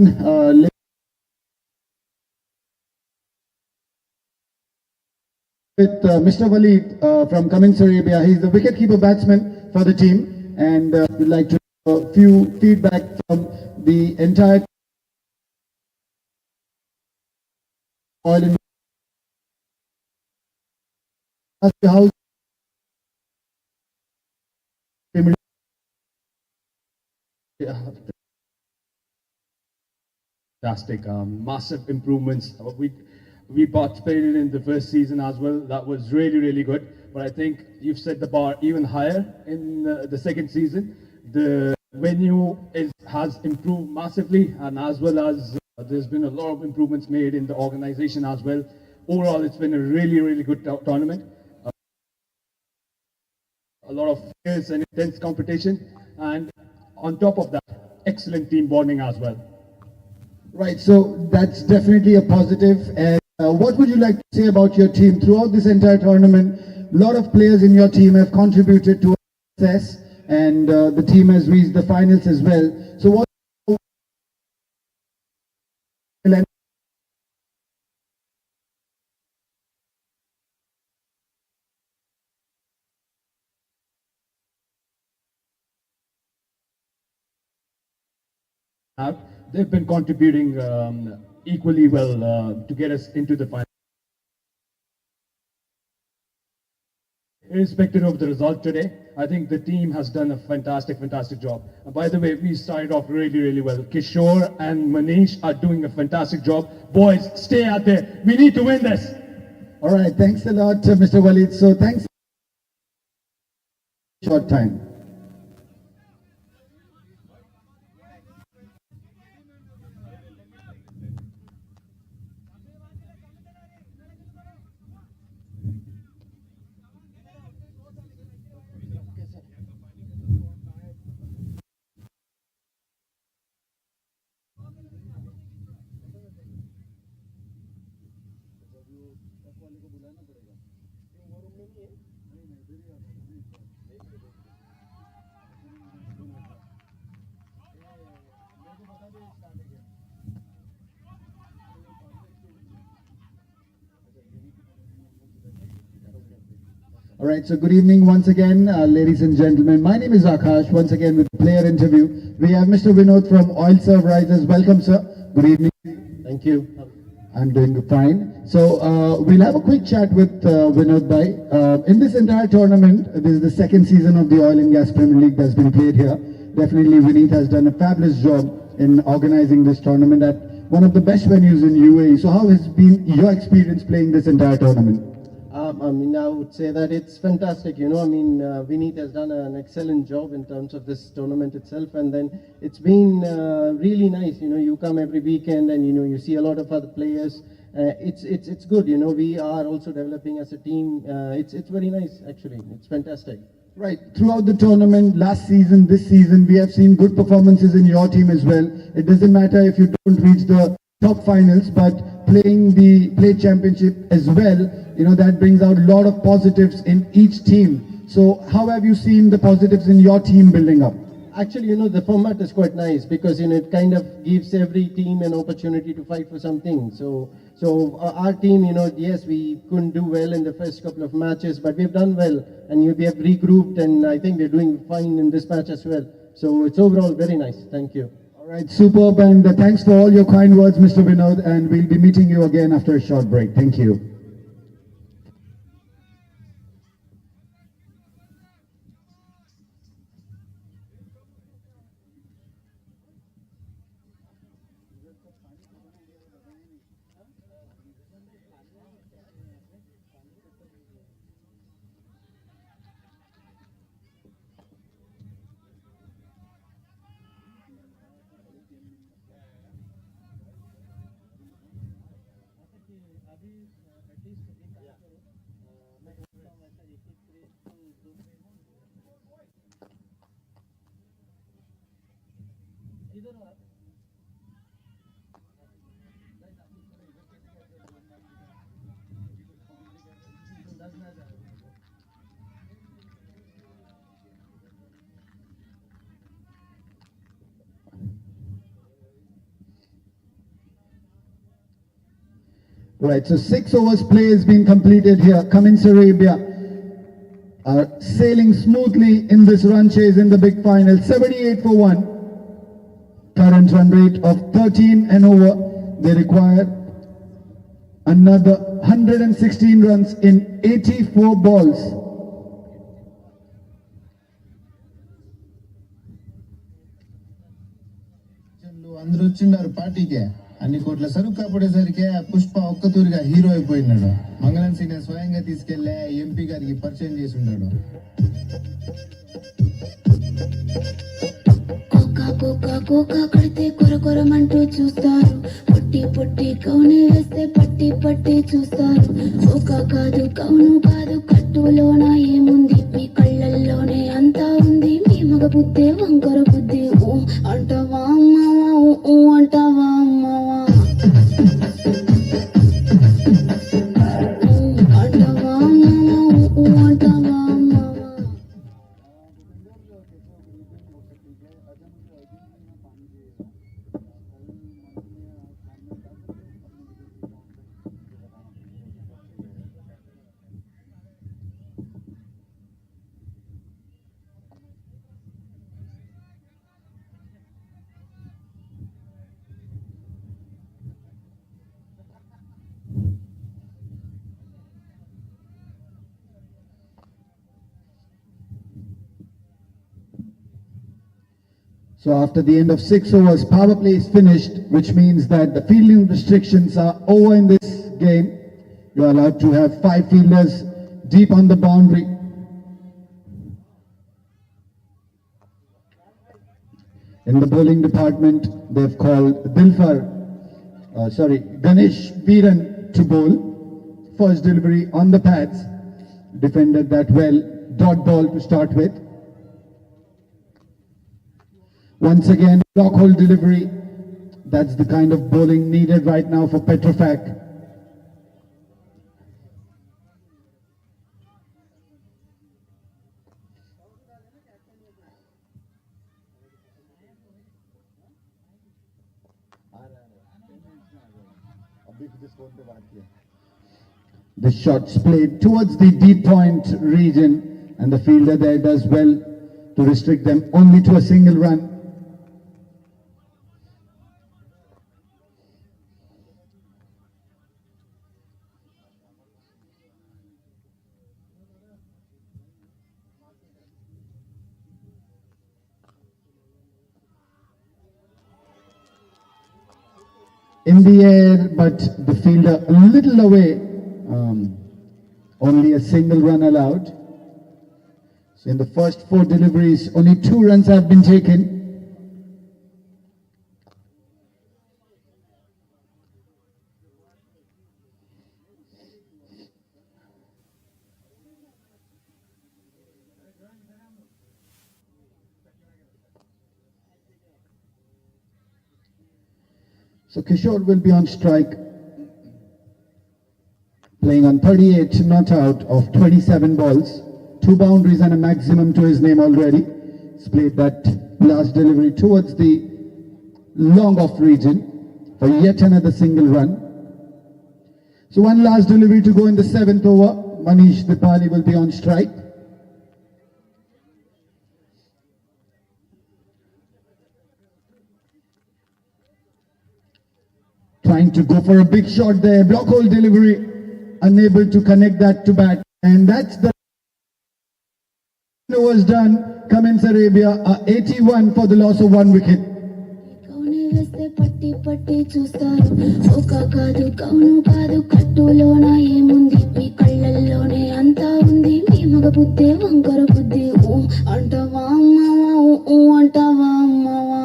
With Mr. Waleed from Cummins, Arabia. He's the wicketkeeper batsman for the team, and we'd like to a few feedback from the entire oil and house. Fantastic, massive improvements. We participated in the first season as well. That was really good. But I think you've set the bar even higher in the second season. The venue has improved massively, and as well as there's been a lot of improvements made in the organization as well. Overall, it's been a really good tournament. A lot of fierce and intense competition, and on top of that, excellent team bonding as well. Right, so that's definitely a positive. And what would you like to say about your team throughout this entire tournament? A lot of players in your team have contributed to success, and the team has reached the finals as well. So what they've been contributing equally well to get us into the final. Irrespective of the result today, I think the team has done a fantastic job. And by the way, we started off really well. Kishore and Manish are doing a fantastic job. Boys, stay out there. We need to win this. All right, thanks a lot, Mr. Waleed. So thanks. Short time. All right, so good evening once again, ladies and gentlemen. My name is Akash, once again with player interview. We have Mr. Vinod from Oil Serve Risers. Welcome, sir. Good evening. Thank you. I'm doing fine. So we'll have a quick chat with Vinod Bhai. In this entire tournament, this is the second season of the Oil and Gas Premier League that's been played here. Definitely Vineet has done a fabulous job in organizing this tournament at one of the best venues in UAE. So how has been your experience playing this entire tournament? I would say that it's fantastic. Vineet has done an excellent job in terms of this tournament itself, and then it's been really nice. You come every weekend, and you see a lot of other players. It's good. We are also developing as a team. It's very nice actually. It's fantastic. Right. Throughout the tournament, last season, this season, we have seen good performances in your team as well. It doesn't matter if you don't reach the top finals, but playing the plate championship as well, that brings out a lot of positives in each team. So how have you seen the positives in your team building up? Actually, the format is quite nice because it kind of gives every team an opportunity to fight for something. So our team, yes, we couldn't do well in the first couple of matches, but we've done well, and we have regrouped, and I think we're doing fine in this match as well. So it's overall very nice. Thank you. All right, superb, and thanks for all your kind words, Mr. Vinod, and we'll be meeting you again after a short break. Thank you. Right, so 6 overs play has been completed here. Cummins Arabia are sailing smoothly in this run chase in the big final. 78 for 1. Current run rate of 13 and over. They require another 116 runs in 84 balls. అందరూ వచ్చిండారు పార్టీకే అన్ని కోట్ల సరుకు కాపాడేసరికి Pushpa ఒక్కతూరిగా hero అయిపోయినాడు. మంగళం సీనే స్వయంగా తీసుకెళ్లే MP గారికి పరిచయం చేసి ఉన్నాడు. కోకా కడితే కొరకొరమంటూ చూస్తారు. పొట్టి పొట్టి కౌని వేస్తే పట్టి పట్టి చూస్తారు. కోకా కాదు కౌను కాదు కట్టులోన ఏముంది, మీ కళ్ళల్లోనే అంతా ఉంది. మీ మగ బుద్ధి వంకర బుద్ధి. ఊ అంటావా అమ్మావా, ఊ అంటావా అమ్మావా, అంటావా అమ్మావా, ఊ అంటావా అమ్మావా. So after the end of 6 overs, power play is finished, which means that the fielding restrictions are over in this game. You are allowed to have 5 fielders deep on the boundary. In the bowling department, they've called Ganesh Viran to bowl. First delivery on the pads. Defended that well. Dot ball to start with. Once again, block hole delivery. That's the kind of bowling needed right now for Petrofac. The shot's played towards the deep point region, and the fielder there does well to restrict them only to a single run. In the air, but the fielder a little away. Only a single run allowed. So in the first 4 deliveries, only 2 runs have been taken. So Kishore will be on strike, playing on 38 not out of 27 balls. 2 boundaries and a maximum to his name already. He's played that last delivery towards the long off region for yet another single run. So one last delivery to go in the 7th over. Manish Dipali will be on strike. Trying to go for a big shot there. Block hole delivery. Unable to connect that to bat. And that's the overs done. Cummins Arabia are 81 for the loss of 1 wicket. కౌని వేస్తే పట్టి పట్టి చూస్తారు. Cocoa కాదు కౌను కాదు కట్టులోన ఏముంది, మీ కళ్ళల్లోనే అంతా ఉంది. మీ మగ బుద్ధి వంకర బుద్ధి. ఊ అంటావా అమ్మావా, ఊ అంటావా అమ్మావా,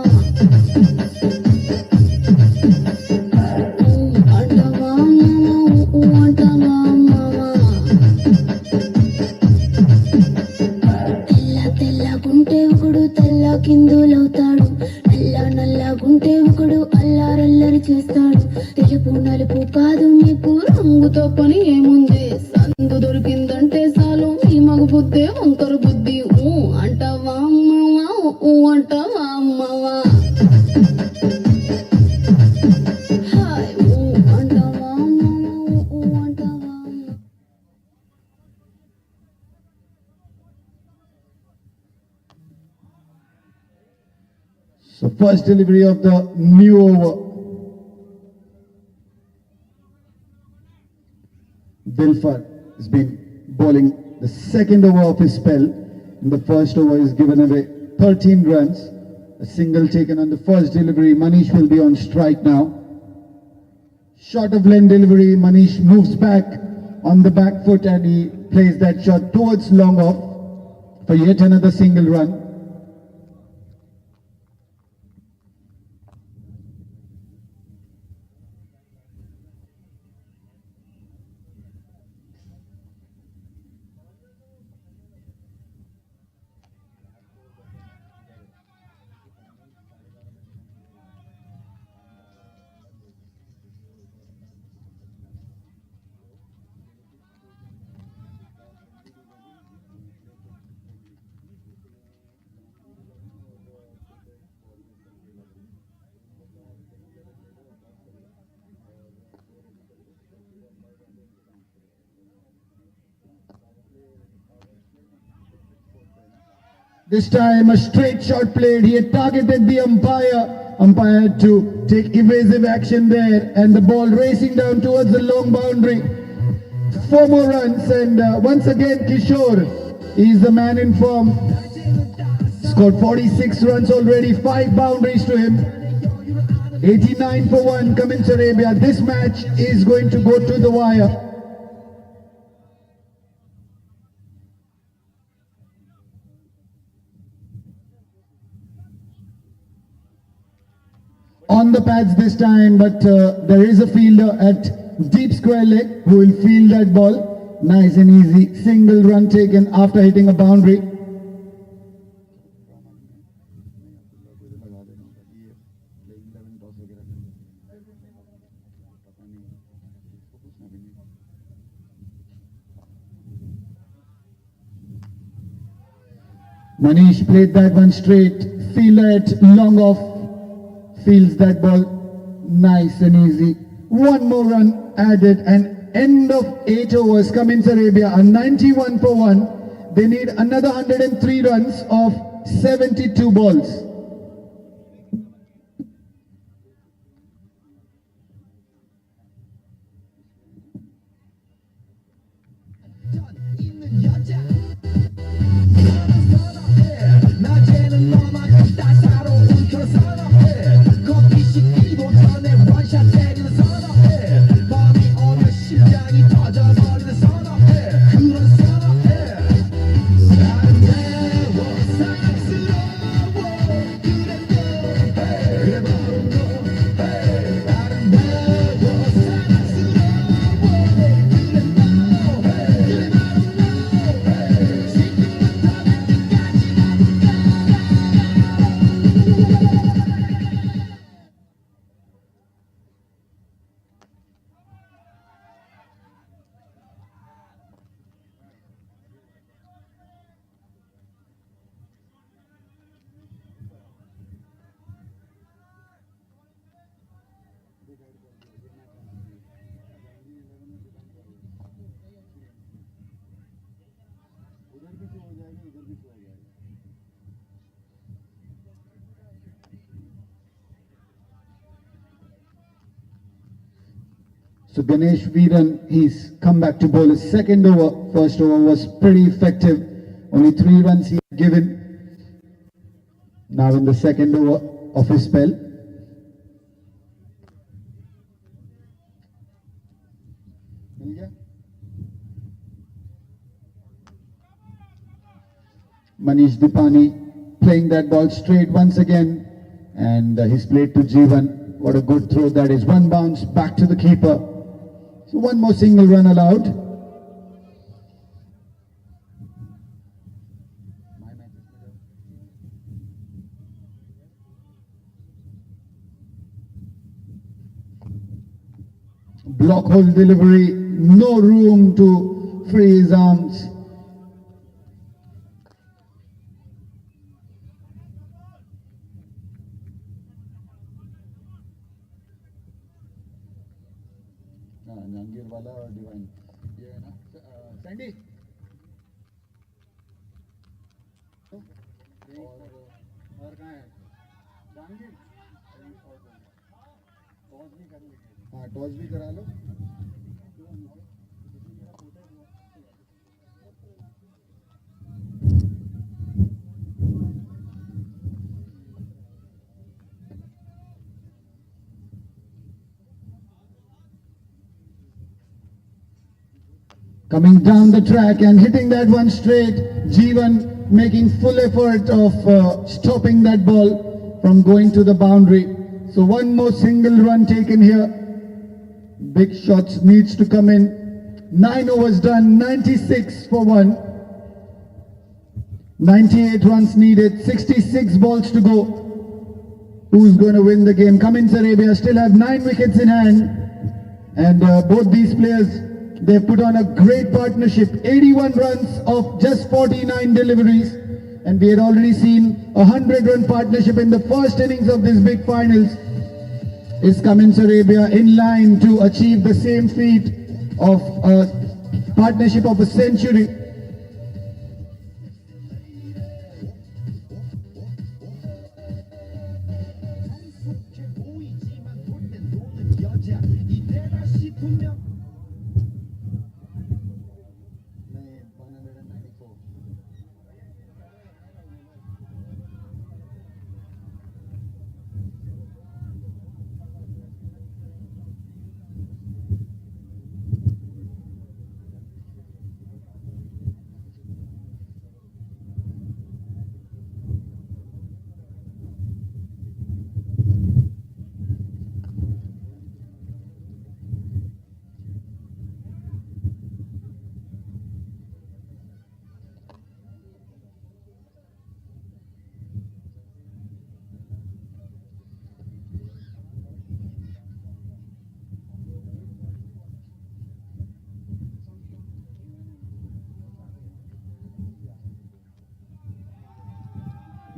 అంటావా అమ్మావా, ఊ అంటావా అమ్మావా. తెల్లగుంటే ఒకడు తెల్ల కిందులవుతాడు. నల్లగుంటే ఒకడు అల్లారల్లరి చేస్తాడు. తెలుపు నలుపు కాదు మీకు రంగుతో పని ఏముంది. సందు దొరికిందంటే చాలు మీ మగ బుద్ధి వంకర బుద్ధి. ఊ అంటావా అమ్మావా, ఊ అంటావా అమ్మావా, హాయ్ ఊ అంటావా అమ్మావా, ఊ first delivery of the new over. Dilfar has been bowling the second over of his spell. In the first over, he's given away 13 runs. A single taken on the first delivery. Manish will be on strike now. Short of length delivery. Manish moves back on the back foot and he plays that shot towards long off for yet another single run. This time a straight shot played. He had targeted the umpire. Umpire had to take evasive action there and the ball racing down towards the long boundary. 4 more runs and once again Kishore is the man in form. Scored 46 runs already, 5 boundaries to him. 89 for 1, Cummins Arabia. This match is going to go to the wire. On the pads this time, but there is a fielder at deep square leg who will field that ball. Nice and easy, single run taken after hitting a boundary. Manish played that one straight, fielder at long off. Fields that ball nice and easy. 1 more run added and end of 8 overs. Cummins Arabia are 91 for 1. They need another 103 runs of 72 balls. So Ganesh Veeran, he's come back to bowl his second over. First over was pretty effective. Only 3 runs he had given. Now in the second over of his spell. Manish Dipani playing that ball straight once again. And he's played to Jeevan. What a good throw that is. 1 bounce back to the keeper. So 1 more single run allowed. Block hole delivery, no room to free his arms. Sandy. और कहाँ है? हाँ toss भी करा लो. Coming down the track and hitting that one straight, Jeevan making full effort of stopping that ball from going to the boundary. So one more single run taken here. Big shots needs to come in. 9 overs done, 96 for 1. 98 runs needed, 66 balls to go. Who's going to win the game? Cummins Arabia still have 9 wickets in hand. And both these players, they put on a great partnership. 81 runs of just 49 deliveries. And we had already seen a 100-run partnership in the first innings of this big finals. Is Cummins Arabia in line to achieve the same feat of a partnership of a century?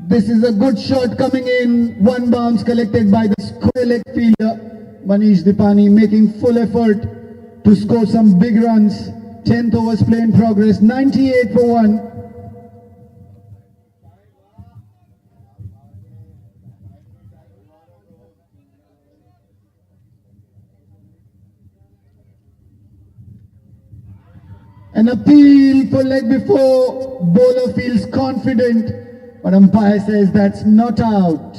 This is a good shot coming in. One bounce collected by the square leg fielder, Manish Dipani, making full effort to score some big runs. 10th overs play in progress, 98 for 1. An appeal for leg before. Bowler feels confident. But umpire says that's not out.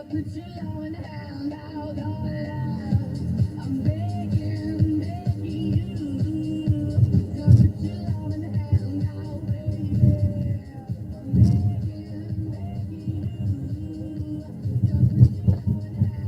Put your loving hand out all around. I'm begging, begging you. Put your loving hand out, baby. I'm begging, begging you. Put your loving hand out.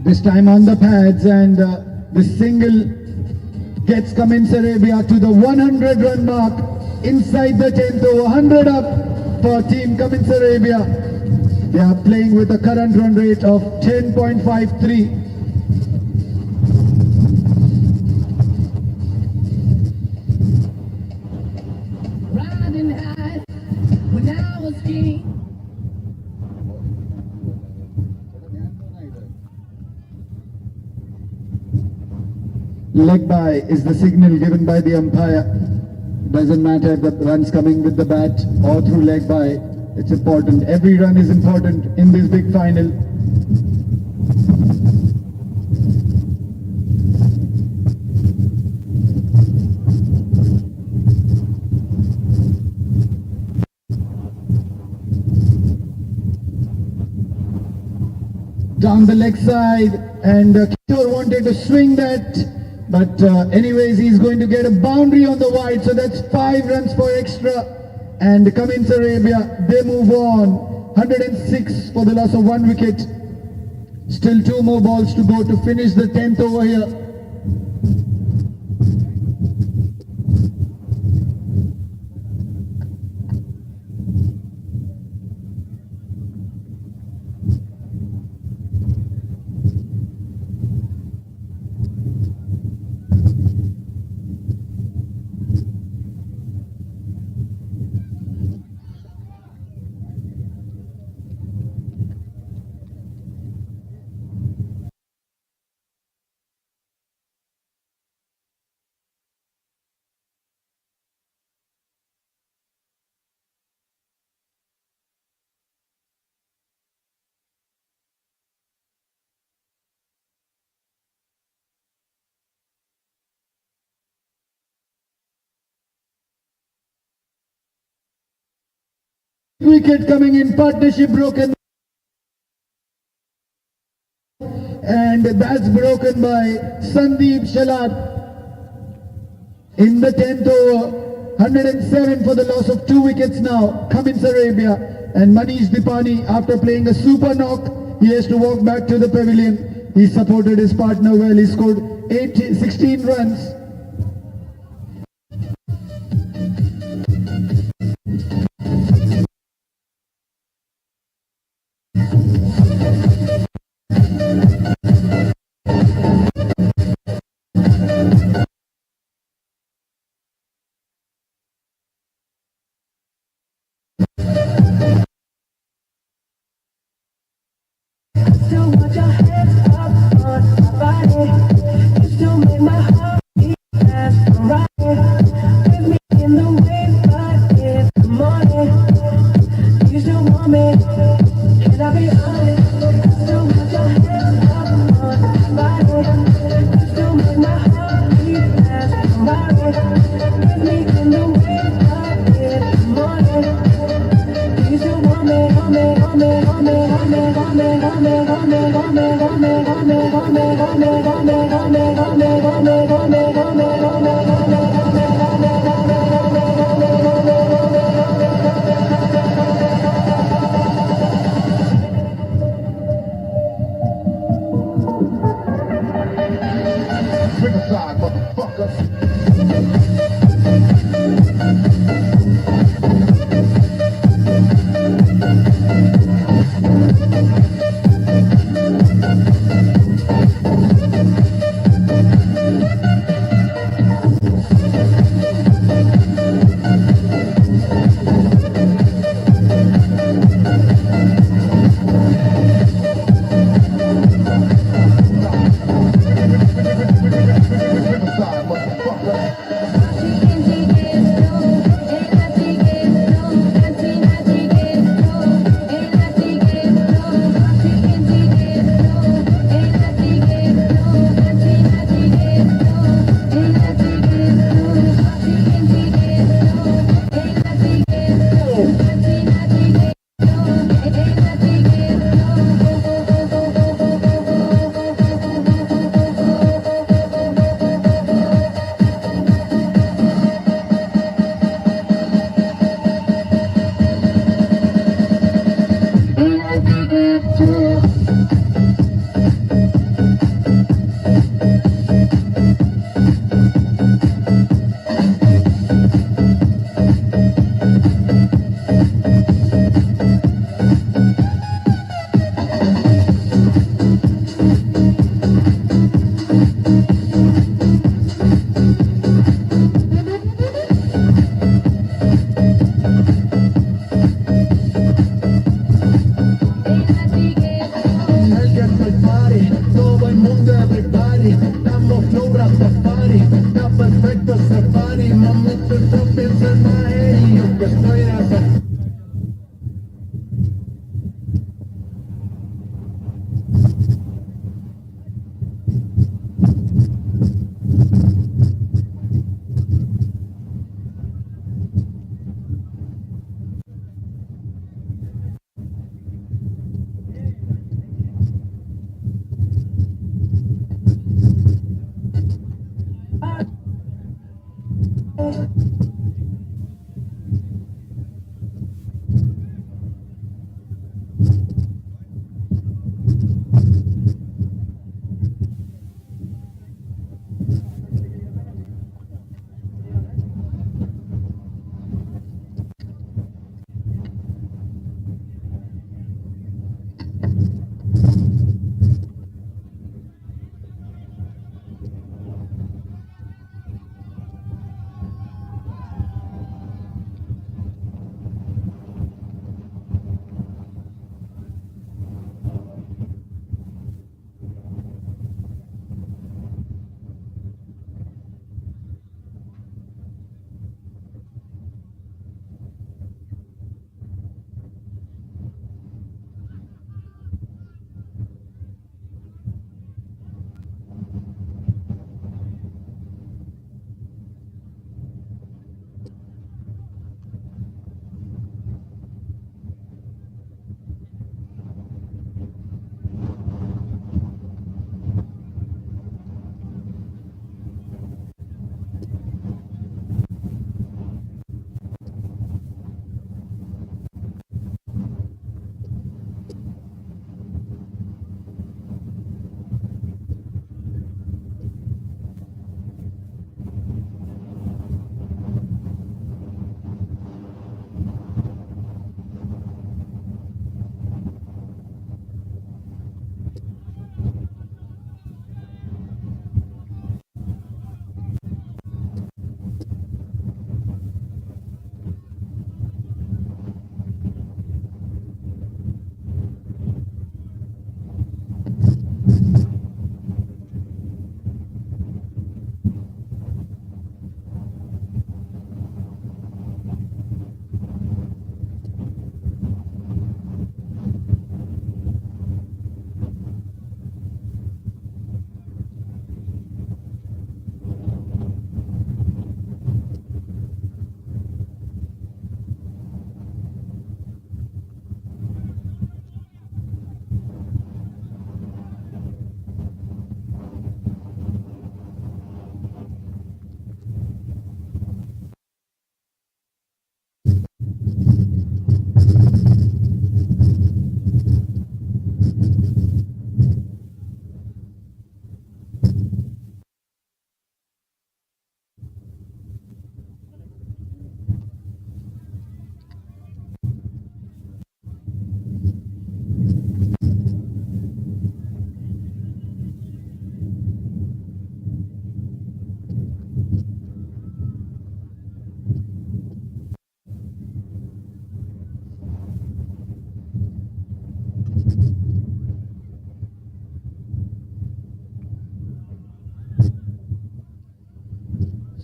This time on the pads, and the single gets Cummins Arabia to the 100-run mark inside the 10th over. 100 up for Team Cummins Arabia. They are playing with a current run rate of 10.53. Riding high when I was king. Leg by is the signal given by the umpire. Doesn't matter if the run's coming with the bat or through leg by. It's important. Every run is important in this big final. down the leg side, and Kishore wanted to swing that, but anyways he's going to get a boundary on the wide, so that's 5 runs for extra, and Cummins Arabia, they move on. 106 for the loss of 1 wicket. Still 2 more balls to go to finish the 10th over here. Wicket coming in, partnership broken, and that's broken by Sandeep Shalat in the 10th over. 107 for the loss of 2 wickets now. Cummins Arabia, and Manish Dipani, after playing a super knock, he has to walk back to the pavilion. He supported his partner well. He scored 16 runs.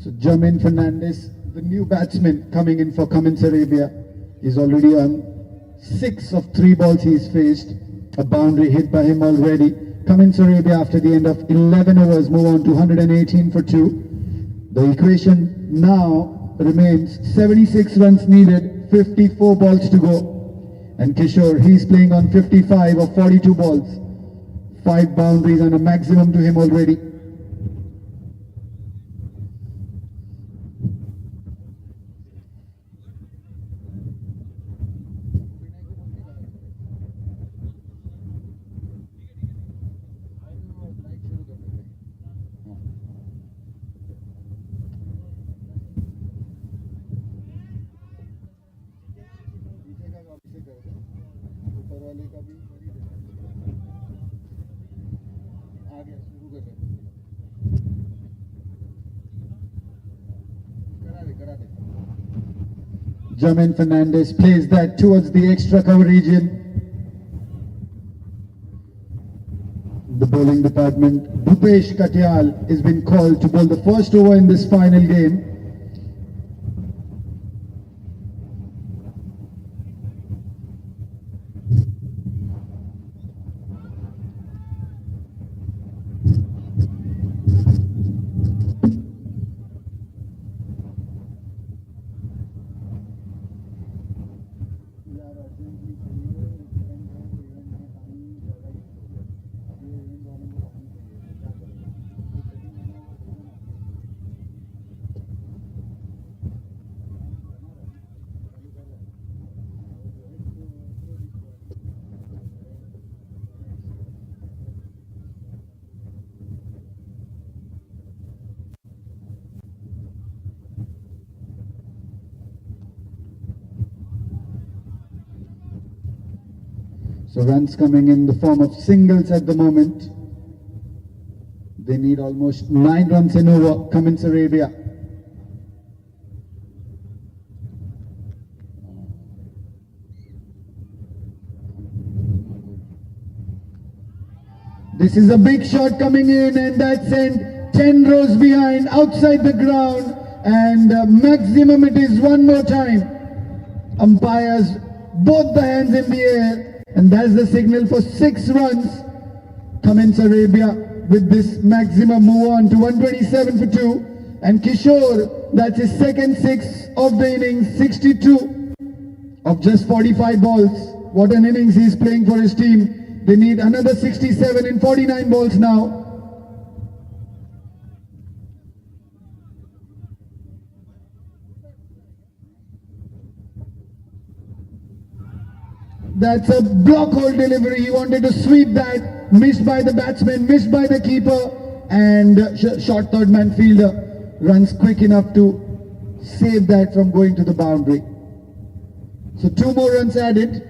So Jermaine Fernandez, the new batsman coming in for Cummins Arabia, is already on 6 of 3 balls he's faced. A boundary hit by him already. Cummins Arabia, after the end of 11 overs, move on to 118 for 2. The equation now remains 76 runs needed, 54 balls to go. And Kishore, he's playing on 55 of 42 balls. 5 boundaries and a maximum to him already. Jermaine Fernandez plays that towards the extra cover region. The bowling department, Bhupesh Katyal, has been called to bowl the first over in this final game. So runs coming in the form of singles at the moment. They need almost 9 runs in over, Cummins Arabia. This is a big shot coming in, and that's sent 10 rows behind, outside the ground, and maximum it is one more time. Umpires, both the hands in the air. And that's the signal for 6 runs. Cummins Arabia with this maximum move on to 127 for 2. And Kishore, that's his second 6 of the innings, 62 of just 45 balls. What an innings he's playing for his team. They need another 67 in 49 balls now. That's a block hole delivery. He wanted to sweep that. Missed by the batsman, missed by the keeper. And short third man fielder runs quick enough to save that from going to the boundary. So 2 more runs added.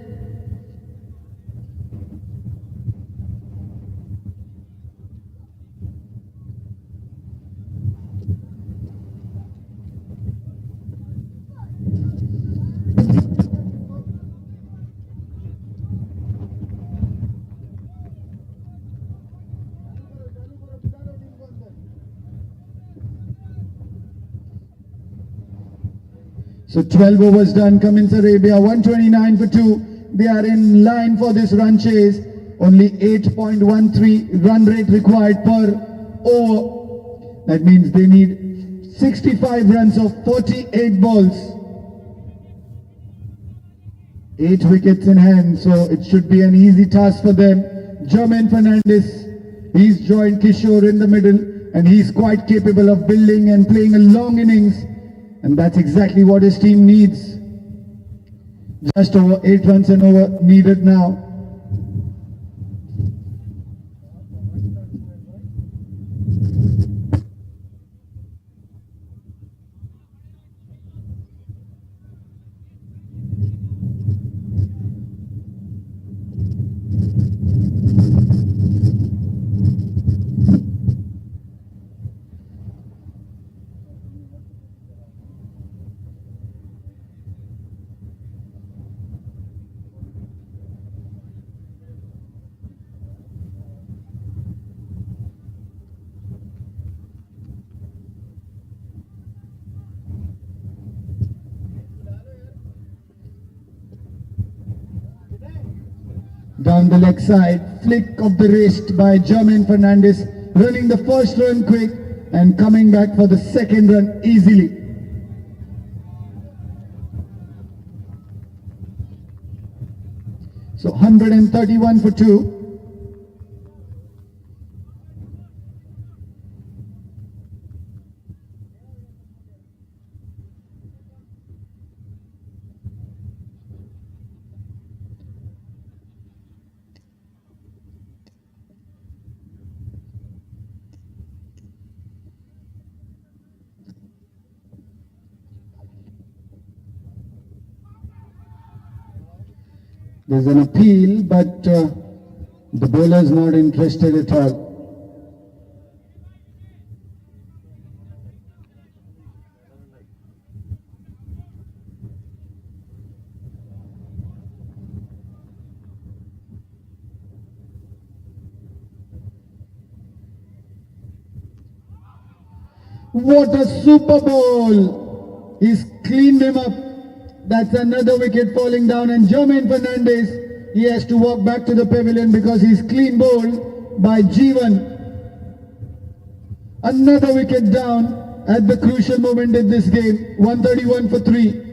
So 12 overs done, Cummins Arabia 129 for 2. They are in line for this run chase. Only 8.13 run rate required per over. That means they need 65 runs of 48 balls. 8 wickets in hand, so it should be an easy task for them. Jermaine Fernandez, he's joined Kishore in the middle, and he's quite capable of building and playing a long innings. And that's exactly what his team needs. Just over 8 runs and over needed now. down the leg side. Flick of the wrist by Jermaine Fernandez, running the first run quick and coming back for the second run easily. So 131 for 2. There's an appeal, but the bowler's not interested at all. What a super ball! He's cleaned him up. That's another wicket falling down, and Jermaine Fernandez, he has to walk back to the pavilion because he's clean bowled by Jeevan. Another wicket down at the crucial moment in this game. 131 for 3.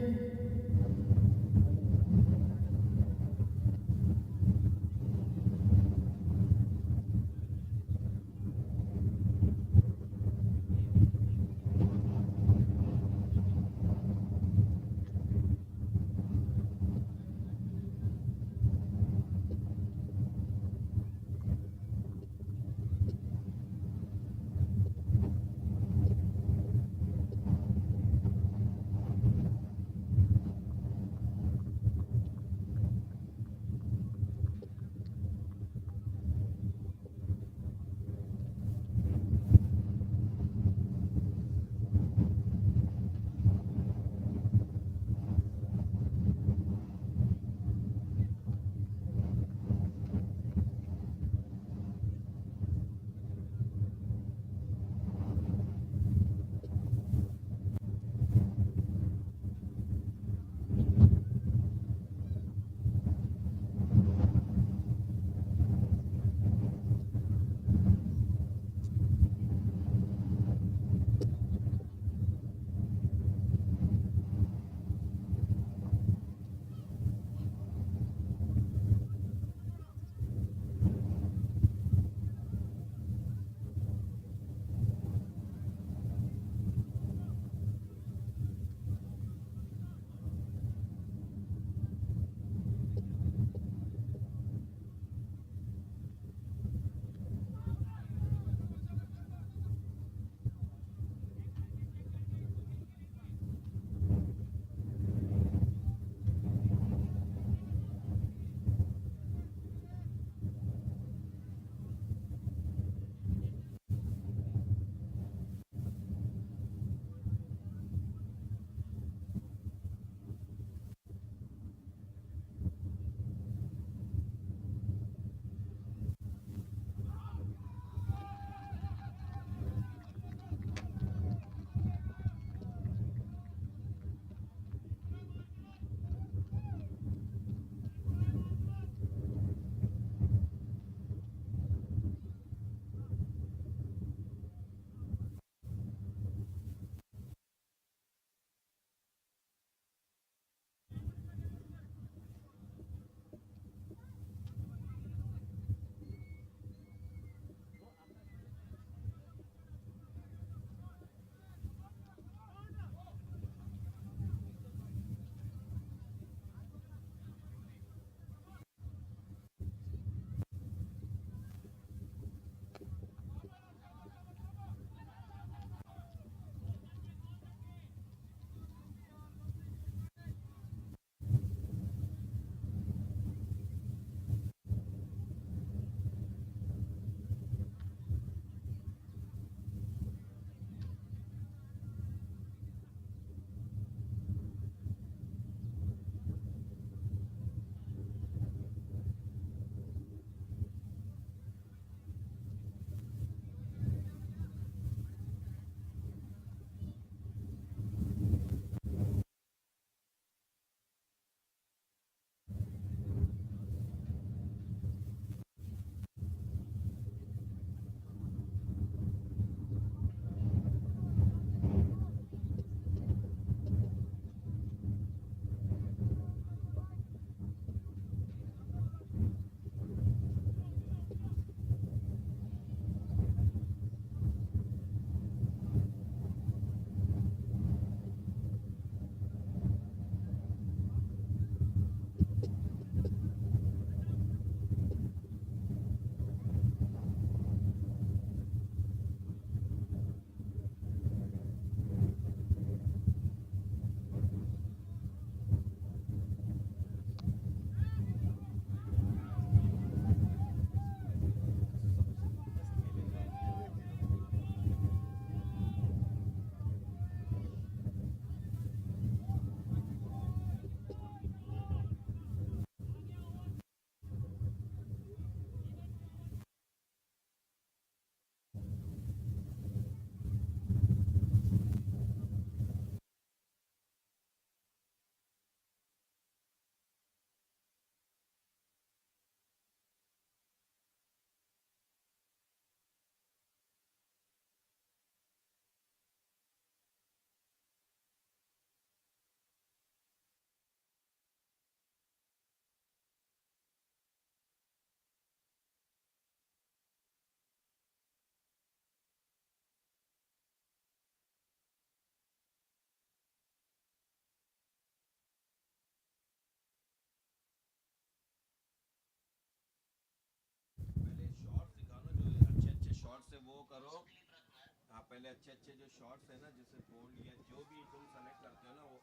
पहले अच्छे अच्छे जो shots है ना, जैसे bold या जो भी तुम सेलेक्ट करते हो ना, वो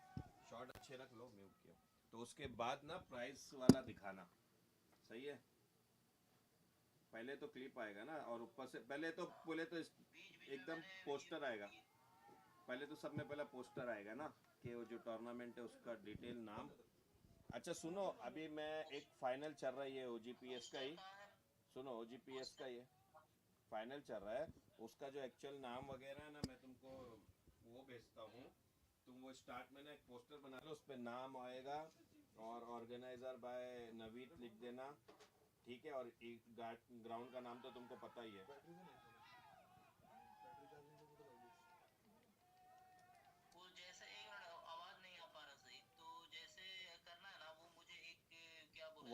शॉट अच्छे रख लो, म्यूट किया, तो उसके बाद ना प्राइस वाला दिखाना। सही है, पहले तो क्लिप आएगा ना, और ऊपर से पहले तो एकदम पोस्टर आएगा। पहले तो सब में पहला पोस्टर आएगा ना, कि वो जो टूर्नामेंट है उसका डिटेल नाम। अच्छा सुनो, अभी मैं एक फाइनल चल रहा है ओजीपीएस का ही, सुनो ओजीपीएस का ये फाइनल चल रहा है, उसका जो एक्चुअल नाम वगैरह है ना, मैं तुमको वो भेजता हूँ। तुम वो स्टार्ट में ना एक पोस्टर बना लो, उस पर नाम आएगा और ऑर्गेनाइजर बाय नवीद लिख देना, ठीक है। और ग्राउंड का नाम तो तुमको पता ही है।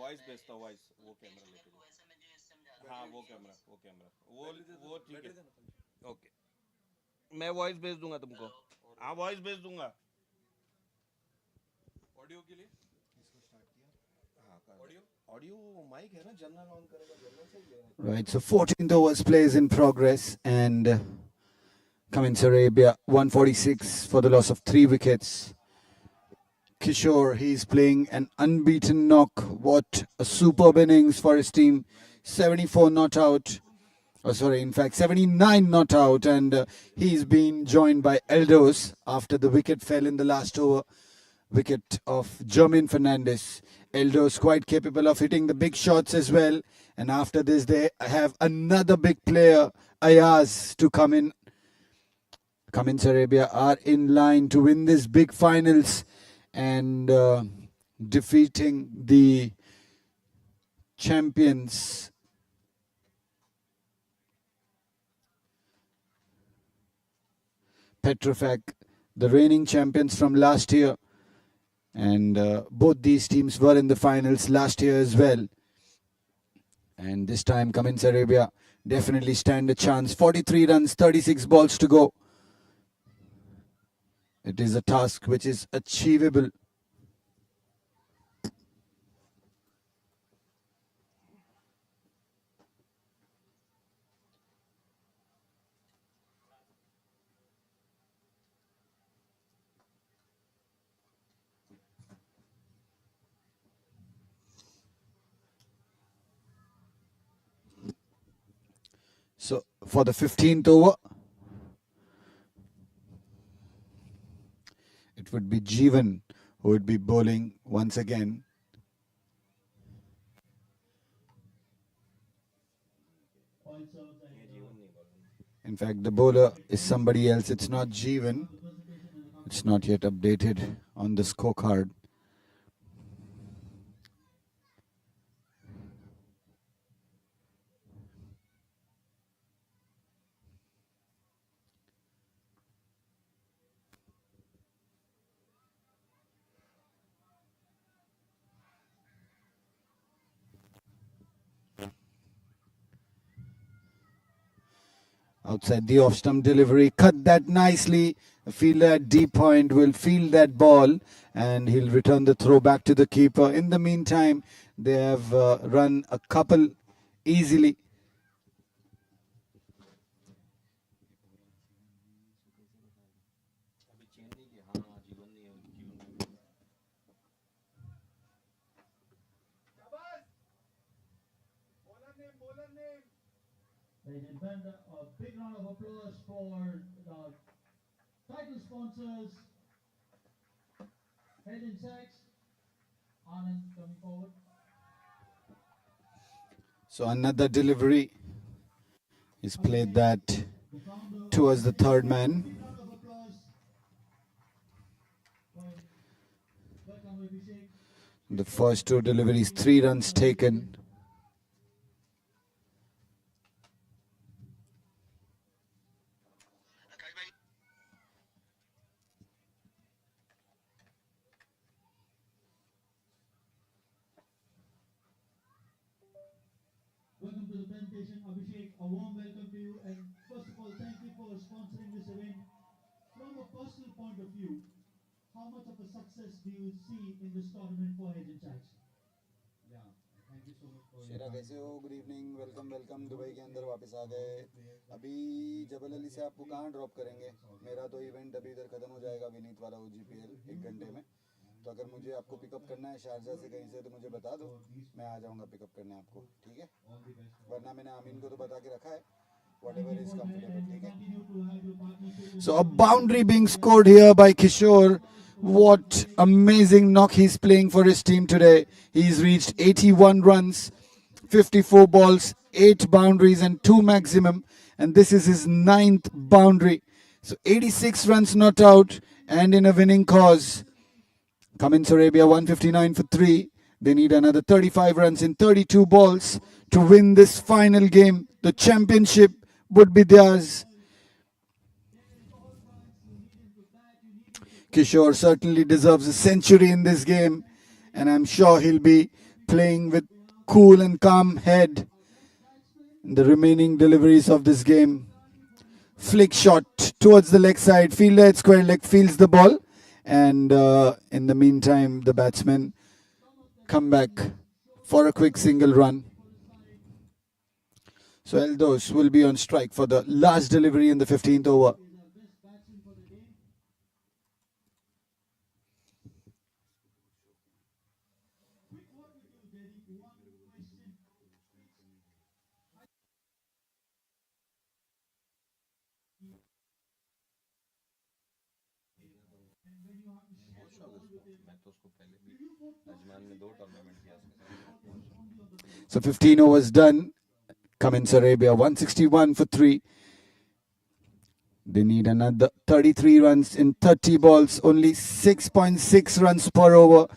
वॉइस भेजता हूँ, वॉइस, वो कैमरा लेके जाओ। हाँ वो कैमरा वो ठीक है, ओके। मैं वॉइस भेज दूंगा तुमको। हाँ वॉइस भेज दूंगा। ऑडियो के लिए इसको स्टार्ट किया। हाँ ऑडियो ऑडियो माइक है ना, जनरल ऑन करेगा, जनरल से ही लेना। Right, so 14th overs plays in progress, and Cummins Arabia 146 for the loss of 3 wickets. Kishore, he's playing an unbeaten knock. What a superb innings for his team. 74 not out. Oh, sorry, in fact, 79 not out. And he's been joined by Eldos after the wicket fell in the last over. Wicket of Jermaine Fernandez. Eldos quite capable of hitting the big shots as well. And after this, they have another big player, Ayaz, to come in. Cummins Arabia are in line to win this big finals and defeating the champions Petrofac, the reigning champions from last year. And both these teams were in the finals last year as well. And this time Cummins Arabia definitely stand a chance. 43 runs, 36 balls to go. It is a task which is achievable. So for the 15th over, it would be Jeevan who would be bowling once again. In fact, the bowler is somebody else. It's not Jeevan. It's not yet updated on the scorecard. Outside the off-stump delivery, cut that nicely. The fielder at deep point will field that ball and he'll return the throw back to the keeper. In the meantime, they have run a couple easily. Ladies and gentlemen, a big round of applause for the title sponsors, Head and Sachs. Anand coming forward. So another delivery is played that towards the third man. The first two deliveries, 3 runs taken. Welcome to the presentation, Abhishek. A warm welcome to you, and first of all, thank you for sponsoring this event. From a personal point of view, how much of a success do you see in this tournament for Head and Sachs? Yeah, thank you शेरा कैसे हो? Good evening, welcome welcome. Dubai के अंदर वापस आ गए। अभी जबल अली से आपको कहाँ ड्रॉप करेंगे? मेरा तो इवेंट अभी इधर ख़त्म हो जाएगा, विनीत वाला OGPL 1 घंटे में। तो अगर मुझे आपको पिकअप करना है शारजा से कहीं से तो मुझे बता दो, मैं आ जाऊँगा पिकअप करने आपको, ठीक है? वरना मैंने आमीन को तो बता के रखा है, whatever is comfortable, ठीक है? So a boundary being scored here by Kishore. What amazing knock he's playing for his team today. He's reached 81 runs, 54 balls, 8 boundaries and 2 maximum. And this is his 9th boundary. So 86 runs not out and in a winning cause. Cummins Arabia 159 for 3. They need another 35 runs in 32 balls to win this final game. The championship would be theirs. Kishore certainly deserves a century in this game, and I'm sure he'll be playing with cool and calm head in the remaining deliveries of this game. Flick shot towards the leg side, fielder at square leg feels the ball, and in the meantime the batsmen come back for a quick single run. So Eldos will be on strike for the last delivery in the 15th over. So 15 overs done. Cummins Arabia 161 for 3. They need another 33 runs in 30 balls. Only 6.6 runs per over.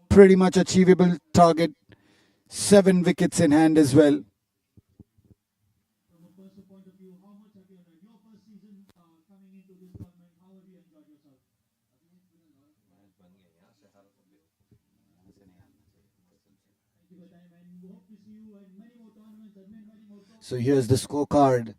Pretty much achievable target. 7 wickets in hand as well. So here's the scorecard.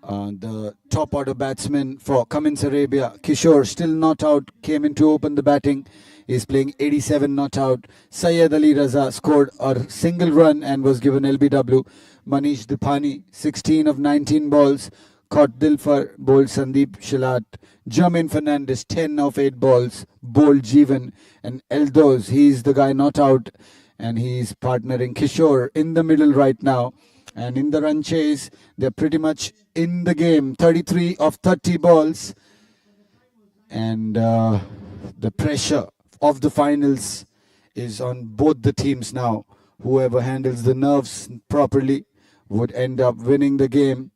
The top order batsman for Cummins Arabia, Kishore, still not out, came in to open the batting. He's playing 87 not out. Syed Ali Raza scored a single run and was given LBW. Manish Dipani, 16 of 19 balls. Caught Dilfar, bowled Sandeep Shilat. Jermaine Fernandez, 10 of 8 balls. Bowled Jeevan. And Eldos, he's the guy not out. And he's partnering Kishore in the middle right now. And in the run chase, they're pretty much in the game. 33 of 30 balls. And the pressure of the finals is on both the teams now. Whoever handles the nerves properly would end up winning the game.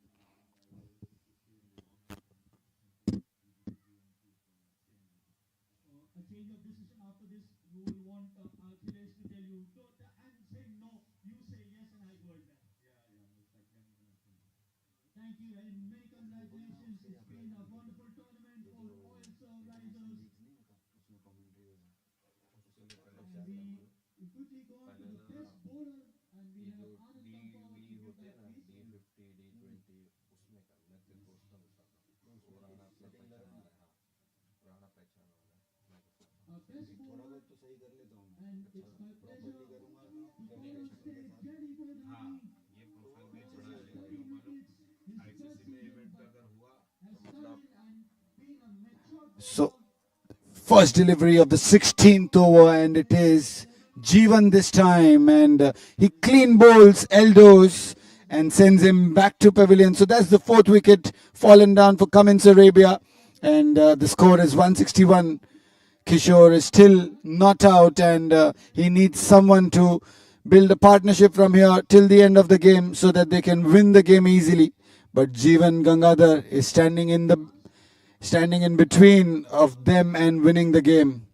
So, first delivery of the 16th over, and it is Jeevan this time, and he clean bowls Eldos and sends him back to pavilion. So that's the 4th wicket fallen down for Cummins Arabia, and the score is 161. Kishore is still not out, and he needs someone to build a partnership from here till the end of the game so that they can win the game easily. But Jeevan Gangadhar is standing in between of them and winning the game.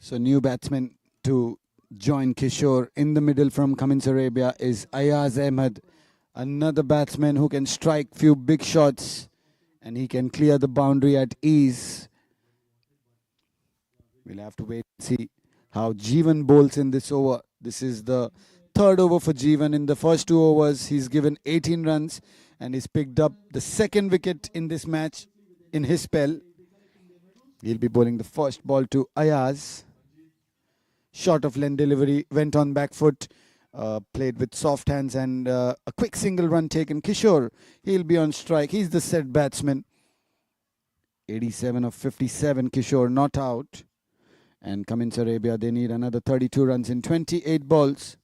So new batsman to join Kishore in the middle from Cummins Arabia is Ayaz Ahmed, another batsman who can strike few big shots and he can clear the boundary at ease. We'll have to wait and see how Jeevan bowls in this over. This is the third over for Jeevan. In the first 2 overs, he's given 18 runs and he's picked up the second wicket in this match in his spell. He'll be bowling the first ball to Ayaz. Short of length delivery, went on back foot, played with soft hands and a quick single run taken. Kishore, he'll be on strike. He's the set batsman. 87 of 57, Kishore not out. And Cummins Arabia, they need another 32 runs in 28 balls.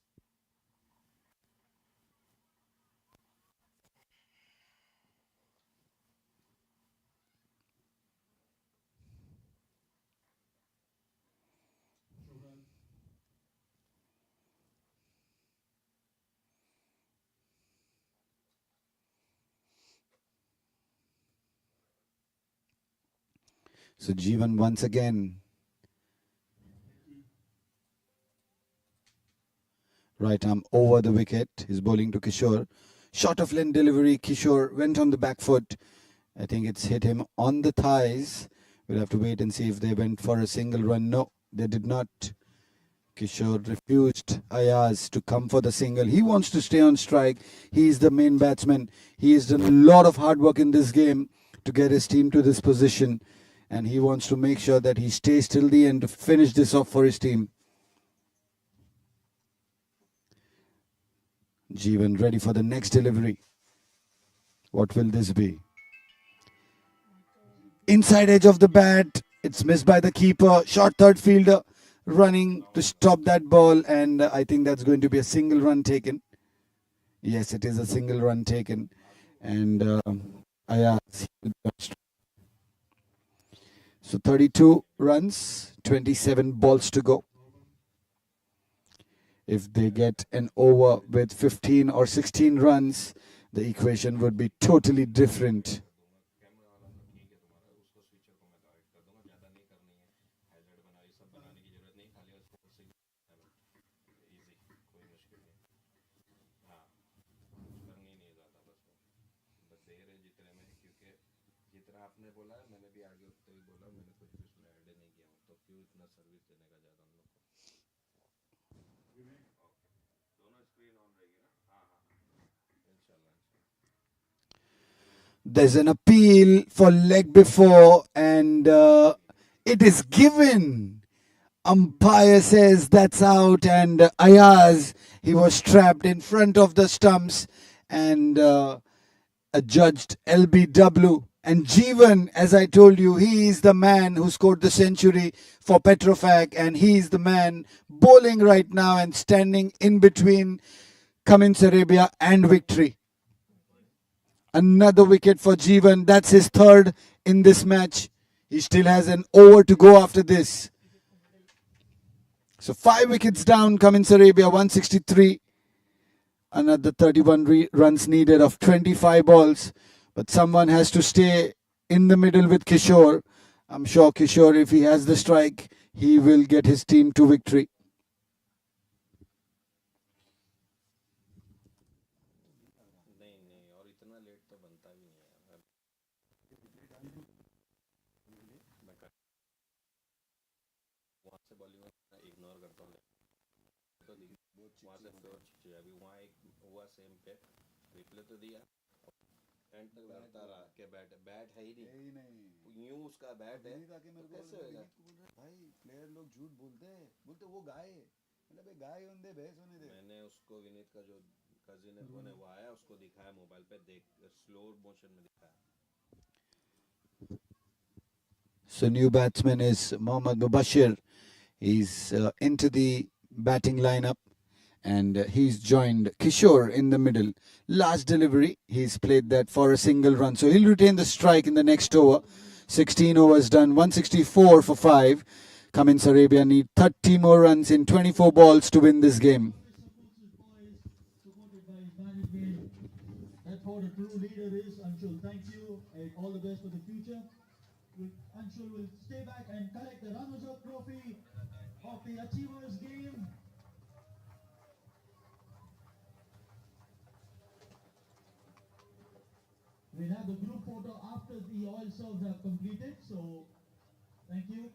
So Jeevan once again. Right arm over the wicket. He's bowling to Kishore. Short of length delivery. Kishore went on the back foot. I think it's hit him on the thighs. We'll have to wait and see if they went for a single run. No, they did not. Kishore refused Ayaz to come for the single. He wants to stay on strike. He is the main batsman. He has done a lot of hard work in this game to get his team to this position. And he wants to make sure that he stays till the end to finish this off for his team. Jeevan ready for the next delivery. What will this be? Inside edge of the bat. It's missed by the keeper. Short third fielder running to stop that ball. And I think that's going to be a single run taken. Yes, it is a single run taken. And Ayaz. So 32 runs, 27 balls to go. If they get an over with 15 or 16 runs, the equation would be totally different. There's an appeal for leg before and it is given. Umpire says that's out and Ayaz, he was trapped in front of the stumps and adjudged LBW. And Jeevan, as I told you, he is the man who scored the century for Petrofac and he is the man bowling right now and standing in between Cummins Arabia and victory. Another wicket for Jeevan. That's his third in this match. He still has an over to go after this. So 5 wickets down, Cummins Arabia, 163. Another 31 runs needed of 25 balls. But someone has to stay in the middle with Kishore. I'm sure Kishore, if he has the strike, he will get his team to victory. Bat है ही नहीं यूं उसका bat है कैसे होगा भाई player लोग झूठ बोलते वो गाय मतलब गाय होने भैंस होने दे मैंने उसको विनीत का जो कजिन है वो आया उसको दिखाया मोबाइल पे देख स्लो मोशन में दिखाया. So new batsman is Mohammad Mubashir. He's into the batting lineup and he's joined Kishore in the middle. Last delivery, he's played that for a single run. So he'll retain the strike in the next over. 16 overs done, 164 for 5. Cummins Arabia need 30 more runs in 24 balls to win this game. That's what a true leader is, Anshul. Thank you. All the best for the future. Anshul will stay back and collect the runners-up trophy of the Achievers game. We'll have the group photo after the oil serves have completed. So, thank you.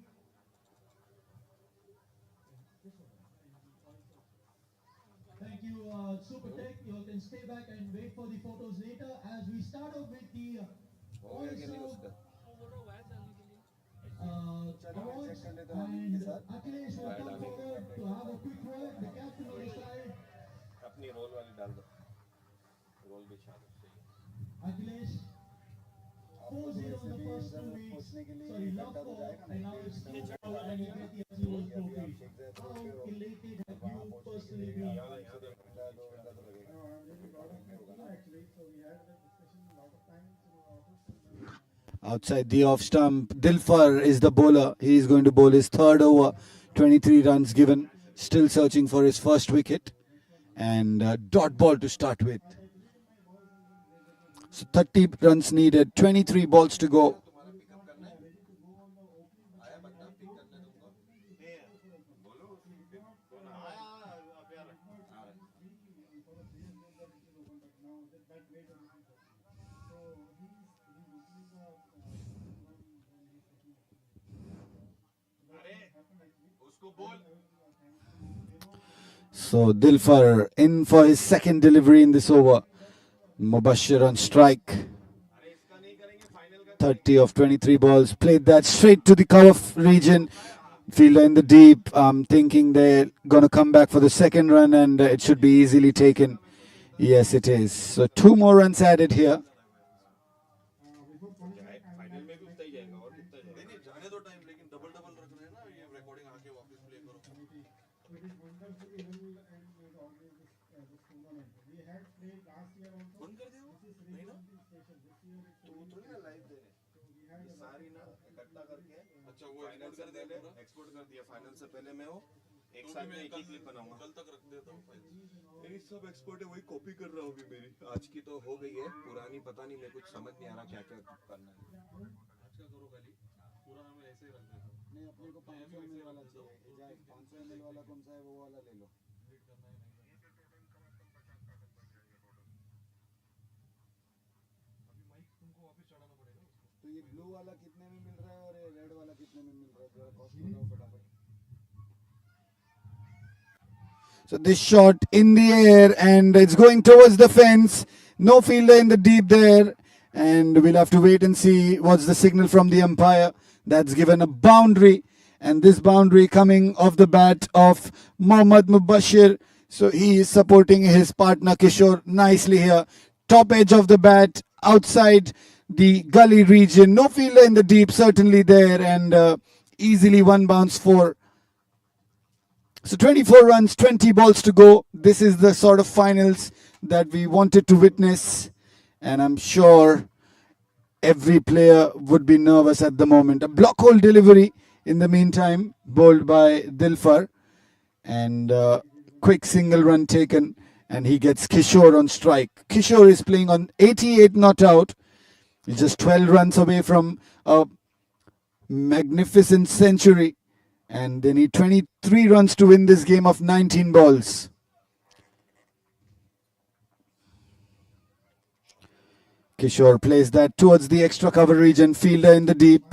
Thank you, Super Tech. You all can stay back and wait for the photos later as we start off with the oil serve awards. And Akhilesh will come forward to have a quick word. The captain on the side. अपनी role वाली डाल दो role बिछा दो Akhilesh 4-0 in the first 2 weeks. Sorry, love 4 and now it's 2-0 and you get the Achievers trophy. How elated have you personally been? Outside the off stump, Dilfar is the bowler. He is going to bowl his third over. 23 runs given. Still searching for his first wicket. And dot ball to start with. So 30 runs needed. 23 balls to go. So Dilfar in for his second delivery in this over. Mubashir on strike. 30 of 23 balls. Played that straight to the cover region. Fielder in the deep. Thinking they're going to come back for the second run and it should be easily taken. Yes, it is. So 2 more runs added here. Export कर दिया final से पहले मैं वो एक साथ में एक ही क्लिप बनाऊंगा कल तक रख देता हूं फाइल मेरी सब एक्सपोर्ट है वही कॉपी कर रहा हूं अभी मेरी आज की तो हो गई है पुरानी पता नहीं मेरे कुछ समझ नहीं आ रहा क्या-क्या करना है आज का करो खाली पुराना मैं ऐसे ही रख देता हूं नहीं अपने को 500 ml वाला चाहिए जाए 500 ml वाला कौन सा है वो वाला ले लो तो ये ब्लू वाला कितने में मिल रहा है और ये रेड वाला कितने में मिल रहा है जरा कॉस्ट बताओ फटाफट So this shot in the air and it's going towards the fence. No fielder in the deep there. And we'll have to wait and see what's the signal from the umpire. That's given a boundary. And this boundary coming off the bat of Mohammad Mubashir. So he is supporting his partner Kishore nicely here. Top edge of the bat outside the gully region. No fielder in the deep certainly there. And easily one bounce for. So 24 runs, 20 balls to go. This is the sort of finals that we wanted to witness. And I'm sure every player would be nervous at the moment. A block hole delivery in the meantime, bowled by Dilfar. And quick single run taken. And he gets Kishore on strike. Kishore is playing on 88 not out. He's just 12 runs away from a magnificent century. And they need 23 runs to win this game of 19 balls. Kishore plays that towards the extra cover region. Fielder in the deep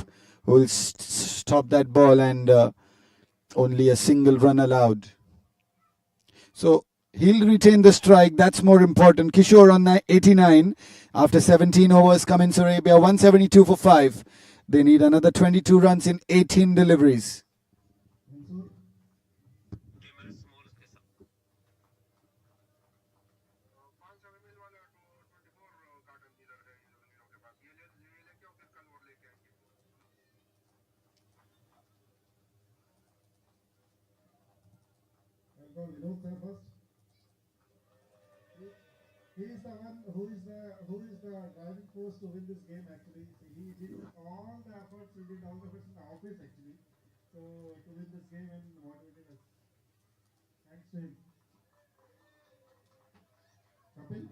who will stop that ball and only a single run allowed. So he'll retain the strike. That's more important. Kishore on 89 after 17 overs. Cummins Arabia 172 for 5. They need another 22 runs in 18 deliveries. He is the one who is the driving force to win this game actually. He did all the efforts, he did all the efforts in the office actually. to win this game and motivated us. Thanks to him. Kapil?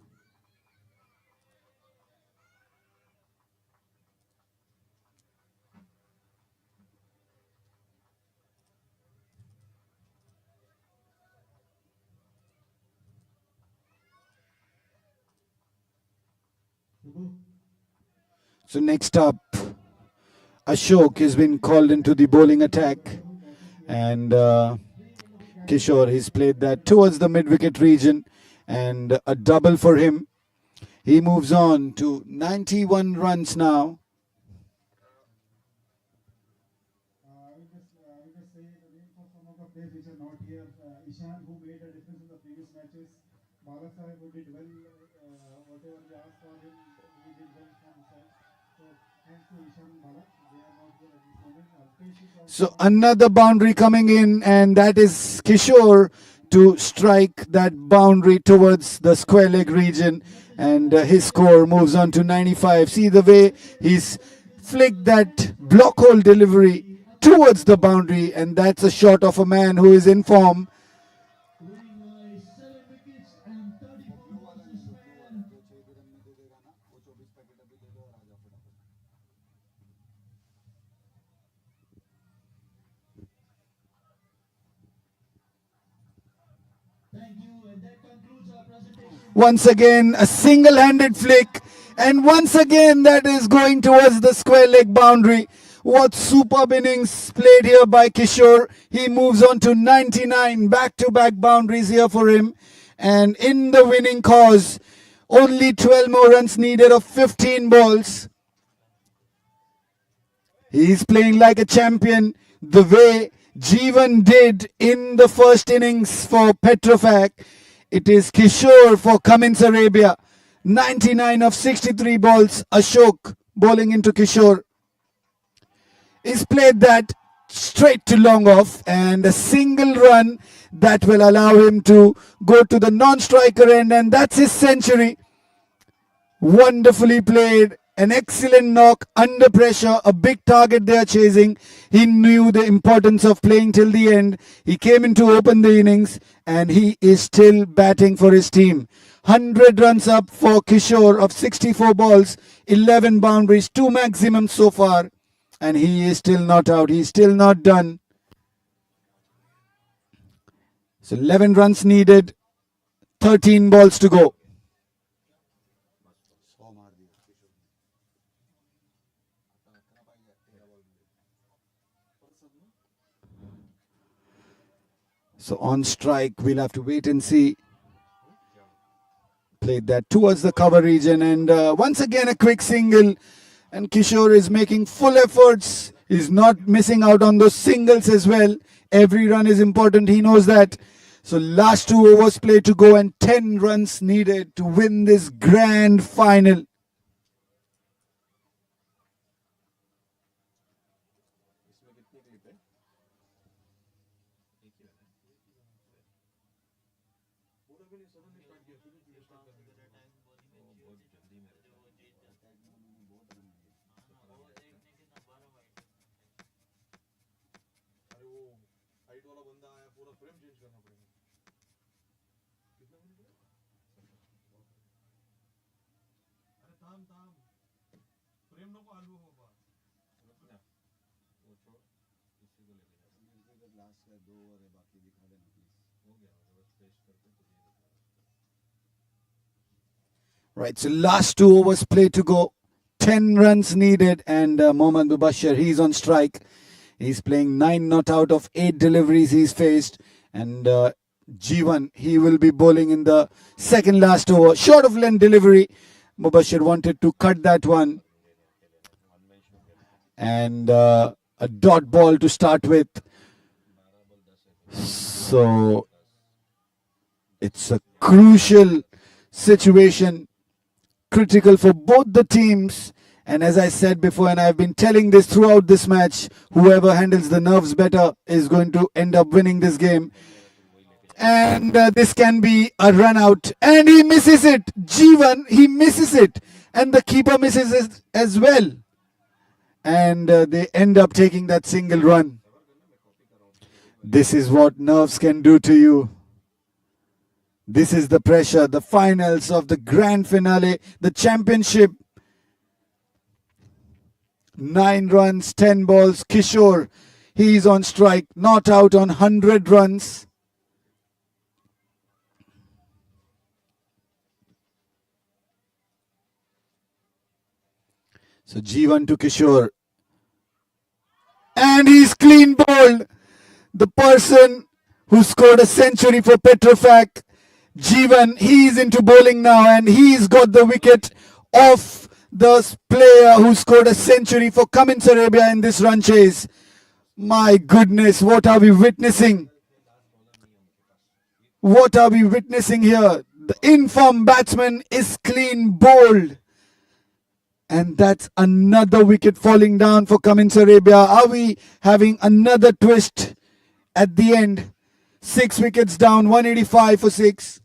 So next up, Ashok has been called into the bowling attack, and Kishore, he's played that towards the mid-wicket region, and a double for him. He moves on to 91 runs now. I will just say the name for some of the players which are not here. Ishan, who made a difference in the previous matches. Bala Sahib, who did well, whatever we asked for him, he did well from his side. So thanks to Ishan, Bala. They are not here at this moment. So another boundary coming in, and that is Kishore to strike that boundary towards the square leg region, and his score moves on to 95. See the way he's flicked that block hole delivery towards the boundary, and that's a shot of a man who is in form. Once again, a single-handed flick, and once again that is going towards the square leg boundary. What superb innings played here by Kishore. He moves on to 99, back-to-back boundaries here for him, and in the winning cause. Only 12 more runs needed of 15 balls. He's playing like a champion, the way Jeevan did in the first innings for Petrofac. It is Kishore for Cummins Arabia. 99 of 63 balls. Ashok bowling into Kishore. He's played that straight to long off, and a single run that will allow him to go to the non-striker end, and that's his century. Wonderfully played. An excellent knock under pressure, a big target they are chasing. He knew the importance of playing till the end. He came in to open the innings, and he is still batting for his team. 100 runs up for Kishore of 64 balls, 11 boundaries, 2 maximums so far, and he is still not out. He's still not done. So 11 runs needed, 13 balls to go. So on strike, we'll have to wait and see. Played that towards the cover region, and once again a quick single. And Kishore is making full efforts. He's not missing out on those singles as well. Every run is important, he knows that. So last 2 overs played to go, and 10 runs needed to win this grand final. Right, so last 2 overs played to go, 10 runs needed, and Mohammad Mubashir, he's on strike. He's playing 9 not out of 8 deliveries he's faced, and Jeevan, he will be bowling in the second last over. Short of length delivery, Mubashir wanted to cut that one, and a dot ball to start with. So it's a crucial situation, critical for both the teams, and as I said before, and I've been telling this throughout this match, whoever handles the nerves better is going to end up winning this game. And this can be a run out, and he misses it. Jeevan, he misses it, and the keeper misses it as well, and they end up taking that single run. This is what nerves can do to you. This is the pressure, the finals of the grand finale, the championship. 9 runs, 10 balls. Kishore, he's on strike, not out on 100 runs. So G1 to Kishore. And he's clean bowled. The person who scored a century for Petrofac, G1, he's into bowling now and he's got the wicket off the player who scored a century for Cummins Arabia in this run chase. My goodness, what are we witnessing? What are we witnessing here? The in-form batsman is clean bowled. And that's another wicket falling down for Cummins Arabia. Are we having another twist at the end? 6 wickets down, 185 for 6.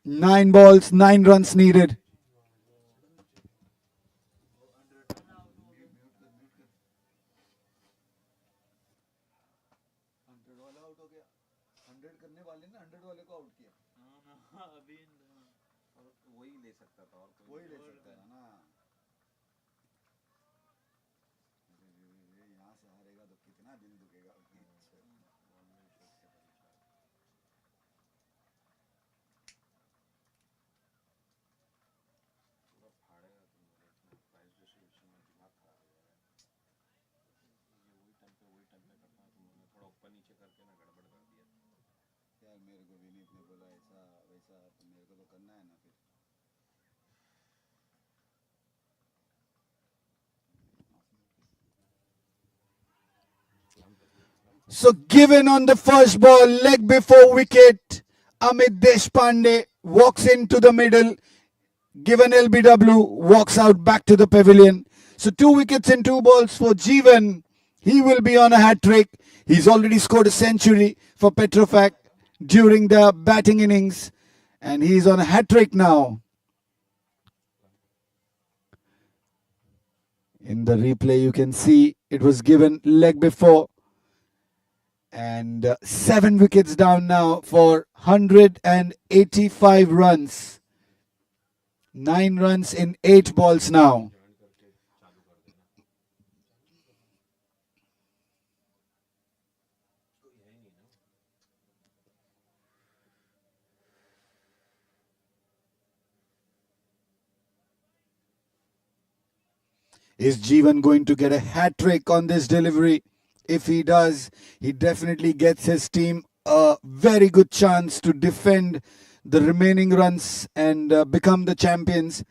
9 balls, 9 runs needed. यार मेरे को विनीत ने बोला ऐसा वैसा तो मेरे को तो करना है ना फिर. So given on the first ball, leg before wicket, Amit Deshpande walks into the middle, given LBW, walks out back to the pavilion. So 2 wickets and 2 balls for Jeevan. He will be on a hat-trick. He's already scored a century for Petrofac during the batting innings. And he's on a hat-trick now. In the replay, you can see it was given leg before. And 7 wickets down now for 185 runs. 9 runs in 8 balls now. Is Jeevan going to get a hat-trick on this delivery? If he does, he definitely gets his team a very good chance to defend the remaining runs and become the champions.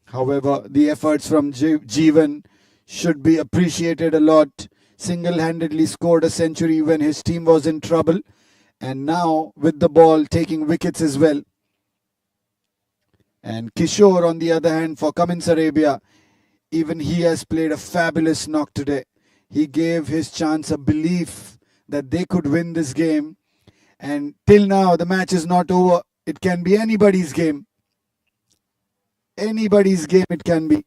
However, the efforts from Jeevan should be appreciated a lot. Single-handedly scored a century when his team was in trouble. And now with the ball taking wickets as well. And Kishore on the other hand for Cummins Arabia, even he has played a fabulous knock today. He gave his chance a belief that they could win this game. And till now, the match is not over. It can be anybody's game. Anybody's game it can be.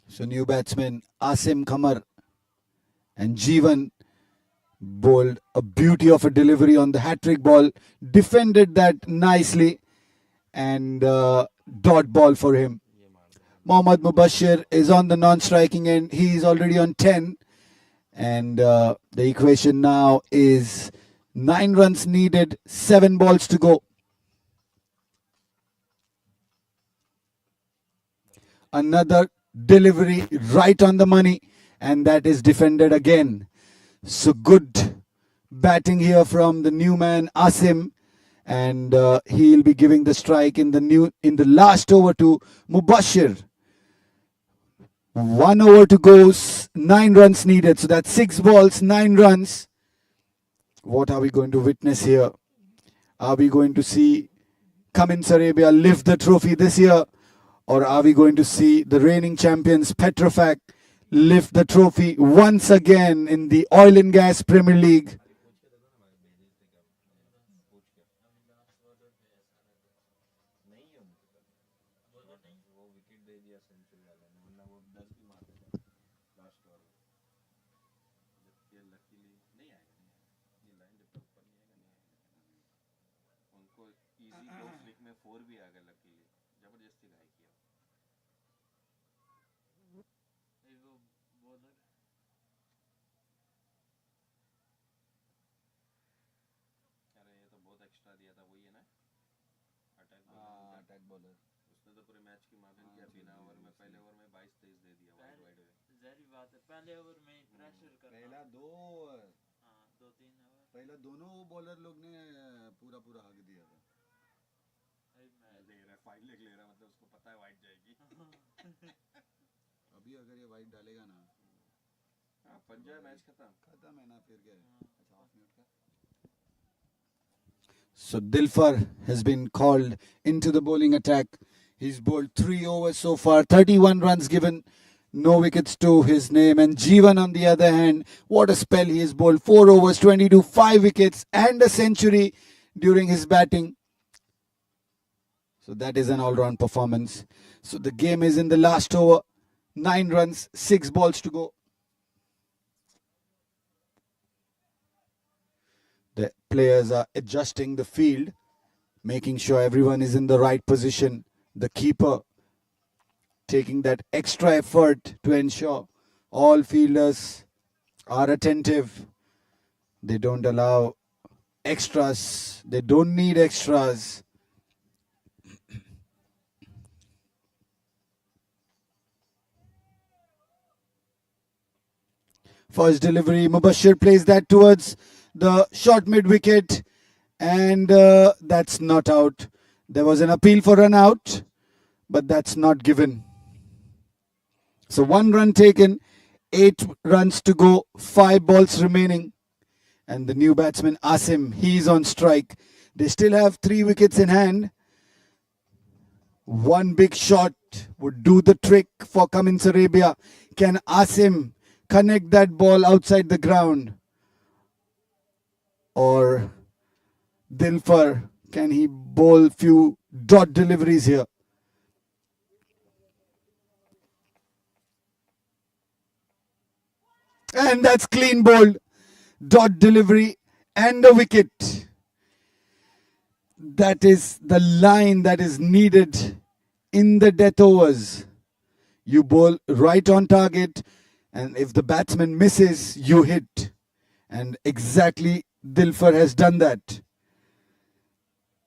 So new batsman Asim Khamar and Jeevan bowled a beauty of a delivery on the hat-trick ball, defended that nicely, and dot ball for him. Mohammad Mubashir is on the non-striking end. He is already on 10. And the equation now is 9 runs needed, 7 balls to go. Another delivery right on the money, and that is defended again. So good batting here from the new man Asim, and he'll be giving the strike in the last over to Mubashir. 1 over to go, 9 runs needed. So that's 6 balls, 9 runs. What are we going to witness here? Are we going to see Cummins Arabia lift the trophy this year? Or are we going to see the reigning champions Petrofac lift the trophy once again in the Oil and Gas Premier League? Attack bowler उसने तो पूरे match की माफिंग किया बिना over में पहले over में 22-23 दे दिया वाइड वाइड में जारी बात है पहले ओवर में प्रेशर करना पहला 2 ओवर हां 2-3 ओवर पहला दोनों बॉलर लोग ने पूरा पूरा हक दिया था ले रहा है 5 लेग ले रहा मतलब उसको पता है वाइड जाएगी अभी अगर ये वाइड डालेगा ना हां पंजा मैच खत्म है ना फिर क्या है अच्छा हाफ मिनट का So Dilfar has been called into the bowling attack. He's bowled 3 overs so far, 31 runs given, no wickets to his name. And Jeevan on the other hand, what a spell. He has bowled 4 overs, 22, 5 wickets and a century during his batting. So that is an all-round performance. So the game is in the last over, 9 runs, 6 balls to go. The players are adjusting the field, making sure everyone is in the right position. The keeper taking that extra effort to ensure all fielders are attentive. They don't allow extras. They don't need extras. First delivery, Mubashir plays that towards the short mid-wicket, and that's not out. There was an appeal for run out, but that's not given. So 1 run taken, 8 runs to go, 5 balls remaining. And the new batsman Asim, he's on strike. They still have 3 wickets in hand. One big shot would do the trick for Cummins Arabia. Can Asim connect that ball outside the ground? Or Dilfar, can he bowl few dot deliveries here? And that's clean bowled. Dot delivery and a wicket. That is the line that is needed in the death overs. You bowl right on target, and if the batsman misses, you hit. And exactly Dilfar has done that.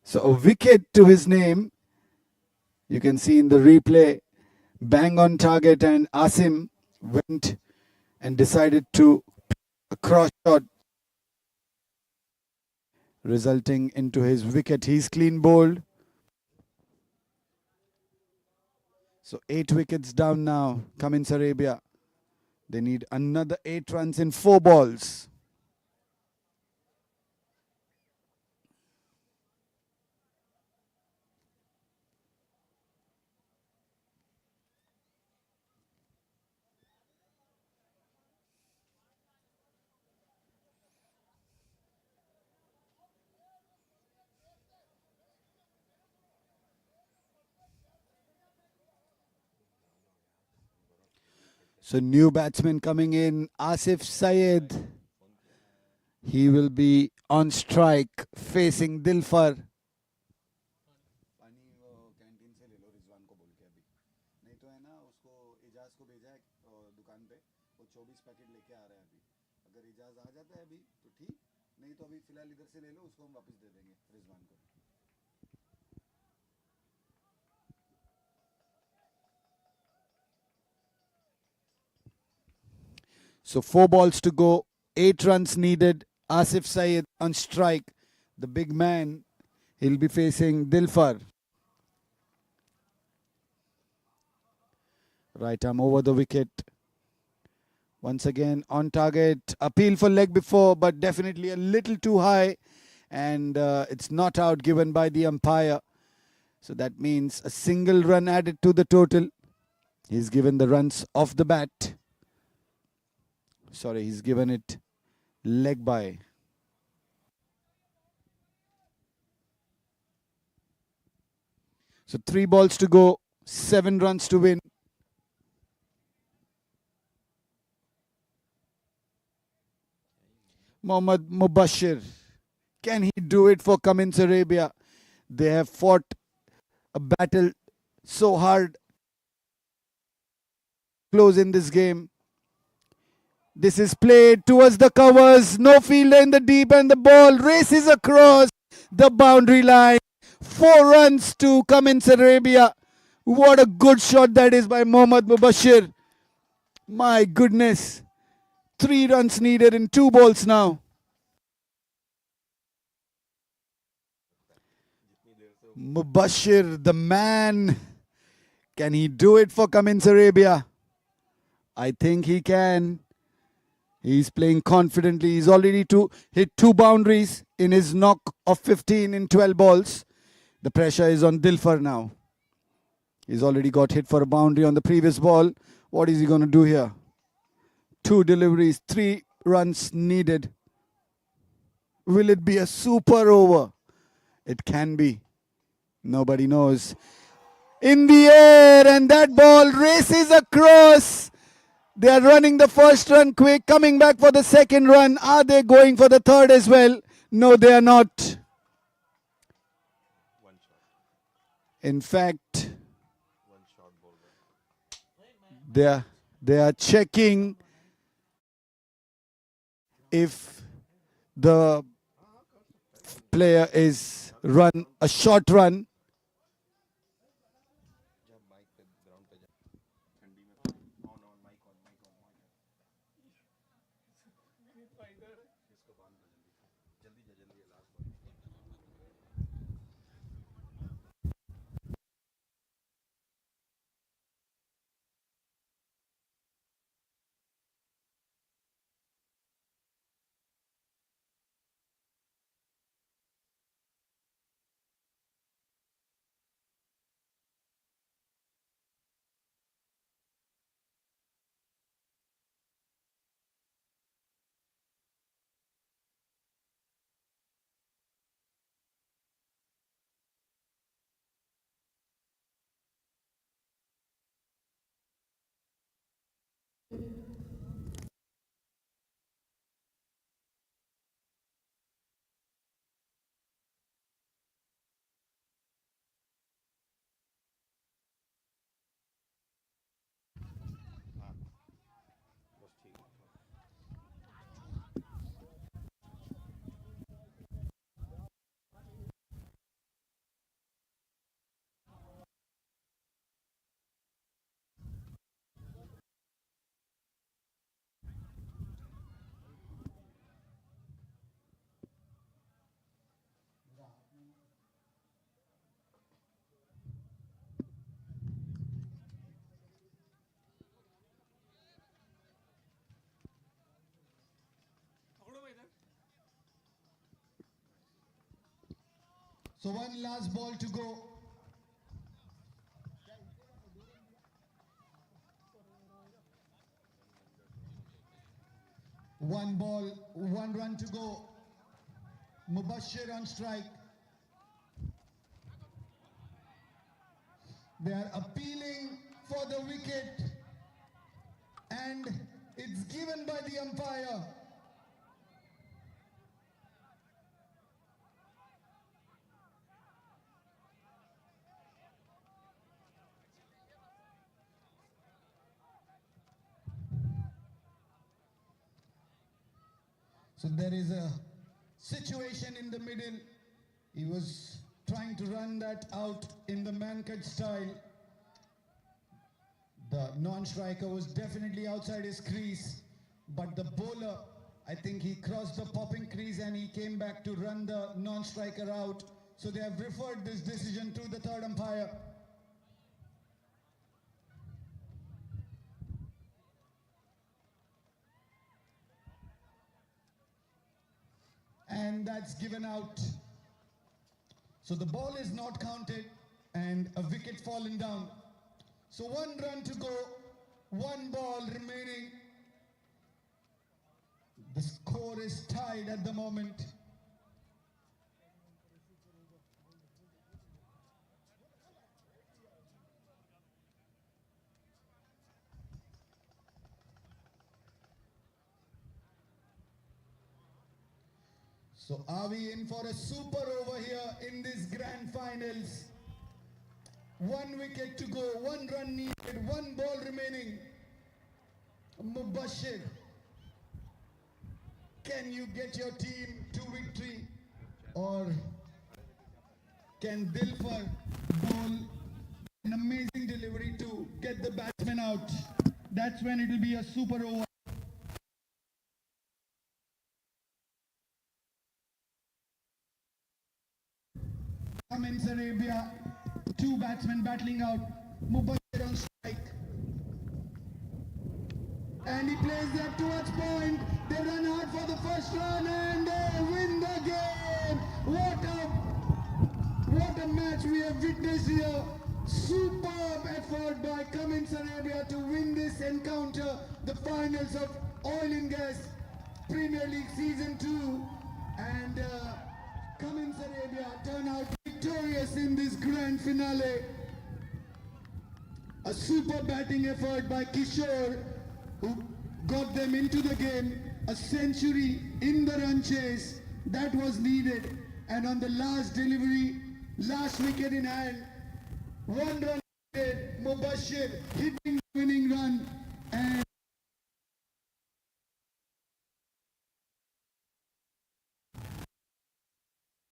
So a wicket to his name. You can see in the replay, bang on target, and Asim went and decided to a cross shot, resulting into his wicket. He's clean bowled. So 8 wickets down now, Cummins Arabia. They need another 8 runs in 4 balls. So new batsman coming in, Asif Syed. He will be on strike facing Dilfar. पानी वो canteen से ले लो रिजवान को बोल के अभी नहीं तो है ना उसको इजाज को भेजा है दुकान पे वो 24 पैकेट लेके आ रहा है अभी अगर इजाज आ जाता है अभी तो ठीक नहीं तो अभी फिलहाल इधर से ले लो उसको हम वापस दे देंगे रिजवान को So 4 balls to go, 8 runs needed. Asif Syed on strike. The big man, he'll be facing Dilfar. Right arm over the wicket. Once again on target. Appeal for leg before, but definitely a little too high. And it's not out given by the umpire. So that means a single run added to the total. He's given the runs off the bat. Sorry, he's given it leg by. So 3 balls to go, 7 runs to win. Mohammad Mubashir. Can he do it for Cummins Arabia? They have fought a battle so hard close in this game. This is played towards the covers. No fielder in the deep and the ball races across the boundary line. 4 runs to Cummins Arabia. What a good shot that is by Mohammad Mubashir. My goodness. 3 runs needed in 2 balls now. Mubashir, the man. Can he do it for Cummins Arabia? I think he can. He's playing confidently. He's already hit 2 boundaries in his knock of 15 in 12 balls. The pressure is on Dilfar now. He's already got hit for a boundary on the previous ball. What is he going to do here? 2 deliveries, 3 runs needed. Will it be a super over? It can be. Nobody knows. In the air, and that ball races across. They are running the first run quick, coming back for the second run. Are they going for the third as well? No, they are not. In fact, they are checking if the player is run a short run. So 1 last ball to go. One ball, 1 run to go. Mubashir on strike. They are appealing for the wicket, and it's given by the umpire. So there is a situation in the middle. He was trying to run that out in the man-cut style. The non-striker was definitely outside his crease, but the bowler, I think he crossed the popping crease and he came back to run the non-striker out. So they have referred this decision to the third umpire. And that's given out. So the ball is not counted and a wicket fallen down. So 1 run to go, 1 ball remaining. The score is tied at the moment. So are we in for a super over here in this grand finals? 1 wicket to go, 1 run needed, 1 ball remaining. Mubashir, can you get your team to victory? Or can Dilfar bowl an amazing delivery to get the batsman out? That's when it will be a super over. Cummins Arabia, 2 batsmen battling out. Mubashir on strike. And he plays that towards point. They run hard for the first run and they win the game. What a match we have witnessed here. Superb effort by Cummins Arabia to win this encounter, the finals of Oil and Gas Premier League Season 2. And Cummins Arabia turn out victorious in this grand finale. A super batting effort by Kishore, who got them into the game. A century in the run chase that was needed, and on the last delivery, last wicket in hand, 1 run needed. Mubashir hitting the winning run, and